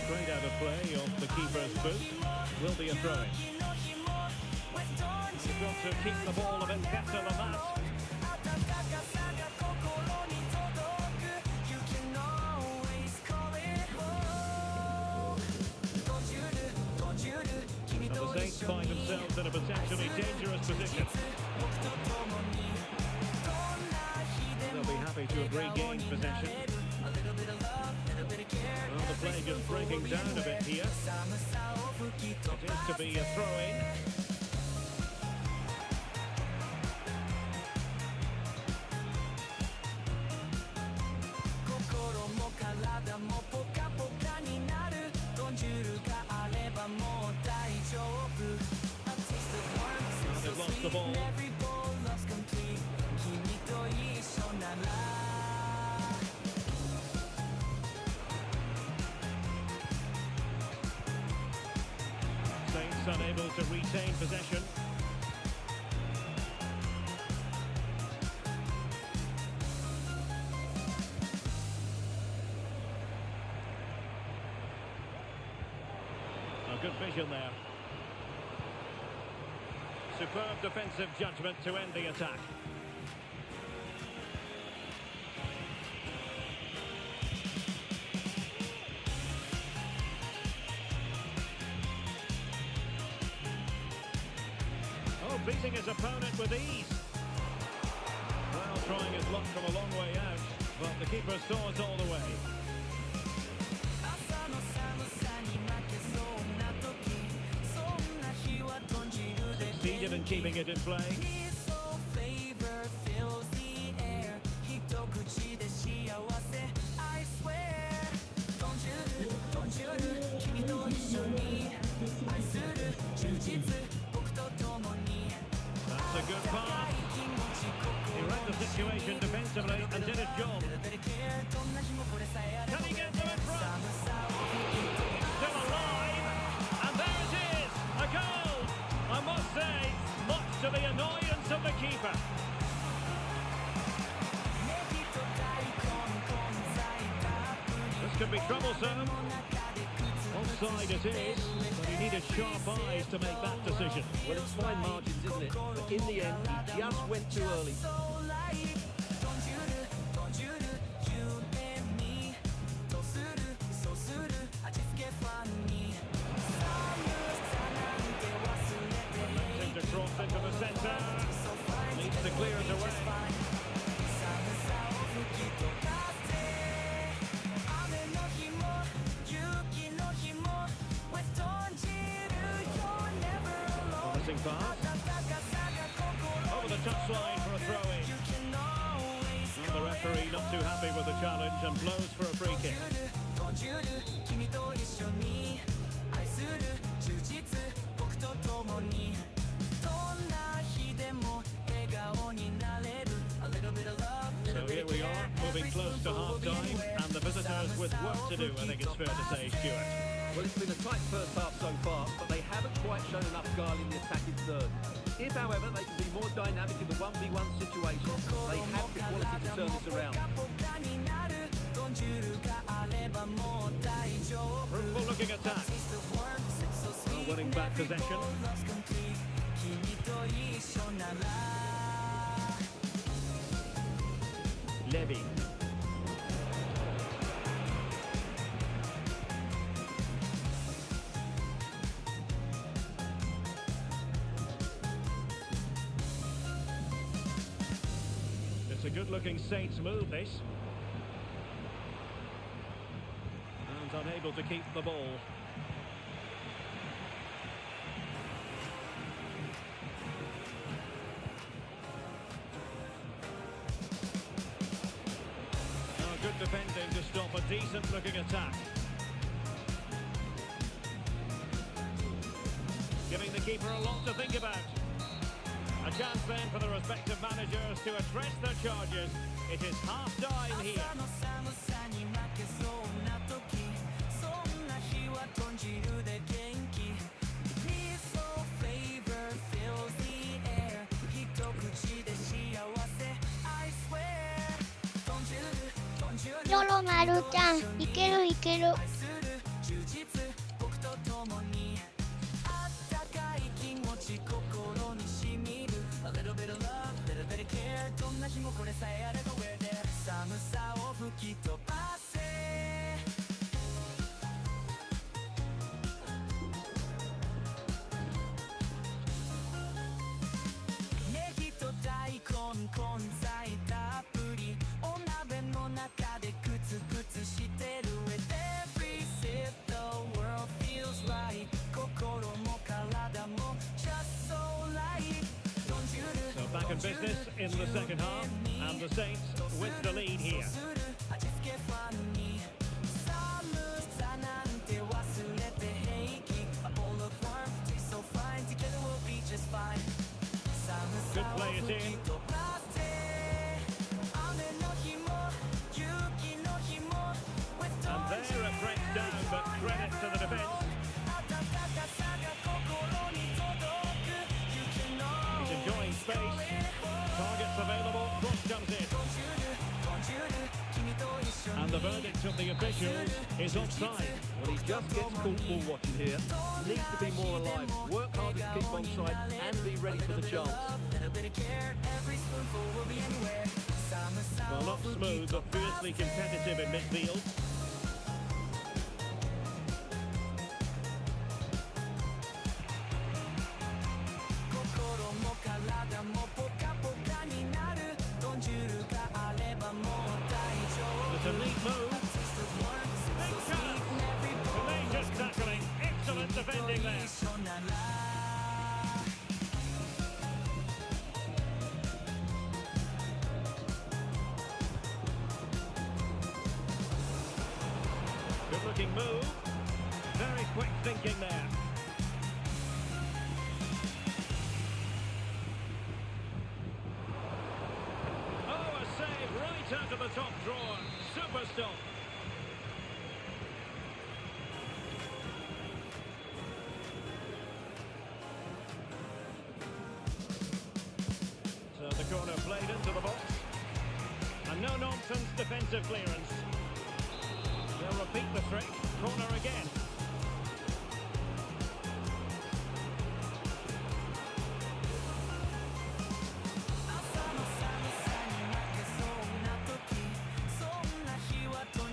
Straight out of play off the keeper's boot. Will be a throw-in. You've got to keep the ball a bit better than that. And the Saints find themselves in a potentially dangerous position. They'll be happy to have regained possession. Well, the play just breaking down a bit here. It is to be a throw-in. They've lost the ball. Saints unable to retain possession. A good vision there. Superb defensive judgment to end the attack. Oh, beating his opponent with ease. Well, trying his luck from a long way out, but the keeper saw it all the way. Succeeded in keeping it in play. That's a good pass. He read the situation defensively and did his job. Can he get them in front? Still alive. And there it is. A goal. I must say, much to the annoyance of the keeper. This could be troublesome. Offside it is, but he needed sharp eyes to make that decision. Well, it's fine margins, isn't it? But in the end, he just went too early. To cross into the centre. Needs to clear it away. Promising pass. Over the touchline for a throw-in. And the referee not too happy with the challenge and blows for a free kick. So here we are, moving close to half-time, and the visitors with work to do, I think it's fair to say, Stuart. Well, it's been a tight first half so far, but they haven't quite shown enough guile in the attacking third. If, however, they can be more dynamic in the 1v1 situation, they have the quality to turn this around. Fruitful looking attack. Well, winning back possession. 君と一緒なら Levy. It's a good-looking Saints move, this. And unable to keep the ball. Good defending to stop a decent-looking attack. Giving the keeper a lot to think about. A chance then for the respective managers to address their charges. It is half-time here. 朝の寒さに負けそうな時そんな日は豚汁で元気 Peace or flavor fills the air 一口で幸せ I swear 豚汁りょろまるちゃん、いけるいける。愛する充実僕と共にあったかい気持ち心にしみる A little bit of love, little bit of care どんな日もこれさえあれば We're there 寒さを吹き飛ばせネギと大根根菜たっぷりお鍋の中でグツグツしてる With every sip the world feels right 心も体も just so right So back in business in the second half, and the Saints with the lead here. 味付けファンに寒さなんて忘れて平気 A bowl of warmth tastes so fine Together we'll be just fine 寒さを吹き飛ばせ雨の日も雪の日も With And there it breaks down, but credit to the defence. 暖かさが心に届く You can He's enjoying space. Targets available, cross comes in. And the verdict of the officials is offside. Well, he just gets caught ball watching here. Needs to be more alive. Work harder to keep onside and be ready for the chance. Well, not smooth, but fiercely competitive in midfield. It's a neat move. Courageous tackling. Excellent defending there. Good looking move. Very quick thinking there. Oh, a save right out of the top drawer. Super stop. So the corner played into the box. And no nonsense defensive clearance. They'll repeat the trick. Corner again.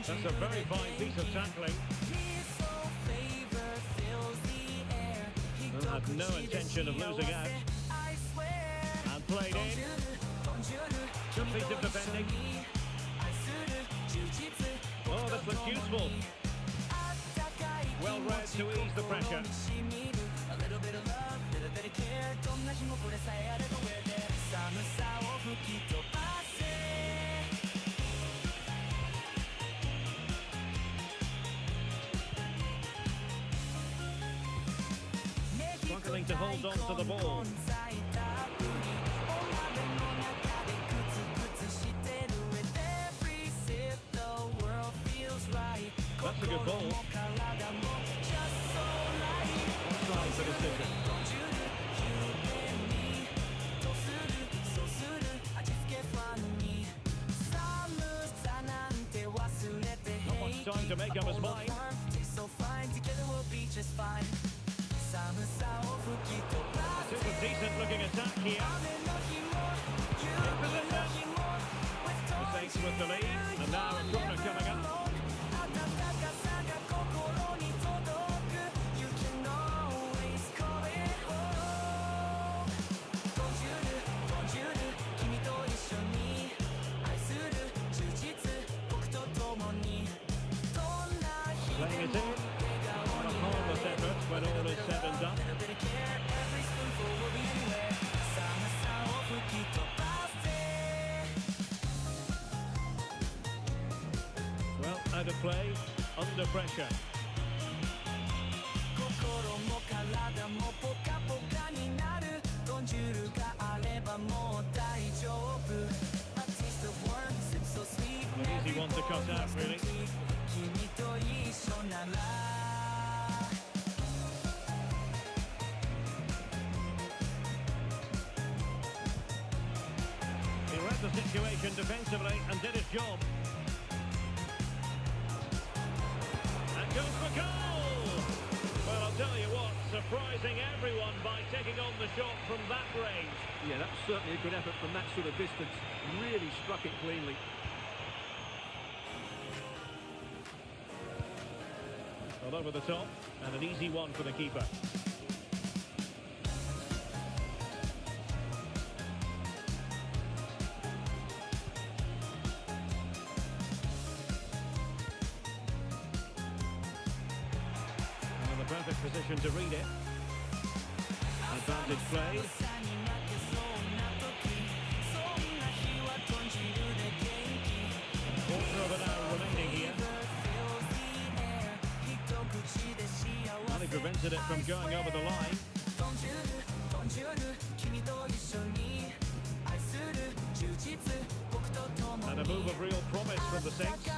That's a very fine piece of tackling. And had no intention of losing out. And played in. Good piece of defending. Oh, this looks useful. Well read to ease the pressure. A little bit of love, little bit of care どんな日もこれさえあれば We're there 寒さを吹き飛ばせ Struggling to hold on to the ball. That's a good ball. Offside for decision. Not much time to make up his mind. So fine, together we'll be just fine. It is a decent here. In position. The Saints with the lead, and now a corner coming up. Playing it in. On a harmless effort when all is said and done. Well, out of play, under pressure. An easy one to cut out, really. He read the situation defensively and did his job. And goes for goal! Well, I'll tell you what, surprising everyone by taking on the shot from that range. Yeah, that's certainly a good effort from that sort of distance. Really struck it cleanly. Well, over the top, and an easy one for the keeper. And in the perfect position to read it. Advantage played. Quarter of an hour remaining here. Well, he prevented it from going over the line. And a move of real promise from the Saints.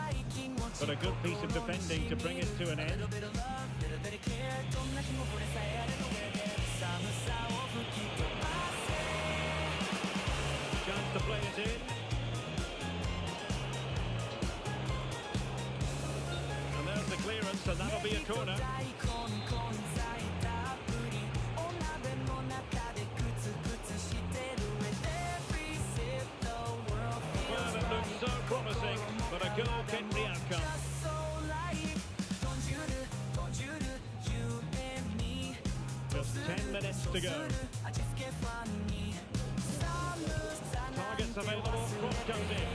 But a good piece of defending to bring it to an end. Chance to play it in. And there's the clearance, and that'll be a corner. Well, it looks so promising, but a goal kept the outcome. Just 10 minutes to go. Targets available, cross comes in.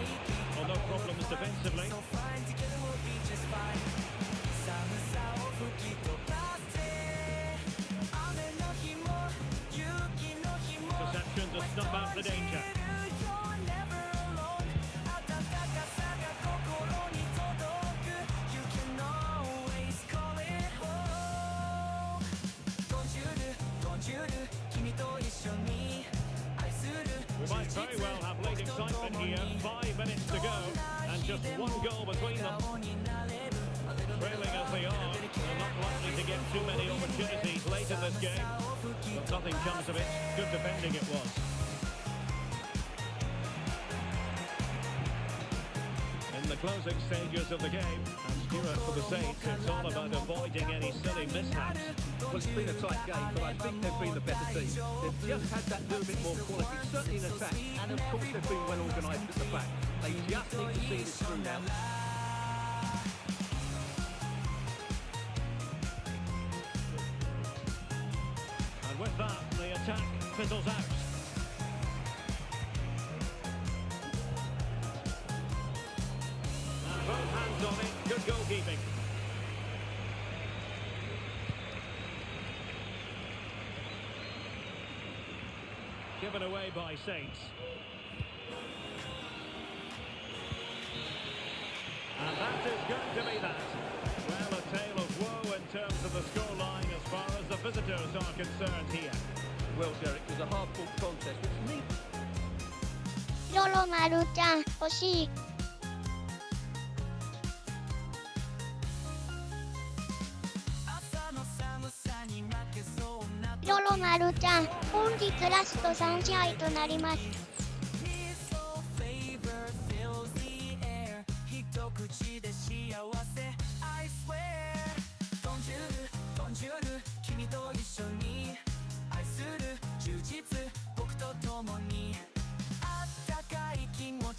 Well, no problems defensively. Perception to snuff out the danger. We might very well have late excitement here. 5 minutes to go, and just one goal between them. Trailing as they are, they're not likely to get too many opportunities late in this game. But nothing comes of it. Good defending it was. In the closing stages of the game, and Stuart for the Saints, it's all about avoiding any silly mishaps. Well, it's been a tight game, but I think they've been the better team. They've just had that little bit more quality, certainly in attack, and of course they've been well organised at the back. They just need to see this through now. And with that, the attack fizzles out. And both hands on it, good goalkeeping. Given away by Saints. And that is going to be that. Well, a tale of woe in terms of the scoreline as far as the visitors are concerned here. Well, Derek, it was a hard-fought contest. It's neat. ロロマルちゃん、欲しい。ロロマルちゃん、本日ラスト3試合となります。君と一緒に愛する充実僕と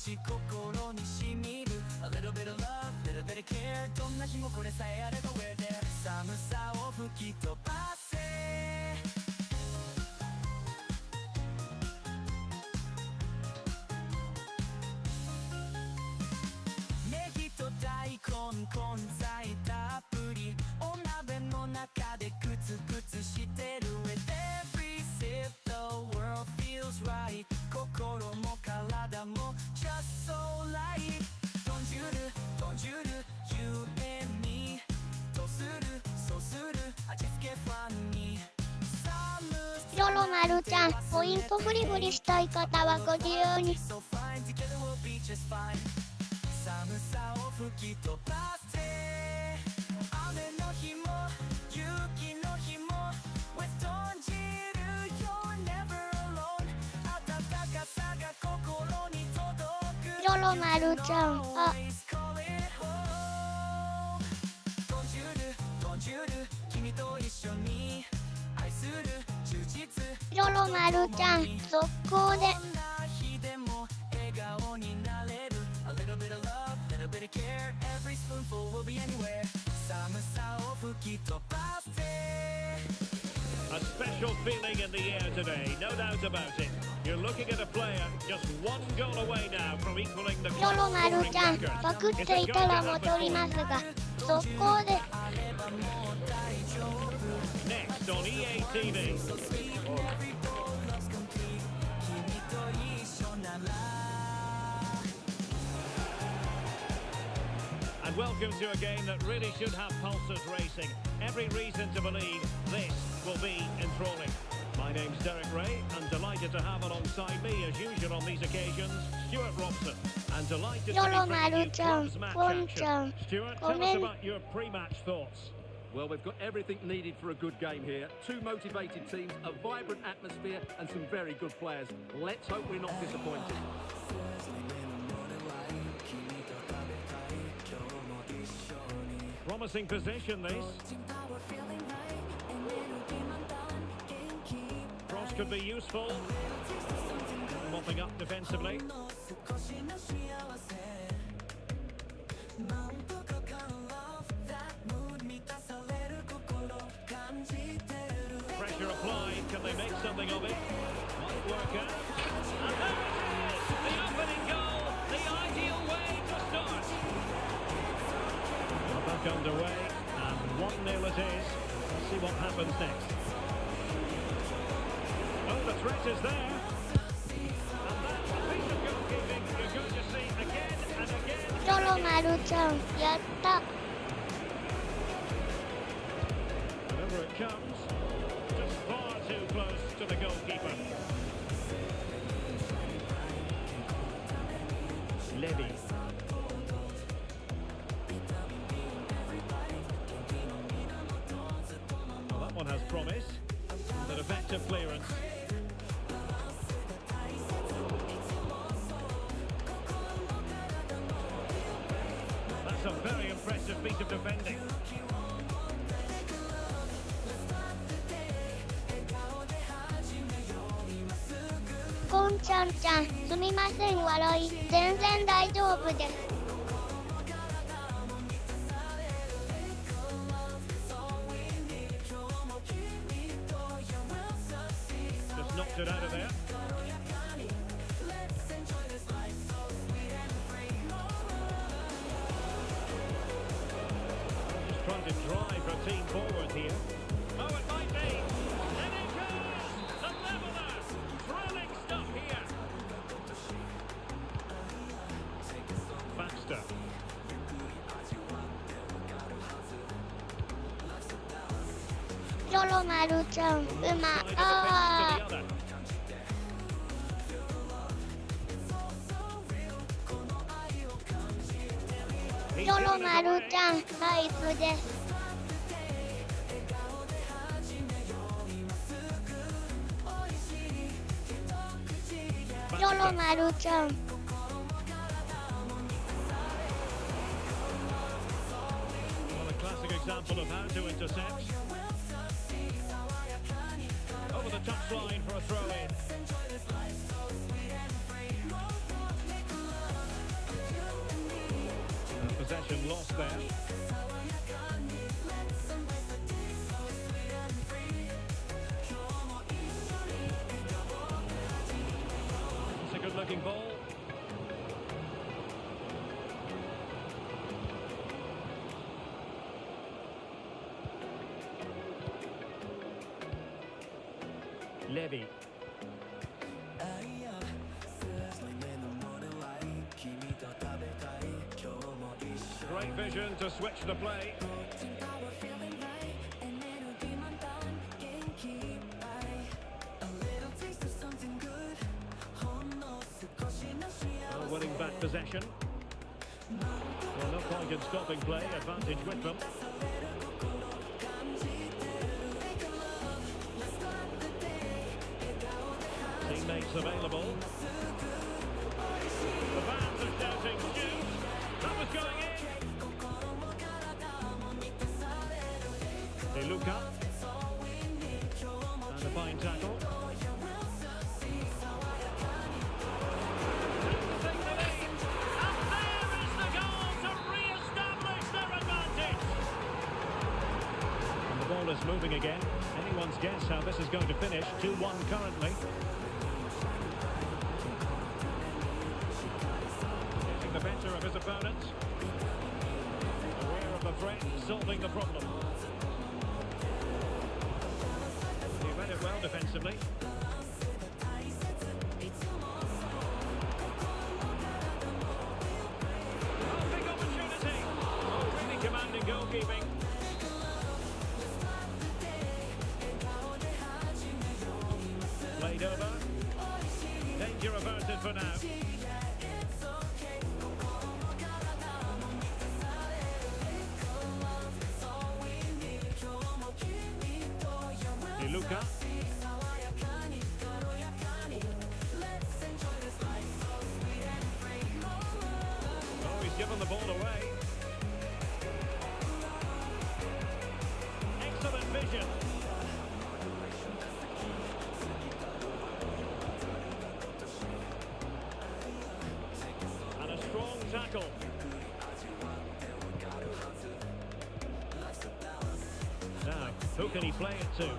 ち心にしみる A little bit of love, little bit of care どんな日もこれさえあれば We're there 寒さを吹き飛ばせネギと大根根菜たっぷりお鍋の中でグツグツしてる With every sip the world feels right 心も体も just so light 豚汁 you and me とするそうする味付けファンにひろろまるちゃん、ポイントフリフリしたい方はご自由に。So fine, together we'll be just fine 寒さを吹き飛ばせ雨の日も雪の日も With 豚汁 You're never alone 暖かさが心に届くひろろまるちゃん、あ、Always call it home 豚汁君と一緒に愛する充実ひろろまるちゃん、速攻で。どんな日でも笑顔になれる A little bit of love, little bit of care Every spoonful will be anywhere 寒さを吹き飛ばせ A special feeling in the air today, no doubt about it. You're looking at a player just one goal away now from equaling the ひろろまるちゃん、パクっていたら戻りますが、速攻で。Next on EA TV. And welcome to a game that really should have pulses racing. Every reason to believe this will be enthralling. My name's Derek Ray, and delighted to have alongside me, as usual on these occasions, Stuart Robson. And delighted to be bringing you club's match action. Stuart, tell us about your pre-match thoughts. Well, we've got everything needed for a good game here. Two motivated teams, a vibrant atmosphere, and some very good players. Let's hope we're not disappointed. Promising position, this. Cross could be useful. Mopping up defensively. Pressure applied. Can they make something of it? Might work out. And there it is! The opening goal! The ideal way to start. Well, back underway, and 1-0 it is. Let's see what happens next. Oh, the threat is there. And that's a piece of goalkeeping you're going to see again and again. ひろろまるちゃん、やった。 Whenever it comes, just far too close to the goalkeeper. Levy. Well, that one has promise. An effective clearance. That's a very impressive piece of defending. こんちゃんちゃん、すみません笑い、全然大丈夫です。Just knocked it out of there. Just trying to drive her team forward here. Oh, it might be. And it goes! The leveller! Thrilling stuff here. Baxter. ひろろまるちゃん、うま、あー。 ひろろまるちゃん、ナイスです。ひろろまるちゃん。 Well, a classic example of how to intercept. Over the touchline for a throw-in. there. It's a good-looking ball. Levy. Great vision to switch the play. Well, winning back possession. Well, no point in stopping play. Advantage with them. Teammates available. The fans are shouting, shoot! That was going in! De Luca. And a fine tackle. And there is the goal to re-establish their advantage! And the ball is moving again. Anyone's guess how this is going to finish. 2-1 currently. Getting the better of his opponents. Aware of the threat, solving the problem. He read it well defensively. Oh, big opportunity! Oh, really commanding goalkeeping. Played over. Danger averted for now. De Luca. Oh, he's given the ball away. Excellent vision. And a strong tackle. Now, who can he play it to?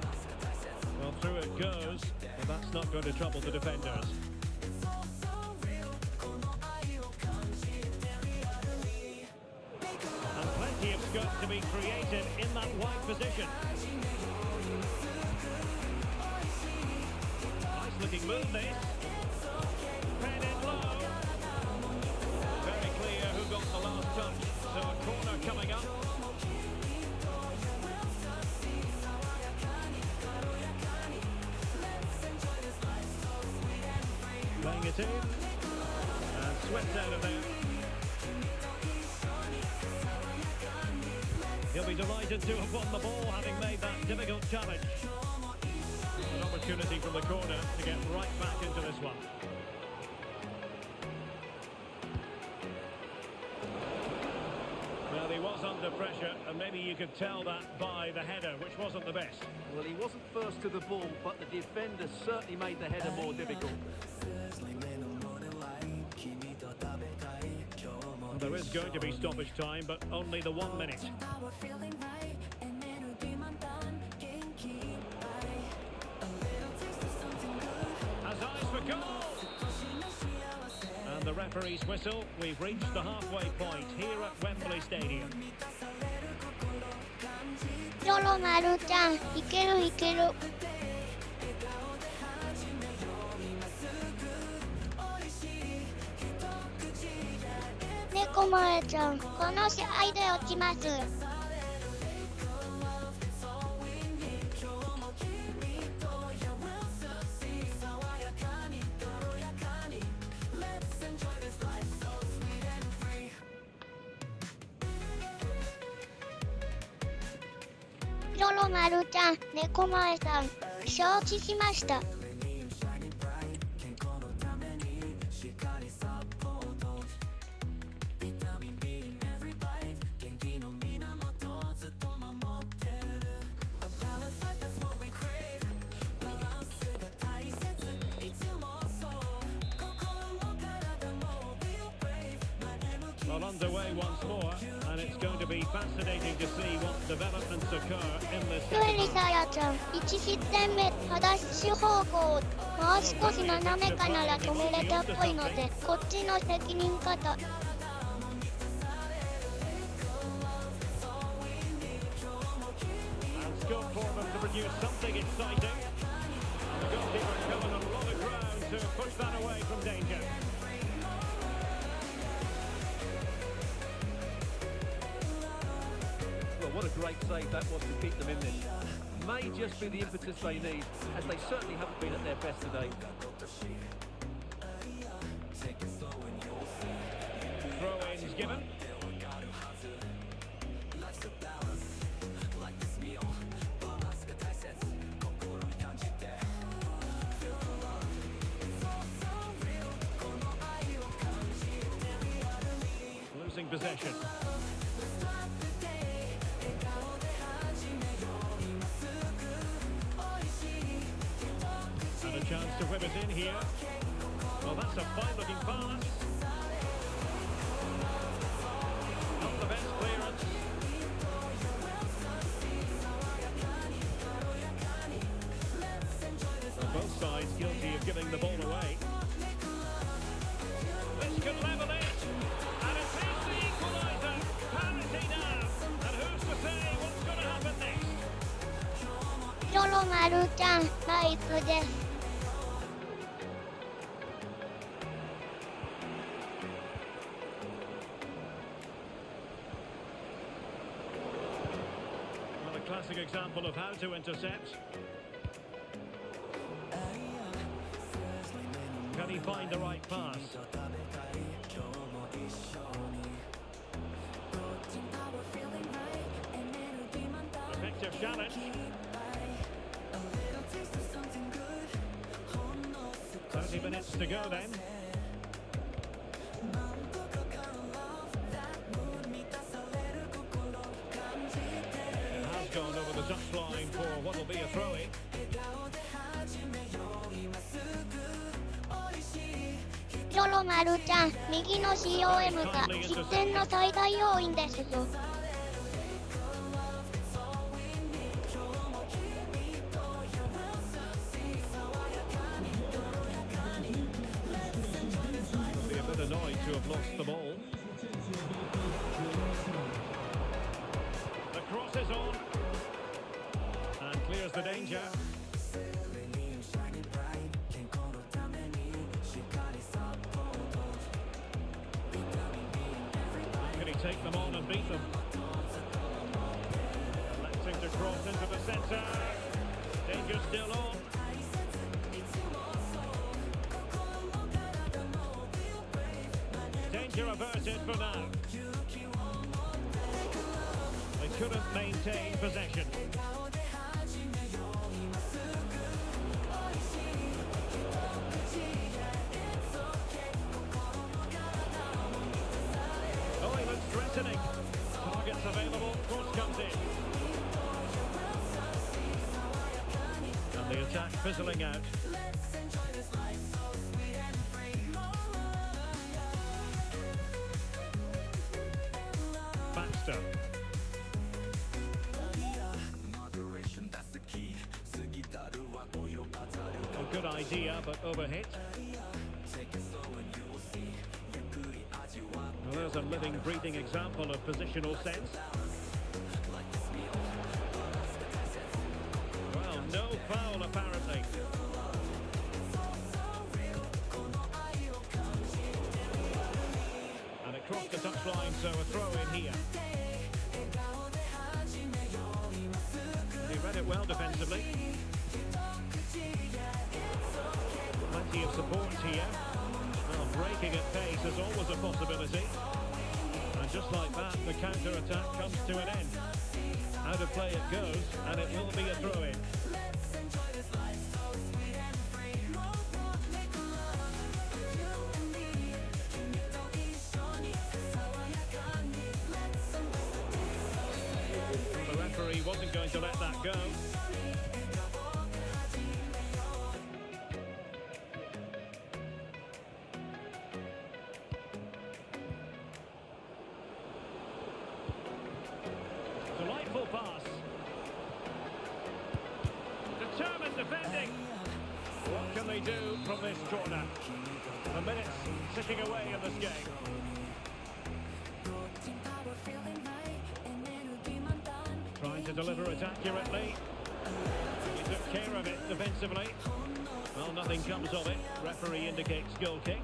Well, through it goes, but that's not going to trouble the defenders. And plenty of scope to be created in that wide position. Nice looking move this. Pen in low. Very clear who got the last touch. So a corner coming up. Playing it in. And swept out of there. He'll be delighted to have won the ball, having made that difficult challenge. An opportunity from the corner to get right back into this one. Well, he was under pressure, and maybe you could tell that by the header, which wasn't the best. Well, he wasn't first to the ball, but the defender certainly made the header more difficult. Well, there is going to be stoppage time, but only the 1 minute. Has eyes for goal! And the referee's whistle. We've reached the halfway point here at Wembley Stadium. りょろまるちゃん、いけるいける。猫前ちゃん、この試合で落ちます。りょろまるちゃん、猫前さん、承知しました。Well, underway once more, and it's going to be fascinating to see what developments occur in this プエリサヤちゃん、1失点目、正し方向。もう少し斜めかなら止めれたっぽいので、こっちの責任方。And scope for them to produce something exciting. And the goalkeeper's covered a lot of ground to push that away from danger. Well, what a great save that was to keep them in this. May just be the impetus they need, as they certainly haven't been at their best today. Throw-ins given. Losing possession. And a chance to whip it in here. Well, that's a fine-looking pass. Not the best clearance. Well, both sides guilty of giving the ball away. This could level it. And it is the equaliser. Parity now. And who's to say what's going to happen next? りょろまるちゃん、ナイスです。Well, a classic example of how to intercept. Can he find the right pass? Effective challenge. 30 minutes to go then. It has gone over the touchline for what will be a throw-in. りょろまるちゃん、右の COM が失点の最大要因ですよ。Be a bit annoyed to have lost the ball. The cross is on and clears the danger. Can he take them on and beat them? Electing to cross into the centre. Danger still on. Danger averted for now. They couldn't maintain possession. Oh, he looks threatening. Targets available, cross comes in. And the attack fizzling out. Baxter. A good idea, but overhit. Well, there's a living, breathing example of positional sense. Well, no foul apparently. And it crossed the touchline, so a throw in here. He read it well defensively. Plenty of support here. Well, breaking at pace is always a possibility. And just like that, the counter-attack comes to an end. Out of play it goes, and it will be a throw-in. The referee wasn't going to let that go. they do from this corner? The minutes sitting away in this game. Trying to deliver it accurately. He took care of it defensively. Well, nothing comes of it. Referee indicates goal kick.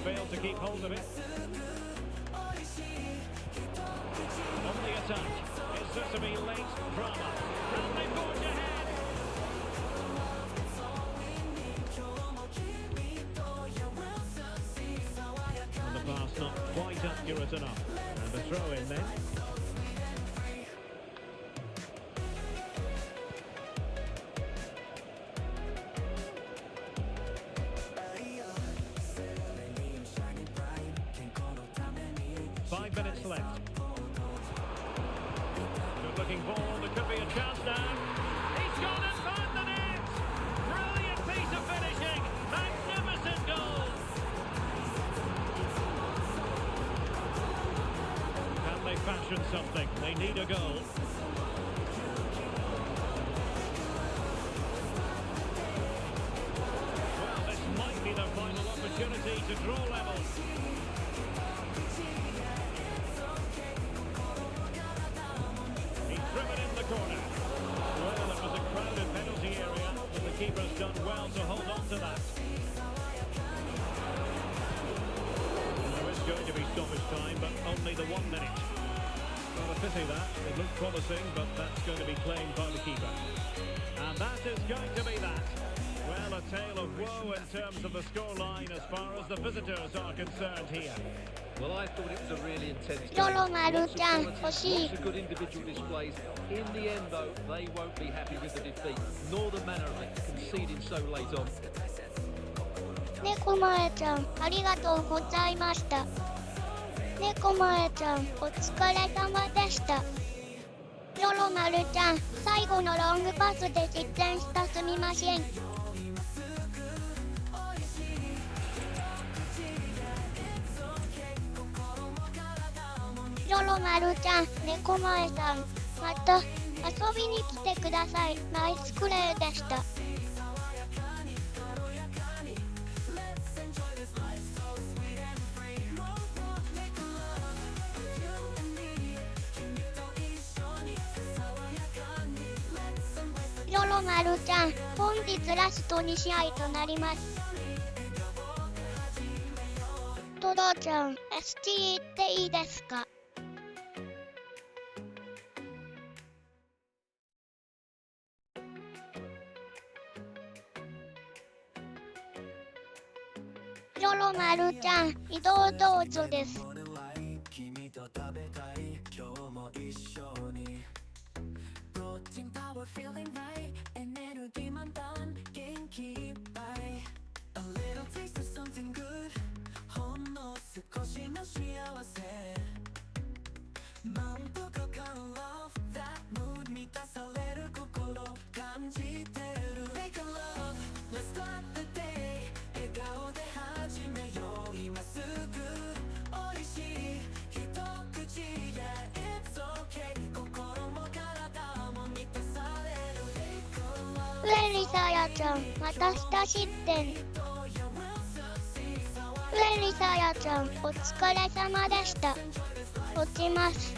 Failed to keep hold of it. On the attack, it's set to be late drama. And they forge ahead. And the pass not quite accurate enough. And a throw in then. Minutes left. Good looking ball, there could be a chance now. He's gone and found the net! Brilliant piece of finishing! Magnificent goal! Can they fashion something? They need a goal. Well, this might be their final opportunity to draw levels. Driven in the corner. Well, it was a crowded penalty area, and the keeper's done well to hold on to that. There is going to be stoppage time, but only the 1 minute. Well, a pity that. It looked promising, but that's going to be claimed by the keeper. And that is going to be that. Well, a tale of woe in terms of the scoreline as far as the visitors are concerned here. Well, I thought it was a really intense game. ロロマルちゃん Lots 欲しい of good individual displays. In the end, though, they won't be happy with the defeat, nor the manner of it, conceding so late on. 猫前ちゃんありがとうございました。猫前ちゃんお疲れ様でした。ロロマルちゃん最後のロングパスで失点したすみません。ロロマルちゃん、猫前さん、また遊びに来てください。ナイスプレーでした。ロロマルちゃん、本日ラスト2試合となります。トドちゃん、ST 行っていいですか？ロロマルちゃん、移動どうぞです。ウエリサヤちゃん、またした失点。ウエリサヤちゃん、お疲れ様でした。落ちます。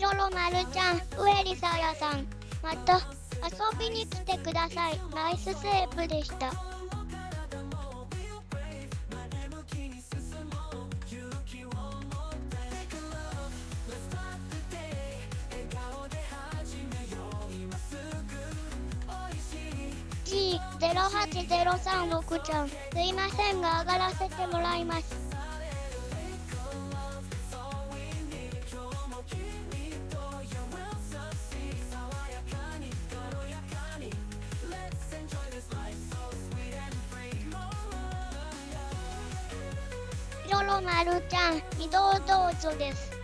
ロロマルちゃん、ウエリサヤさん、また遊びに来てください。ナイスセーブでした。G08036 ちゃん、すいませんが上がらせてもらいます。ょまるちゃん、移動どうぞです。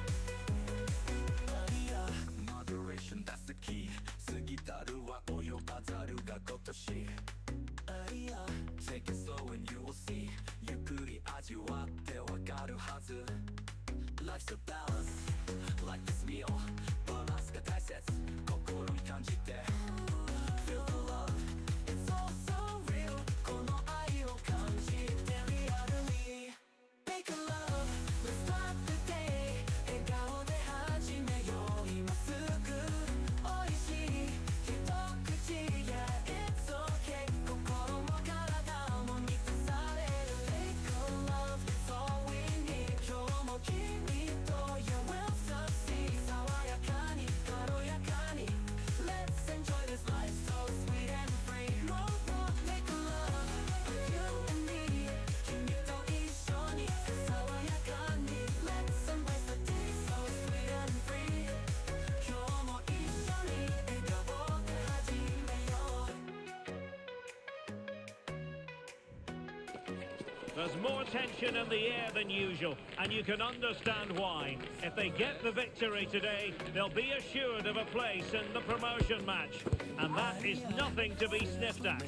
There's more tension in the air than usual, and you can understand why. If they get the victory today, they'll be assured of a place in the promotion match. And that is nothing to be sniffed at.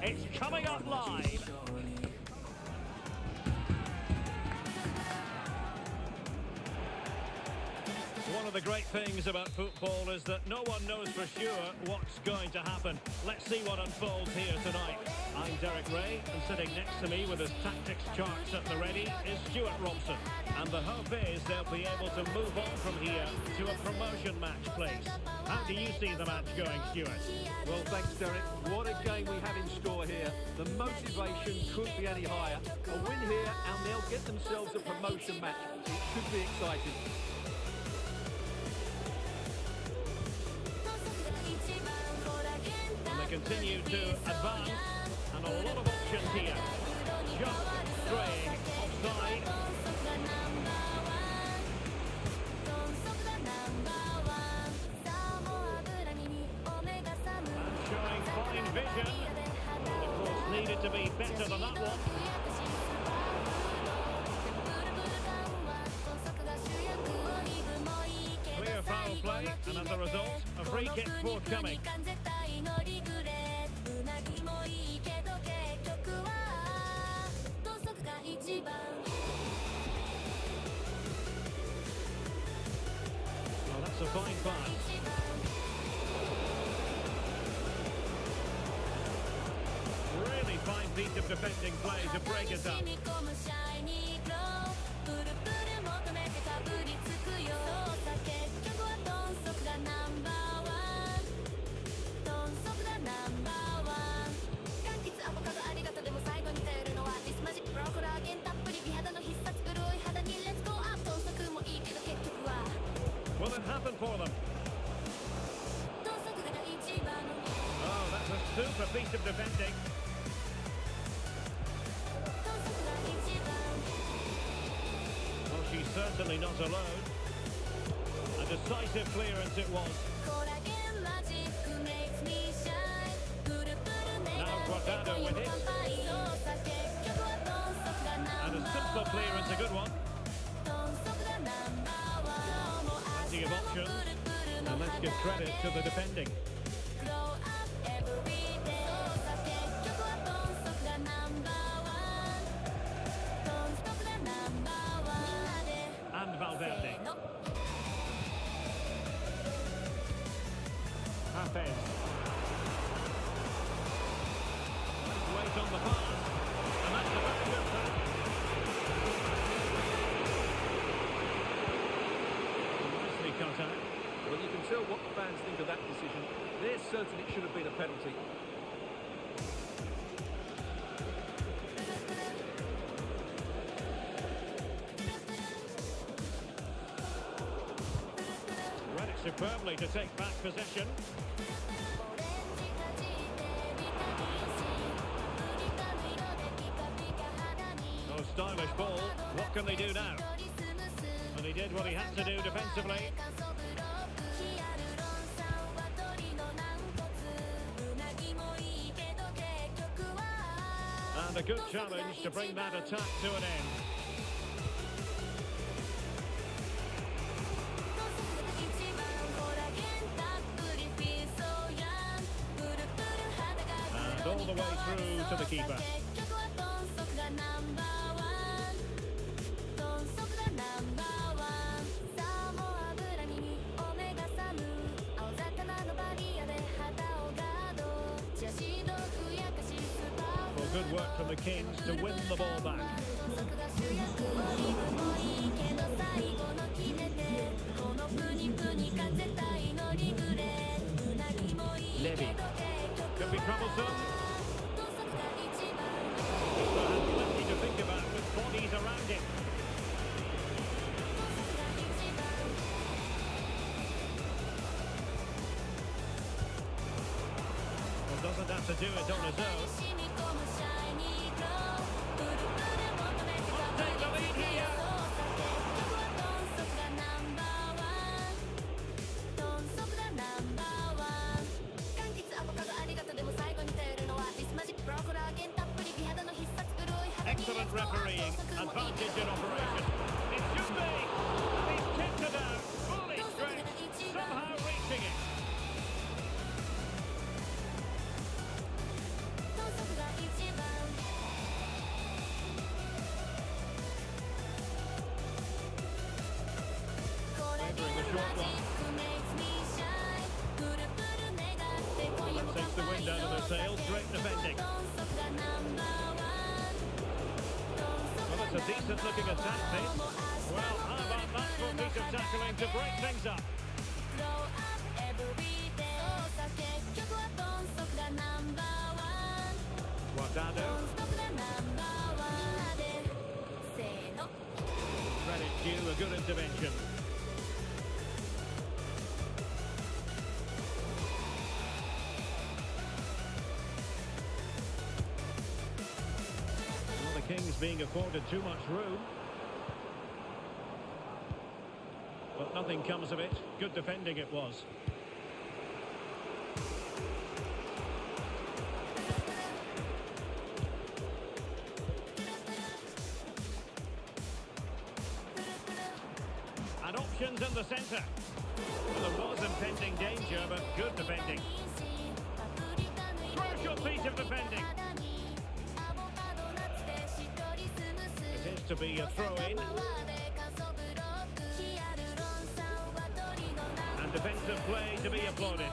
It's coming up live. One of the great things about football is that no one knows for sure what's going to happen. Let's see what unfolds here tonight. I'm Derek Ray, and sitting next to me with his tactics charts at the ready is Stuart Robson. And the hope is they'll be able to move on from here to a promotion match place. How do you see the match going, Stuart? Well, thanks, Derek. What a game we have in store here. The motivation couldn't be any higher. A win here, and they'll get themselves a promotion match. It should be exciting. And they continue to advance, and a lot of options here. Just straying offside. And showing fine vision. Of course, needed to be better than that one. Clear foul play, and as a result, a free kick forthcoming. Well, that's a fine pass. Really fine piece of defending play to break it up. Will it happen for them? Oh, that's a super piece of defending. Well, she's certainly not alone. A decisive clearance it was. Now Guardado with it. And a simple clearance, a good one. Plenty of options. And let's give credit to the defending. And Valverde. Hafez. Weight on the pass. And that's a very good pass. Nicely cut out. Well, you can tell what the fans think of that decision. They're certain it should have been a penalty. Read it superbly to take back possession. Oh, stylish ball. What can they do now? And he did what he had to do defensively. And a good challenge to bring that attack to an end. And all the way through to the keeper. Well, good work from the Kings to win the ball back. Levy. Could be troublesome. Plenty to think about with bodies around him. Well, doesn't have to do it on his own. Take the lead here. Excellent refereeing, advantage in operation. It should be. He's tipped it out, fully stretched, somehow reaching it. Favouring the short one. Well, that takes the wind out of their sails. Great defending. Well, it's a decent looking attack, this. Well, how about that for a piece of tackling to break things up? Guardado. Credit due, a good intervention. Well, the Kings being afforded too much room. But nothing comes of it. Good defending it was. And options in the centre. Well, there was impending danger, but good defending. Crucial piece of defending. It is to be a throw-in. And defensive play to be applauded.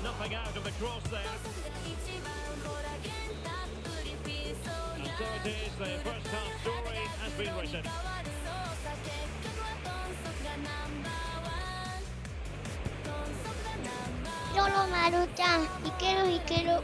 Snuffing out of the cross there. And so it is, the first half story has been written. ロロマルちゃん、いけるいける。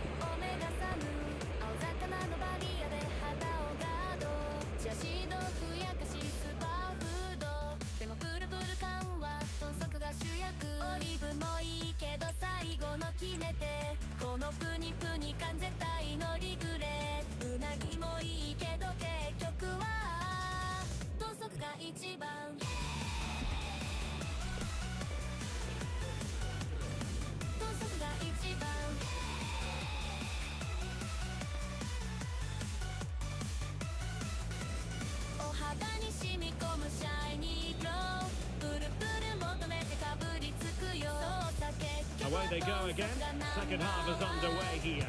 Away they go again. Second half is underway here.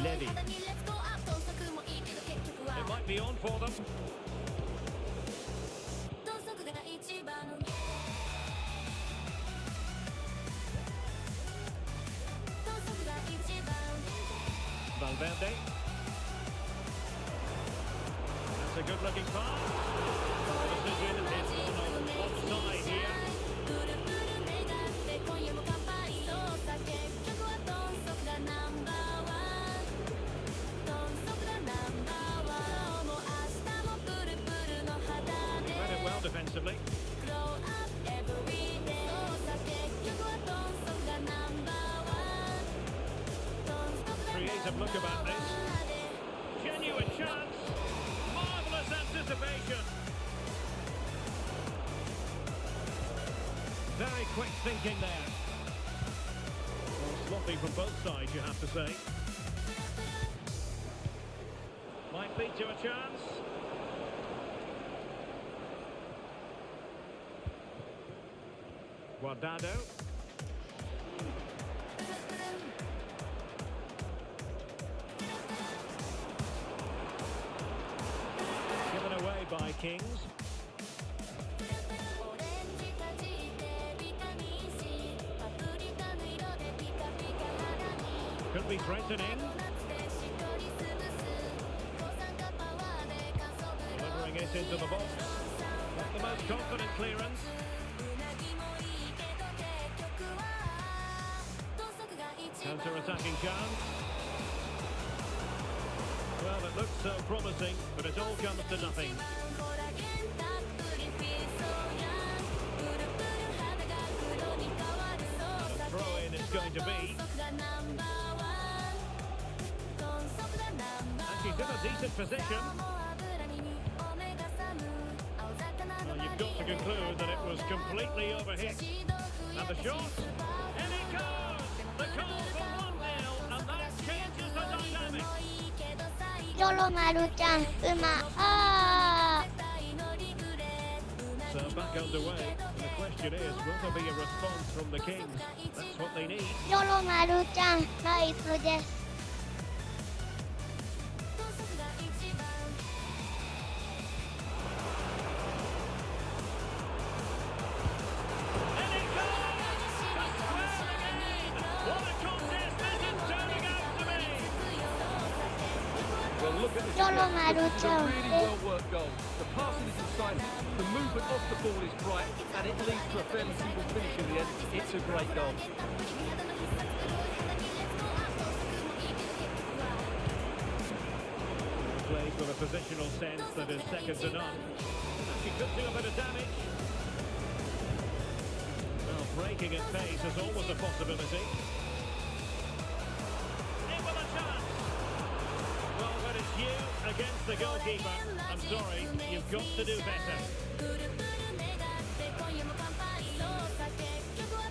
Levy. It might be on for them. Valverde. That's a good looking pass. The decision is on offside here. Read it well defensively. Creative look about this. genuine chance. Marvellous anticipation. Very quick thinking there. Well, sloppy from both sides, you have to say. Might lead to a chance. Guardado. Given away by Kings. Could be threatening. Delivering it into the box. Not the most confident clearance. Counter-attacking chance. Well, it looks so promising, but it all comes to nothing. The throw-in is going to be. And she's in a decent position. Well, you've got to conclude that it was completely overhit. And the shot, and it goes! The goal for 1-0, and that changes the dynamic. りょろまるちゃん、あ So back underway, and the question is, will there be a response from the Kings? That's what they need. りょろまるちゃん、ナイスです。And it goes! The square again! What a contest this is turning out to be! Well, look at this. りょろまる It's ち a ゃん really で well worked goal. The passing is incisive, the movement off the ball is bright, and it leads to a fairly simple finish in the end. It's a great goal. Plays with a positional sense that is second to none. She could do a bit of damage. Well, breaking at pace is always a possibility. In with a chance. Well, when it's you against the goalkeeper, I'm sorry, you've got to do better.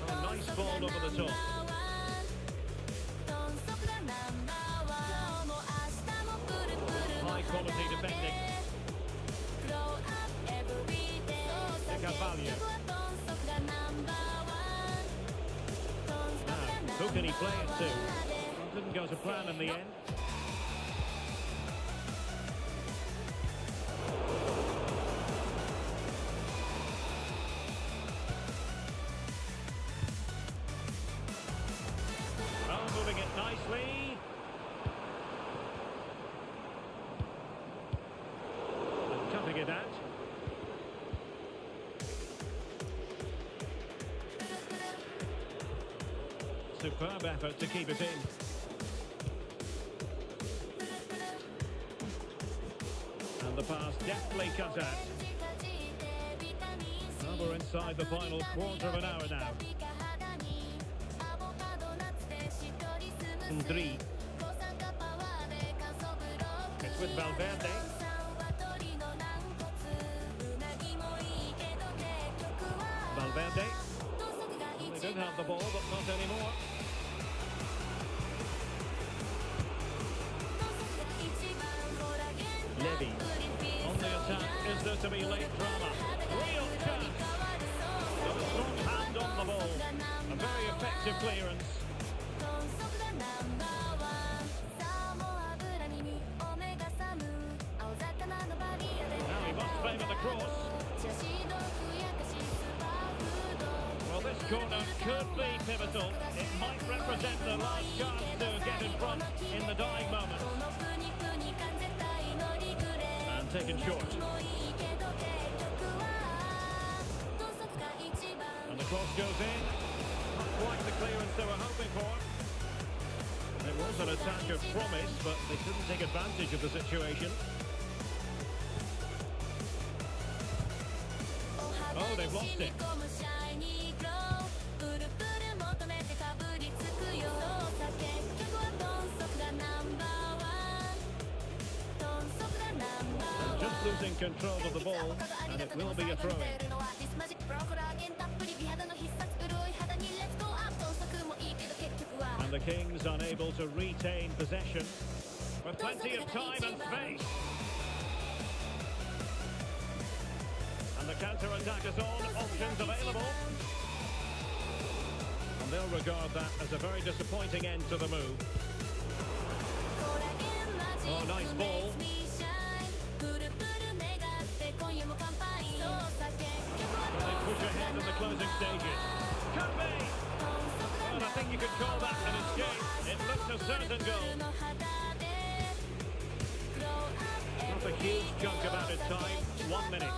Oh, nice ball over the top. High quality defending. Carvalho. Now, who can he play it to? Well, didn't go to plan in the end. Oh, moving it nicely. And cutting it out. Superb effort to keep it in. And the pass deftly cut out. Well, we're inside the final quarter of an hour now. 3. It's with Valverde. Valverde. Well, they did have the ball, but not anymore. Levy. On the attack, is there to be late drama? Real chance. Got a strong hand on the ball. A very effective clearance. Now he must favour the cross. Well, this corner could be pivotal. It might represent the last chance to get in front in the dying moments. And taken short. And the cross goes in. Not quite the clearance they were hoping for. It was an attack of promise, but they couldn't take advantage of the situation. Oh, they've lost it. losing control of the ball, and it will be a throw-in. And the Kings unable to retain possession with plenty of time and space. And the counter-attack is on, options available. And they'll regard that as a very disappointing end to the move. Oh, nice ball. Well, they push ahead in the closing stages. Could be! Well, I think you could call that an escape. It looks a certain goal. Not a huge chunk of added time. 1 minute.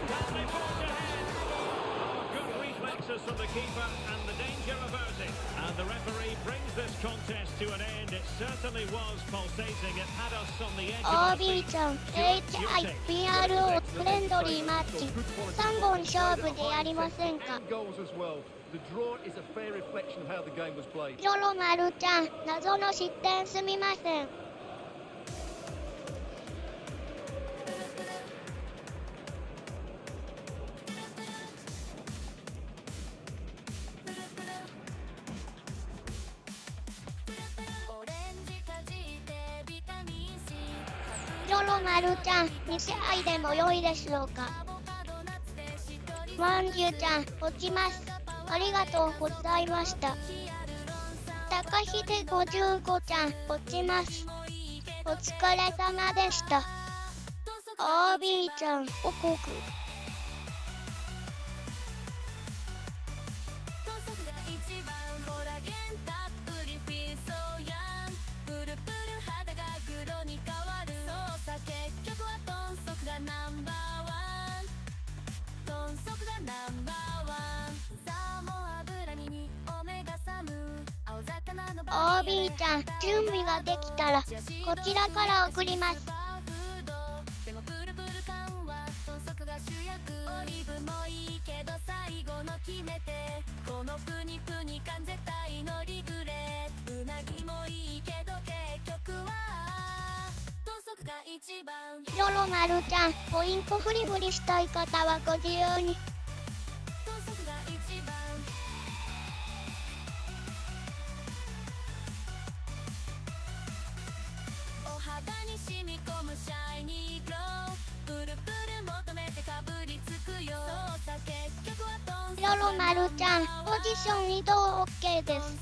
Down they forge ahead. Oh, good reflexes from the keeper and the danger averted. And the referee brings this contest to an end. It certainly was pulsating. It had us on the edge of our OB seat. ちゃん HIPRO フレンドリーマッチ3本勝負でやりませんか。 Goals as well. The draw is a fair reflection of how the game was played. りょろまるちゃん謎の失点すみません。りょろまるちゃん2試合でも良いでしょうか。まんじゅうちゃん落ちます。ありがとうございました。高秀55ちゃん落ちます。お疲れ様でした。R.A.D ちゃんおこく。R.A.D ちゃん準備ができたらこちらから送ります。りょろまるちゃんポイントフリフリしたい方はご自由に。りょろまるちゃんポジション移動 OK です。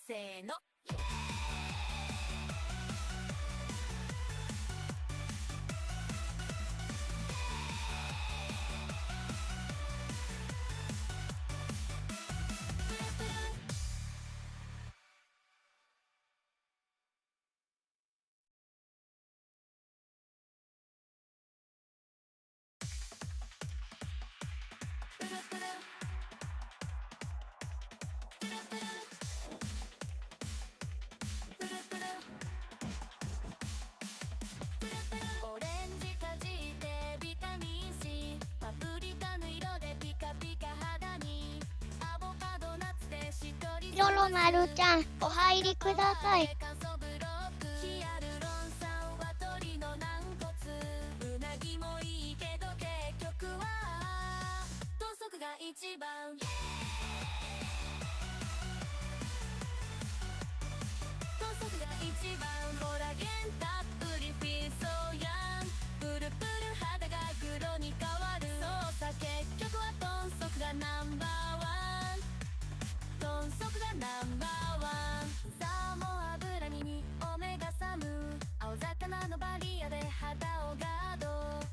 せーの。オレンジかじってビタミン C パプリカの色でピカピカ肌にアボカドナッツでしっとりりょろまるちゃんお入りください。ヒアルロン酸は鶏の軟骨うなぎもいいけど結局は豚足が一番豚足が一番コラゲンたっぷりフィーソーやんプルプル肌が黒に変わるそうさ結局は豚足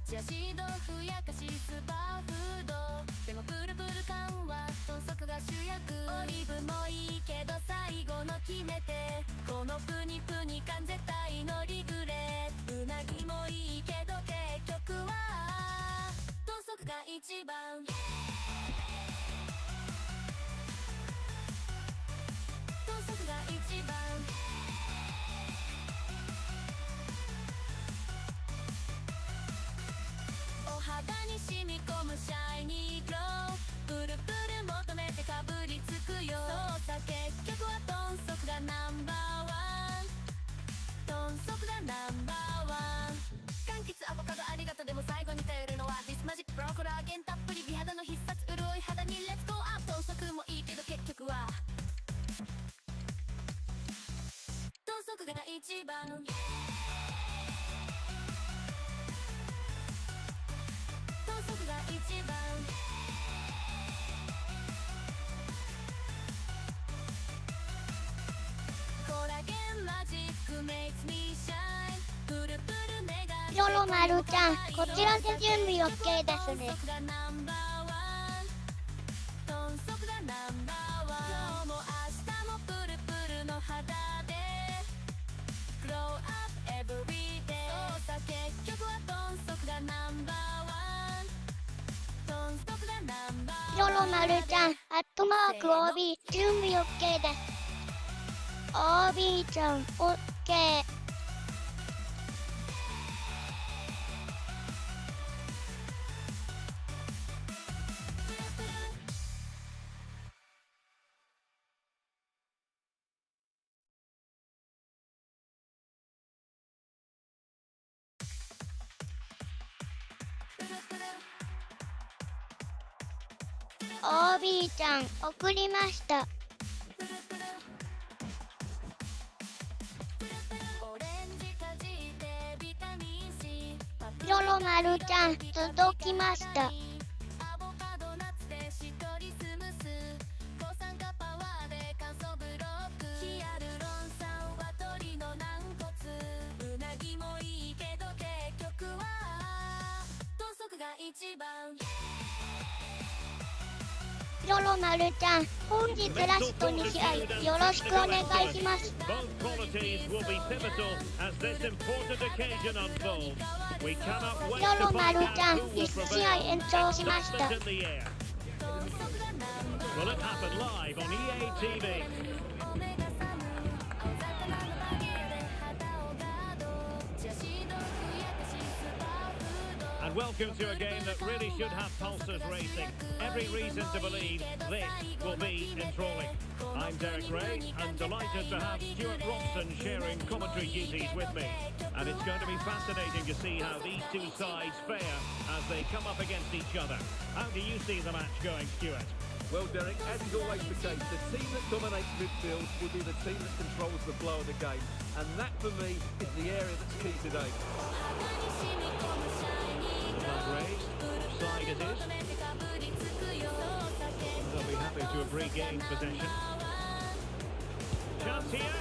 チラシ豆腐やかしスーパーフードでもプルプル感は豚足が主役。オリーブもいいけど最後の決めてこのプニプニ感絶対のリグレ。うなぎもいいけど結局は豚足が一番。豚足が一番。お肌に染み込むシャイニーグロープルプル求めてかぶりつくよ。そうさ結局は豚足がナンバーワン。豚足がナンバーワン。柑橘アボカドありがとうでも最後に頼るのはディスマジックプロコラーゲンたっぷり美肌の必殺潤い肌にレッツゴーアップ。豚足もいいけど結局は豚足が一番。豚足が一番。コラゲンマジックメイクミーシャイン。プルプルメガロロマルちゃん、こちらで準備 OK ですね。豚足がナンバーワン。豚足がナンバーワン。今日も明日もプルプルの肌で Glow up every day。 そうさ結局は豚足がナンバーワン。豚足がナンバーワン。ロロマルちゃん、アットマーク OB 準備 OK です。OB ちゃん OK。OB ちゃん送りました。ロロマルちゃん届きました。アボカドナッツでしっとりスムス。抗酸化パワーで乾燥ブロック。ヒアルロン酸は鶏の軟骨。うなぎもいいけど結局は豚足が一番。ロロマルちゃん、本日ラスト2試合よろしくお願いします。Both qualities will be pivotal as this important occasion unfolds. We cannot wait ロ to ロマ find ル out ちゃん who will 1試合 prevail. 延長しました。 Excitement in the air. Will it happen live on EA TV? And welcome to a game that really should have pulses racing. Every reason to believe this will be enthralling. I'm Derek Ray, and delighted to have Stuart Robson sharing commentary duties with me. And it's going to be fascinating to see how these two sides fare as they come up against each other. How do you see the match going, Stuart? Well, Derek, as is always the case, the team that dominates midfield will be the team that controls the flow of the game. And that, for me, is the area that's key today. Offside it is. They'll be happy to have regained possession. Chance here.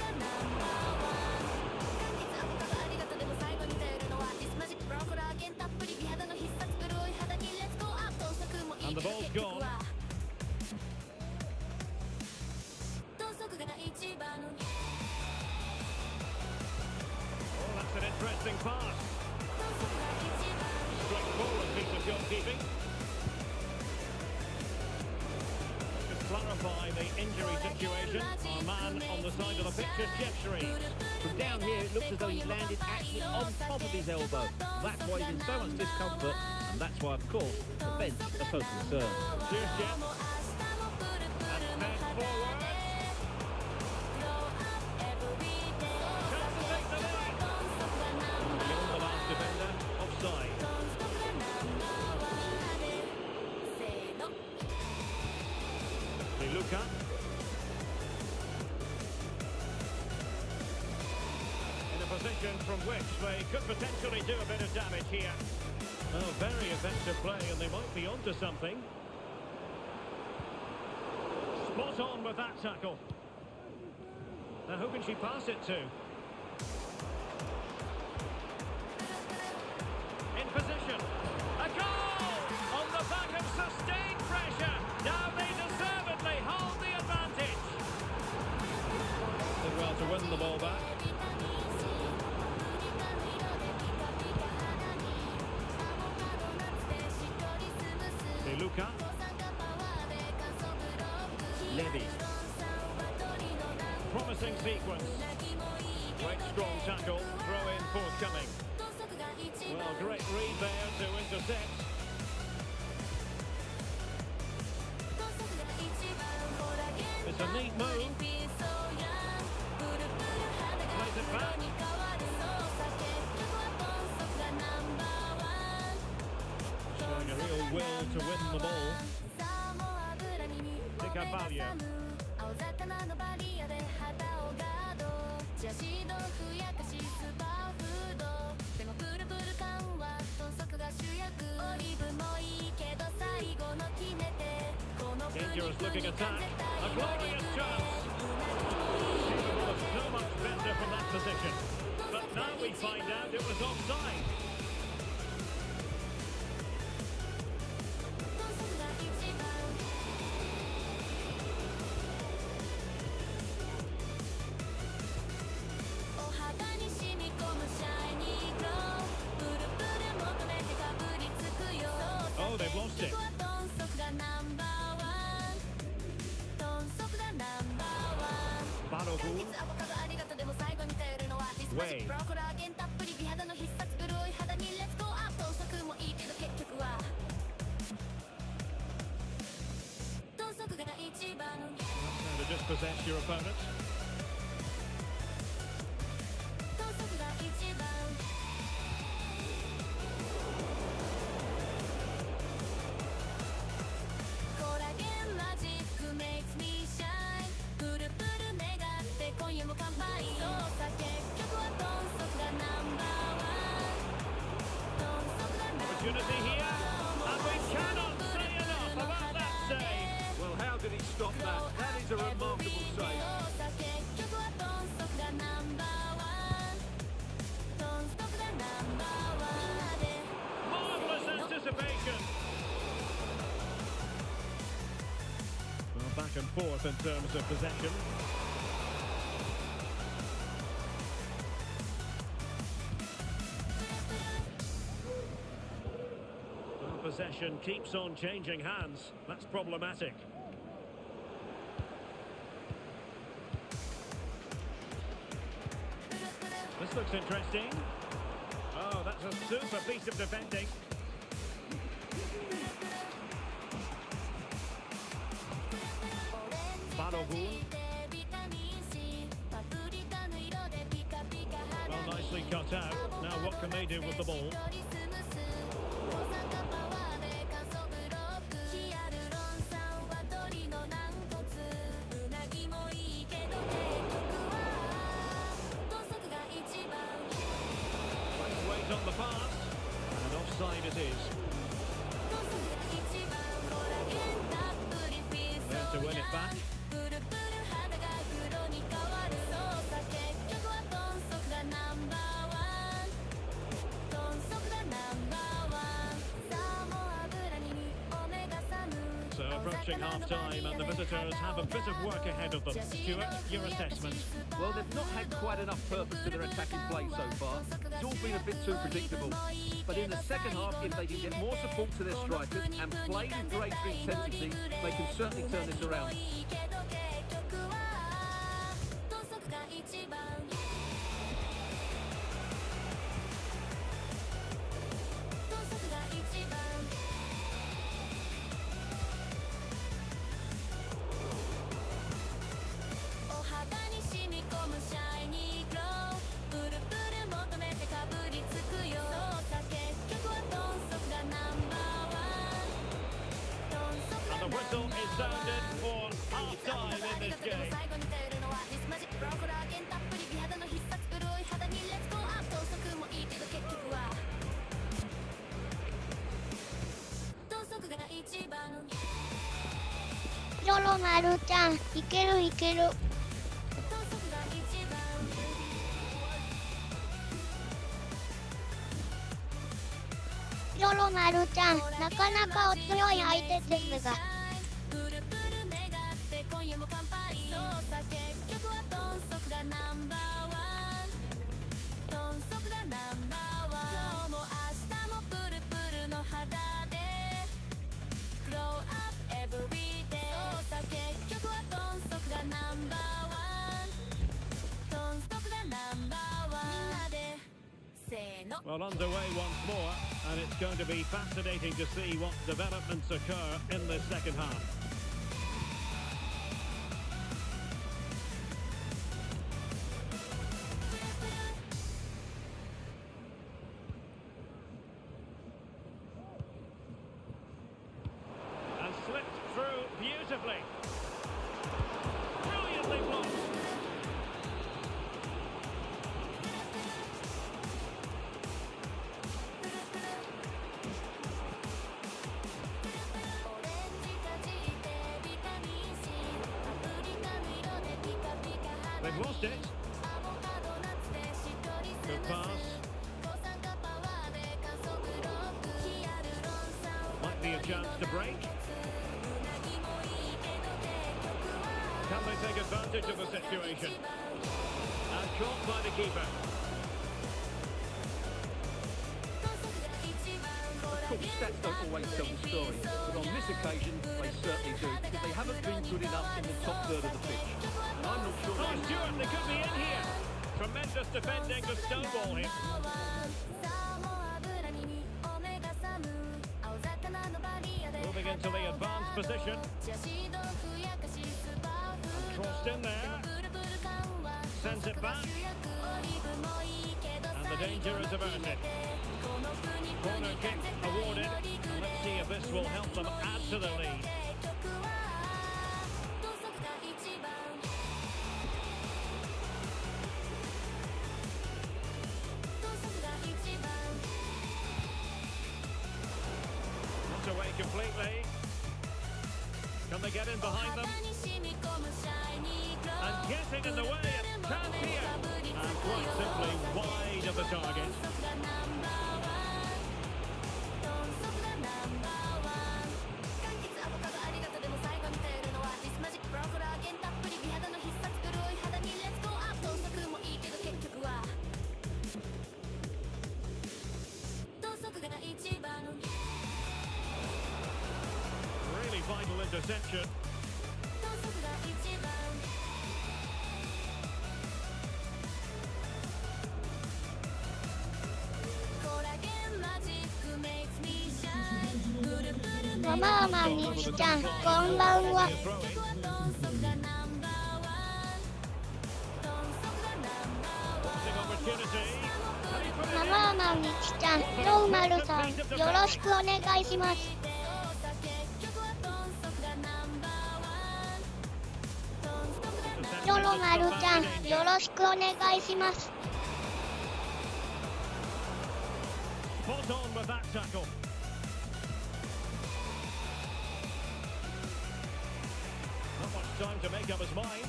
And the ball's gone. Oh, that's an interesting pass. Straightforward piece of goalkeeping. To clarify the injury situation, our man on the side of the pitch is Jeff Shreves. From down here, it looks as though he's landed actually on top of his elbow. That's why he's in so much discomfort, and that's why, of course, the bench are so concerned. Cheers, Jeff. And fed forward. Chance to take the lead. Beyond the last defender, offside. Luka. In a position from which they could potentially do a bit of damage here. Oh, very effective play, and they might be onto something. Spot on with that tackle. Now, who can she pass it to? In position. Luca. Levy. Promising sequence. Great strong tackle. Throw in forthcoming. Well, great read there to intercept. It's a neat move. Plays it back. Showing a real will to win the ball. Nicabalia. Dangerous looking attack. A glorious chance. Capable of so much better from that position. But now we find out it was offside. Oh, they've lost it. Balogun. Way. To just possess your opponent. Opportunity here, and we cannot say enough about that save. Well, how did he stop that? That is a remarkable save. Marvellous anticipation. Well, back and forth in terms of possession. Possession keeps on changing hands. That's problematic. This looks interesting. Oh, that's a super piece of defending. Balogun. Well, nicely cut out. Now what can they do with the ball? On the pass, and offside it is. There to win it back. So approaching half-time, and the visitors have a bit of work ahead of them. Stuart, your assessment? Well, they've not had quite enough purpose to their attacking play so far. It's all been a bit too predictable. But in the second half, if they can get more support to their strikers and play with greater intensity, they can certainly turn this around. The whistle is sounded for half-time in this game. Yolo Maru-chan, いけるいける。ヨロマルちゃん、なかなかお強い相手ですが。So Well, underway once more, and it's going to be fascinating to see what developments occur in the second half. And slipped through beautifully. Brilliantly blocked. They've lost it. Good pass. Might be a chance to break. Can they take advantage of the situation? And caught by the keeper. Of course, stats don't always tell the story, but on this occasion, they certainly do, because they haven't been good enough in the top third of the pitch. And I'm not sure... Oh, Stewart, they could be in here. Tremendous defending to stonewall him. Moving into the advanced position. And crossed in there. Sends it back. And the danger is averted. Corner kick awarded. And let's see if this will help them add to the lead. Not away completely. Can they get in behind them? And getting in the way of chance here. And quite simply wide of the target. Really vital interception. Mamaにちゃん、こんばんは。ママにちゃん、ローマルさん、よろしくお願いします。ロロマルちゃん、よろしくお願いします。Spot on with that tackle. Not much time to make up his mind.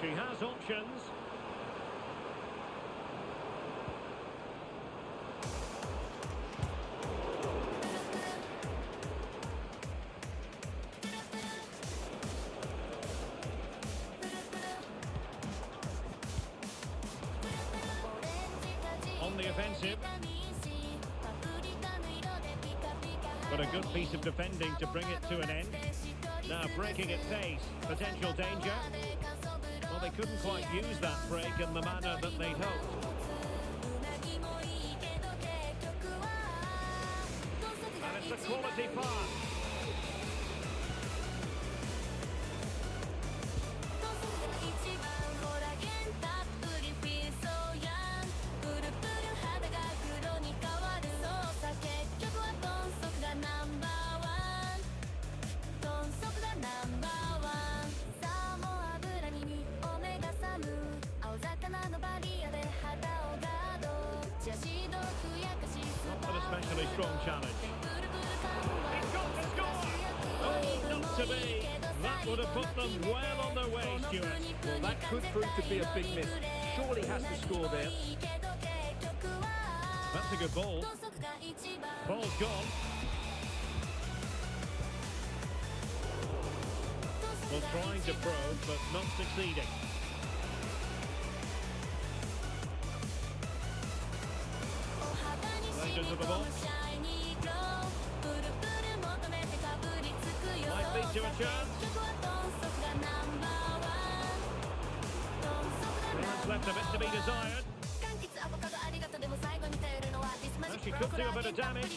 She has options. On the offensive. But a good piece of defending to bring it to an end. Now breaking at pace. Potential danger. Well, they couldn't quite use that break in the manner that they'd hoped. And it's a quality pass. Not an especially strong challenge. He's got to score! Oh, not to be. That would have put them well on their way, Stuart. Well, that could prove to be a big miss. Surely has to score there. That's a good ball. Ball's gone. Well, trying to probe, but not succeeding. Played into the box. Might lead to a chance. That's left a bit to be desired. Well, she could do a bit of damage.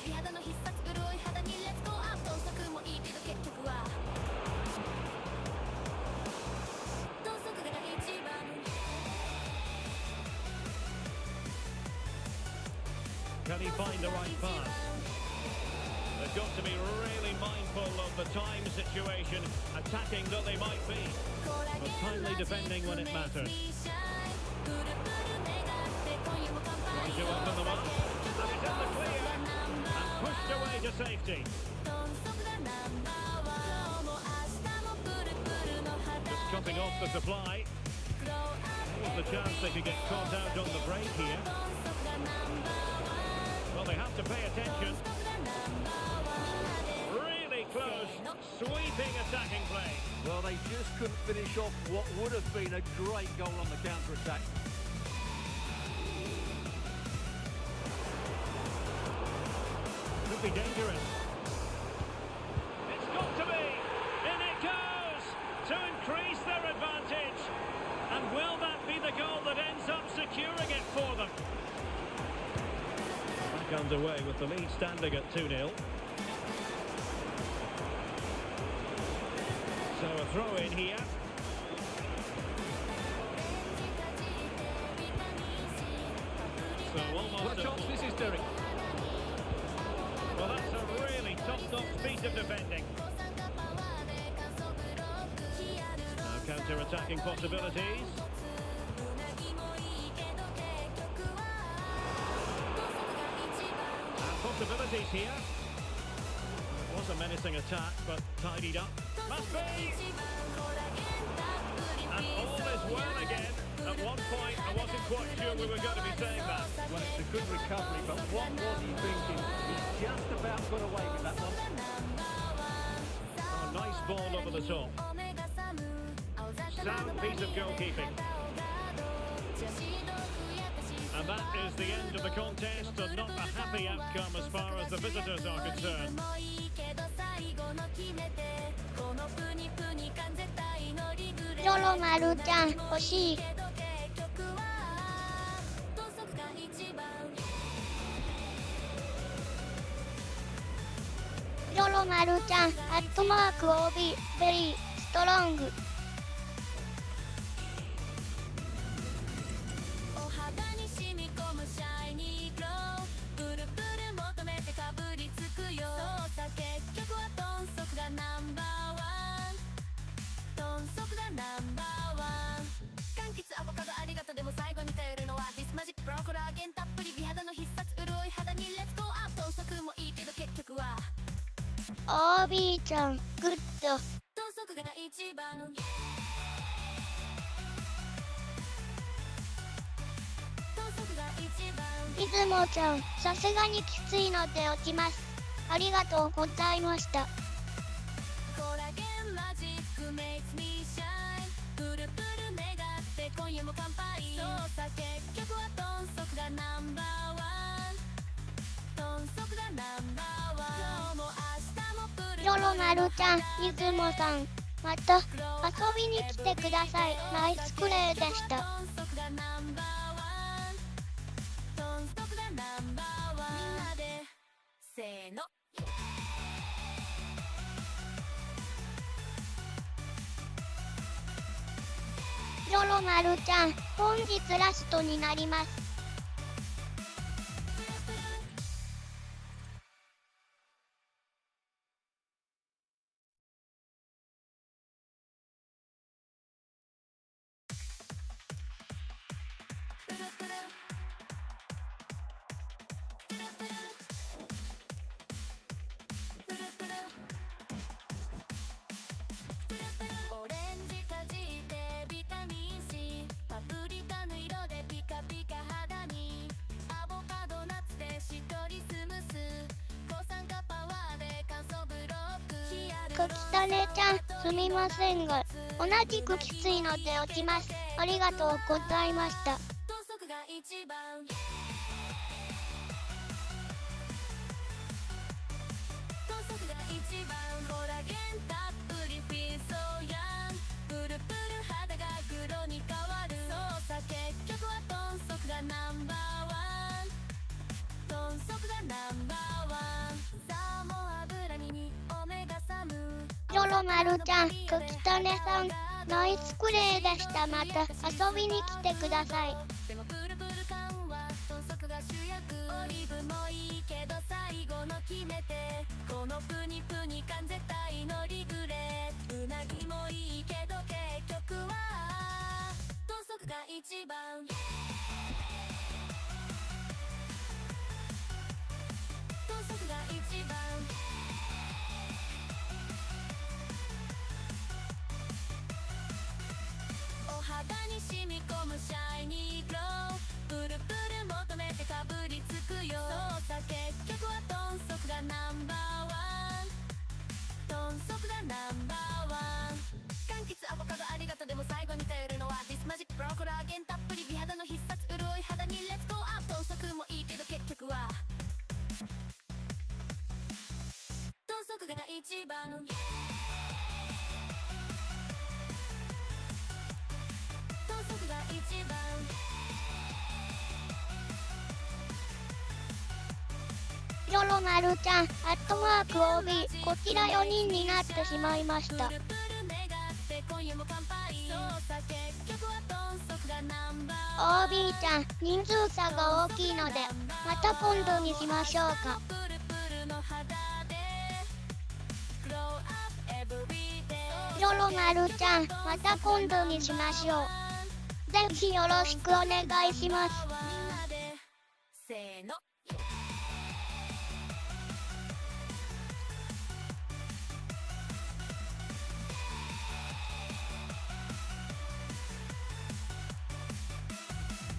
Can he find the right pass? They've got to be really mindful of the time situation, attacking though they might be, but timely defending when it matters. Trying to open them up, and it's in the clear, and pushed away to safety. Just cutting off the supply. Here's the chance they could get caught out on the break here. Well, they have to pay attention. Really close, sweeping attacking play. Well, they just couldn't finish off what would have been a great goal on the counter-attack. Could be dangerous. It's got to be! In it goes! To increase their advantage. And will that be the goal that ends up securing it for them? Back underway with the lead standing at 2-0. So a throw in here. So almost What a chance this is, Derek. Well, that's a really top-notch piece of defending. Now counter-attacking possibilities. Possibilities here. It was a menacing attack, but tidied up. Must be! And all is well again. At one point, I wasn't quite sure we were going to be saying that. Well, it's a good recovery, but what was he thinking? He just about got away with that one. Oh, nice ball over the top. Sound piece of goalkeeping. And that is the end of the contest, and not a happy outcome as far as the visitors are concerned. りょろまるちゃん欲しい。りょろまるちゃん@OBベリーストロング。OB ちゃんグッド。いつもちゃんさすがにきついので落ちます。ありがとうございました。りょろまるちゃん、いつもさん、また遊びに来てください。ナイスプレーでした。りょろまるちゃん、本日ラストになります。かきたねちゃん、すみませんが、同じくきついので落ちます。ありがとうございました。酒ロまるちゃん、くきたねさん、ナイスプレーでした。また遊びに来てください。でもプルプル感は豚足が主役、オリーブもいいけど最後の決めて、このプニプニ感絶対のリグレ、うなぎもいいけど結局は豚足が一番。豚足が一番。お肌に染み込むシャイニーグロー、プルプル求めてかぶりつくよ。そうさ結局は豚足がナンバーワン、豚足がナンバーワン。柑橘アボカドありがとう、でも最後に頼るのはディスマジックプロコラーゲンたっぷり美肌の必殺、潤い肌にレッツゴーアップ。豚足もいいけど結局は豚足が一番。豚足が一番。ロロまるちゃん、アットマーク OB、こちら4人になってしまいました。プルプル願って今夜も乾杯。そうさ結局は豚足がナンバー OB ちゃん、人数差が大きいので、また今度にしましょうか。プルプルの肌で Glow up every day。 ロロまるちゃん、また今度にしましょう。ぜひよろしくお願いします。みんなでせーの。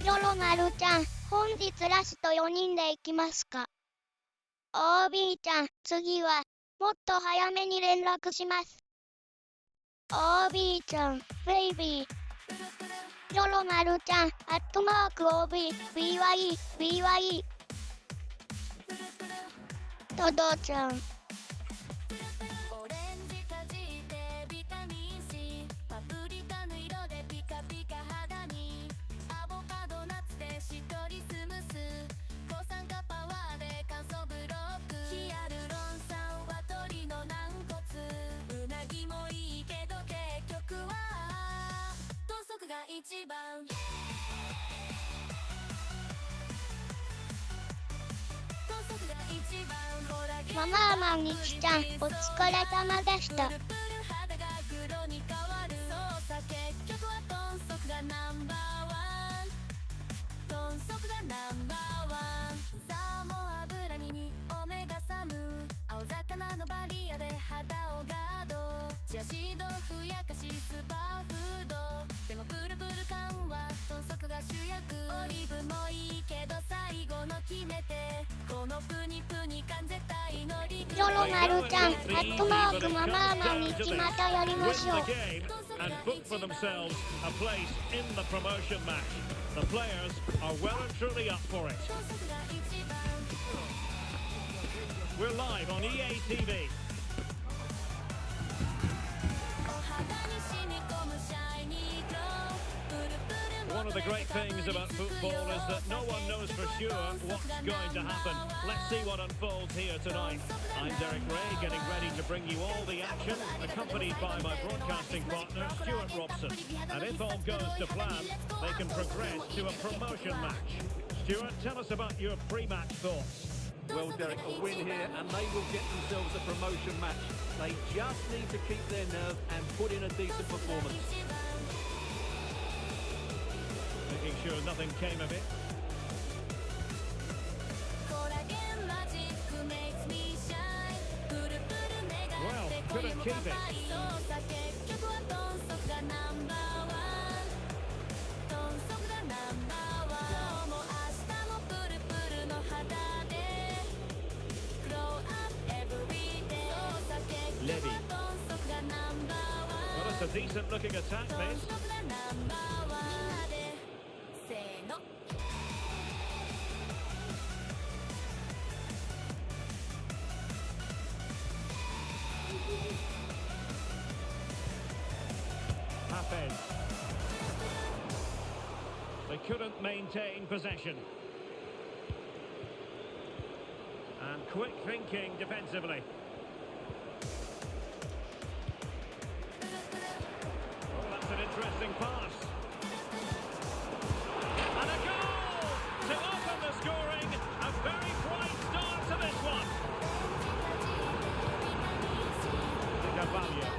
ロロまるちゃん、本日ラスト4人でいきますか。OB ちゃん、次はもっと早めに連絡します。OB ちゃん、ベイビー。ロロまるちゃん、アットマーク OB、BYE。トドちゃん。オレンジかじってビタミン C、 パプリカの色でピカピカ肌に、アボカドナッツでしっとりスムース、抗酸化パワーで乾燥ブロック、ヒアルロン酸は鶏の軟骨、うなぎもいいけど結局は豚足が一番。豚足が一番。コラゲンママーマンにちちゃん、お疲れ様でした。プルプル肌が黒に変わる。そうさ結局は豚足がナンバーワン、豚足がナンバーワン。サーモン油にオメガサム、青魚のバリアで肌をガード、チアシードふやかしスーパーフード、でもプルプル感は豚足が主役、オリーブもいいけど最後の決めて、このプニプニ感絶対のリグレ。ロロまるちゃん、アットマークママーマンにちまたやりましょう。 and book for themselves a place in the promotion match. The players are well and truly up for it. 豚足が一番。 We're live on EA TV. お肌に染み込むシャイニーグロー、プルプル One of the great things about football is that no one knows for sure what's going to happen. Let's see what unfolds here tonight. I'm Derek Ray, getting ready to bring you all the action, accompanied by my broadcasting partner, Stuart Robson. And if all goes to plan, they can progress to a promotion match. Stuart, tell us about your pre-match thoughts. Well, Derek, a win here and they will get themselves a promotion match. They just need to keep their nerve and put in a decent performance. Making sure nothing came of it. Well, couldn't keep it. Levy. Well, it's a decent looking attack, this. Hafez. They couldn't maintain possession. And quick thinking defensively. confusing pass. And a goal to open the scoring. A very bright start to this one. Cavallo.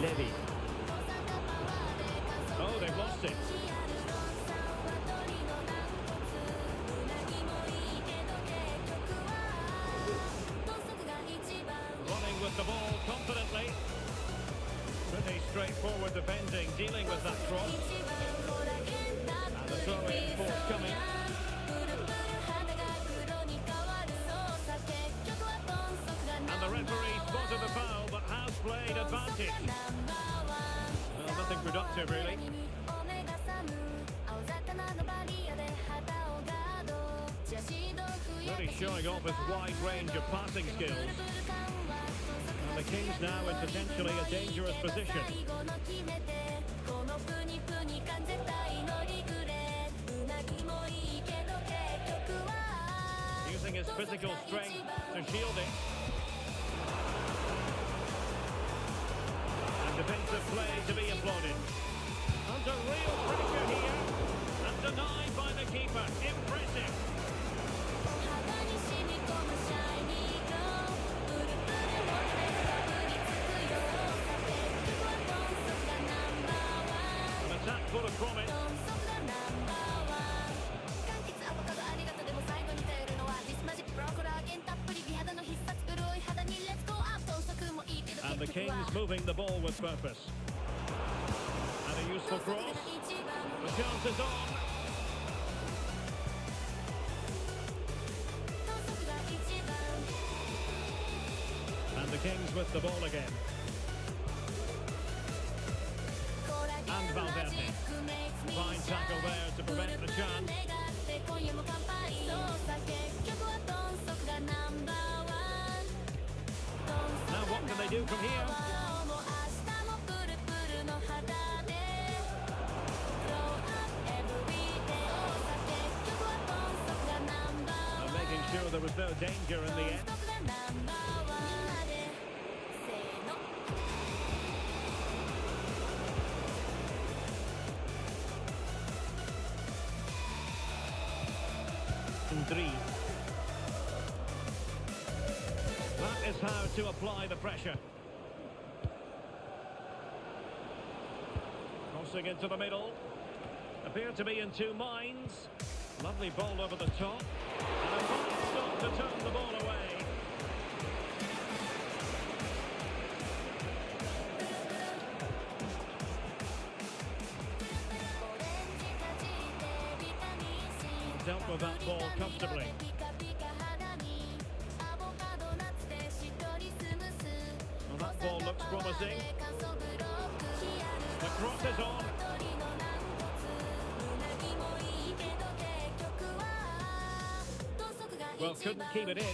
Levy. Oh, they've lost it. Running with the ball confidently. Pretty straightforward defending, dealing with that cross. And the throw-in forthcoming. And the referee spotted the foul, but has played advantage. Well, nothing productive, really. Really showing off his wide range of passing skills. And the Kings now in potentially a dangerous position. Using his physical strength to shield it. And defensive play to be applauded. Under real pressure here. And denied by the keeper. Impressive. An attack full of promise. And the Kings moving the ball with purpose. And a useful cross. The chance is on. And the Kings with the ball again. And Valverde. Fine tackle there to prevent the chance. Now what can they do from here? And making sure there was no danger in the end. Three. That is how to apply the pressure. Crossing into the middle. Appear to be in two minds. Lovely ball over the top. And a fine stop to turn the ball away. Dealt with that ball comfortably. Well, that ball looks promising. The cross is on. Well, couldn't keep it in.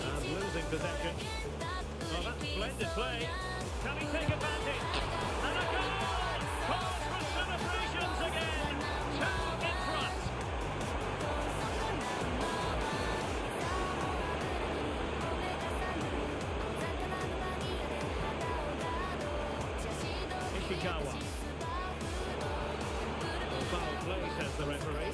And losing possession. Well, that's splendid play. Can he take advantage? And a goal! Cause for celebrations again. Two in front. Ishikawa. Foul play, says the referee.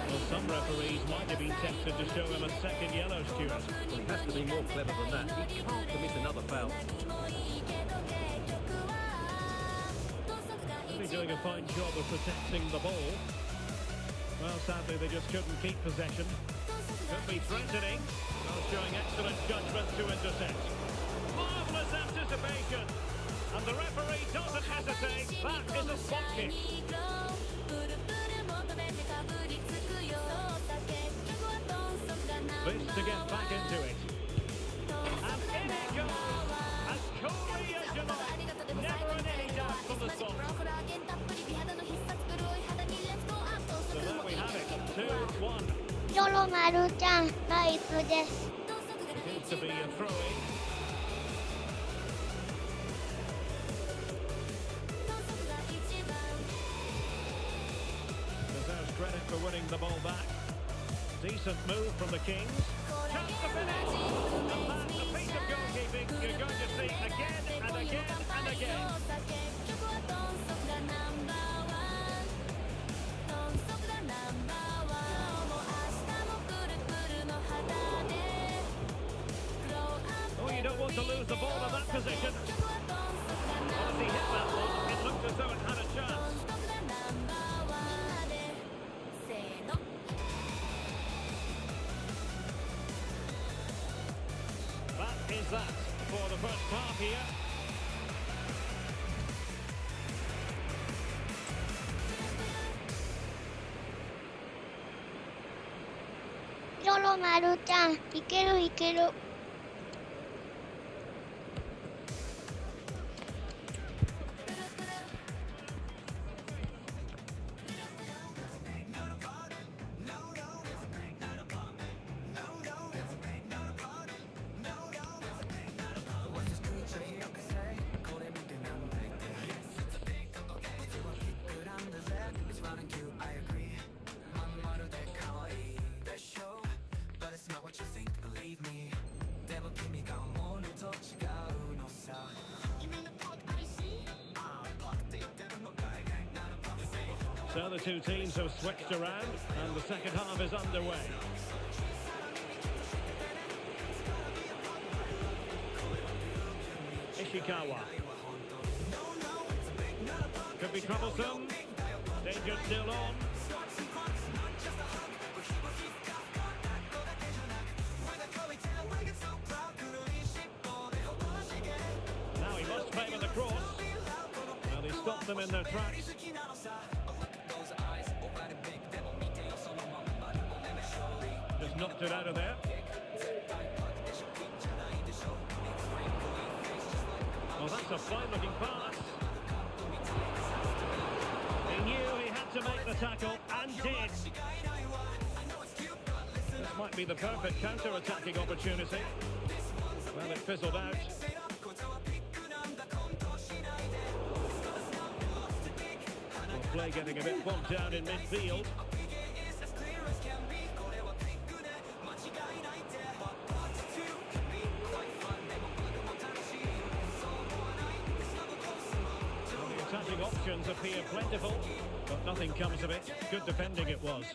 Well, some referees might have been tempted to show him a second yellow, Stuart. Well, he has to be more clever than that. He can't commit another foul. Really doing a fine job of protecting the ball. Well, sadly, they just couldn't keep possession. Could be threatening, while showing excellent judgment to intercept. Marvellous anticipation. And the referee doesn't hesitate. That is a spot kick. This to get back into it. And in it goes. As coolly as you like. Never in any doubt from the spot. So there we have it. 2-1. りょろまるちゃん、ナイスです。Seems to be a throw-in. Deserves credit for winning the ball back. Decent move from the Kings. Chance to finish. And that's a piece of goalkeeping you're going to see again and again and again. Oh, you don't want to lose the ball in that position. Well, as he hit that one, it looked as though it had a chance. That is that for the first half here. Yolo Maru-chan, いけるいける。So the two teams have switched around and the second half is underway. Ishikawa. Could be troublesome. Danger still on. Now he must favour the cross. Now they stop them in their tracks. Just knocked it out of there. Well, that's a fine-looking pass. He knew he had to make the tackle, and did. This might be the perfect counter-attacking opportunity. Well, it fizzled out. Well, play getting a bit bogged down in midfield. Attacking options appear plentiful, but nothing comes of it. Good defending it was.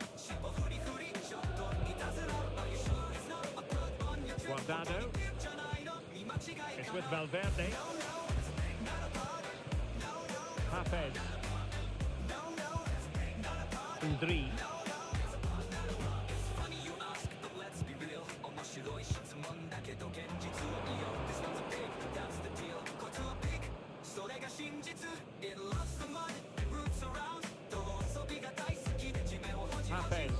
Guardado. It's with Valverde. Hafez. Ndri. Hafez.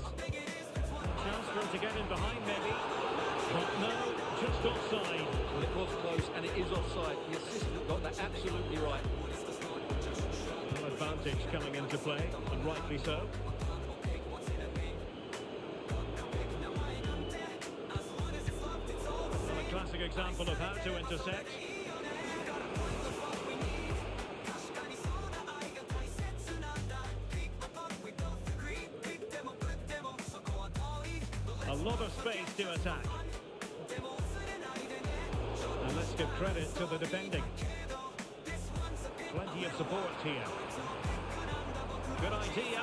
Chance for him to get in behind maybe. But no, just offside. Well, it was close and it is offside. The assistant got that absolutely right. An advantage coming into play, and rightly so. Well, a classic example of how to intercept. A lot of space to attack. And let's give credit to the defending. Plenty of support here. Good idea.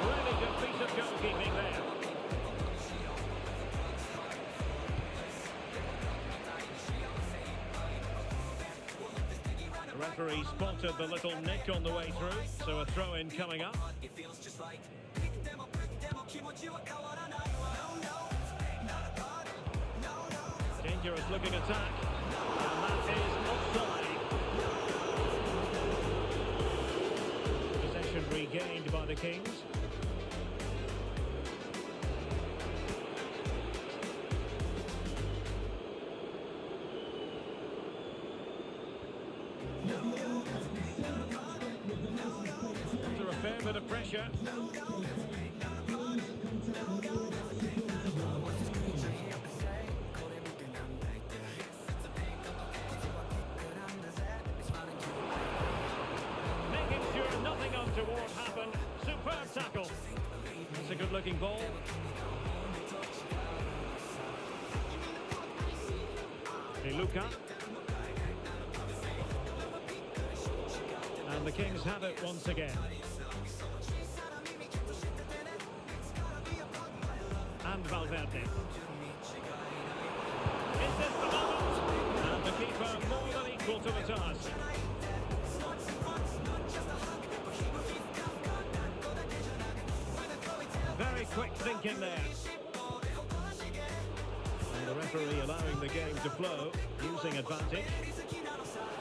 Really good piece of goalkeeping there. The referee spotted the little nick on the way through, so a throw-in coming up. Dangerous looking attack, and that is offside. Possession regained by the Kings. Under a fair bit of pressure. Untoward happened. Superb tackle. It's a good looking ball. Luca. And the Kings have it once again. And Valverde. Is this the moment? And the keeper more than equal to the task. Very quick thinking there. And the referee allowing the game to flow, using advantage.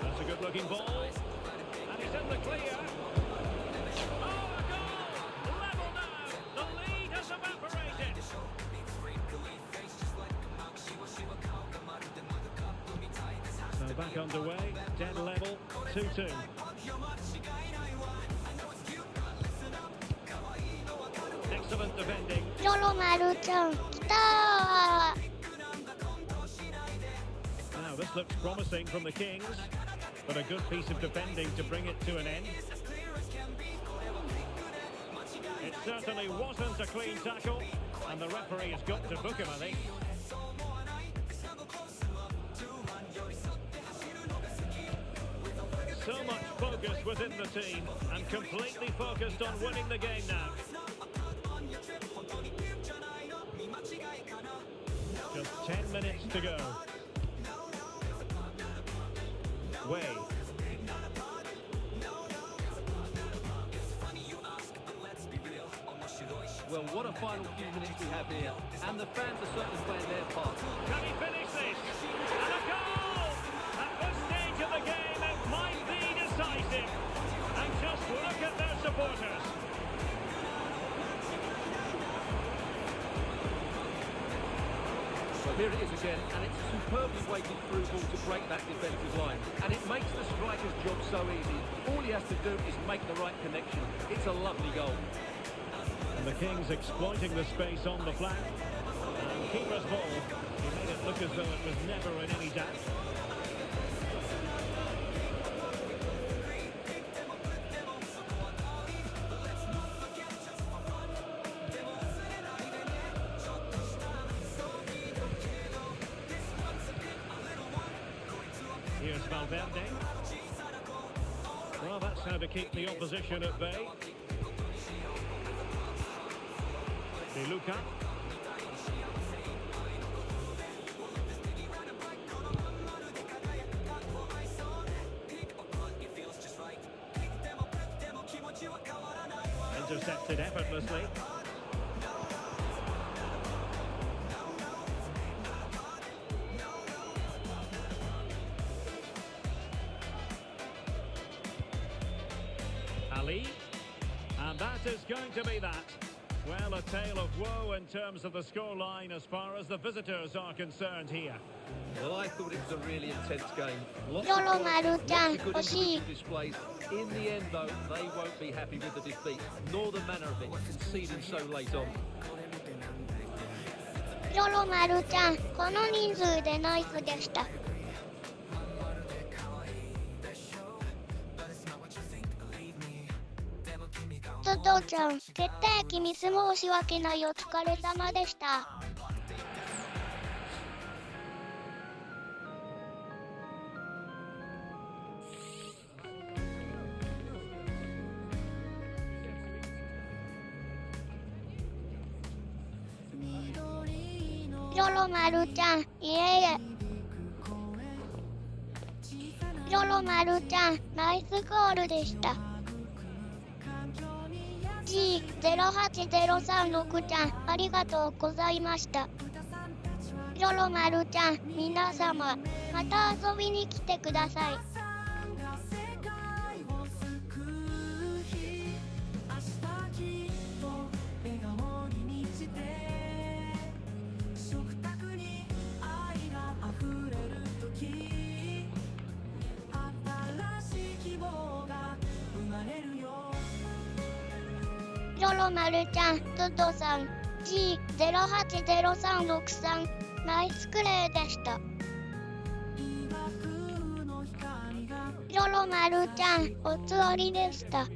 That's a good-looking ball. And he's in the clear. Oh, a goal! Level now! The lead has evaporated. So back underway, dead level, 2-2. Excellent defending. よろまるちゃん、来たー。 Now this looks promising from the Kings, but a good piece of defending to bring it to an end. It certainly wasn't a clean tackle, and the referee has got to book him, I think. So much focus within the team, and completely focused on winning the game now. Just 10 minutes to go. Way. Well, what a final few minutes we have here. And the fans are certainly playing their part. Can he finish this? And a goal! At this stage of the game, it might be decisive. And just look at their supporters. Well, here it is again, and it's a superbly weighted through ball to break that defensive line. And it makes the striker's job so easy. All he has to do is make the right connection. It's a lovely goal. And the Kings exploiting the space on the flank. And keeper's ball. He made it look as though it was never in any doubt. Here's Valverde. Well, that's how to keep the opposition at bay. De Luca. Intercepted effortlessly. Ali. And that is going to be that. Well, a tale of woe in terms of the scoreline as far as the visitors are concerned here. Well, I thought it was a really intense game. Lots よ of ろま goals, るちゃん、 lots of good 欲しい。 individual displays. In the end, though, they won't be happy with the defeat, nor the manner of it, conceding so late on. よろまるちゃん、この人数でナイスでした。トトちゃん、決定機ミス申し訳ない、お疲れ様でした。よろまるちゃん、いえいえ。よろまるちゃん、ナイスゴールでした。G08036 ちゃん、ありがとうございました。よろまるちゃん、皆様、また遊びに来てください。よろまるちゃん、トトさん、G08036 ナイスクレーでした。よろまるちゃん、おつわりでした。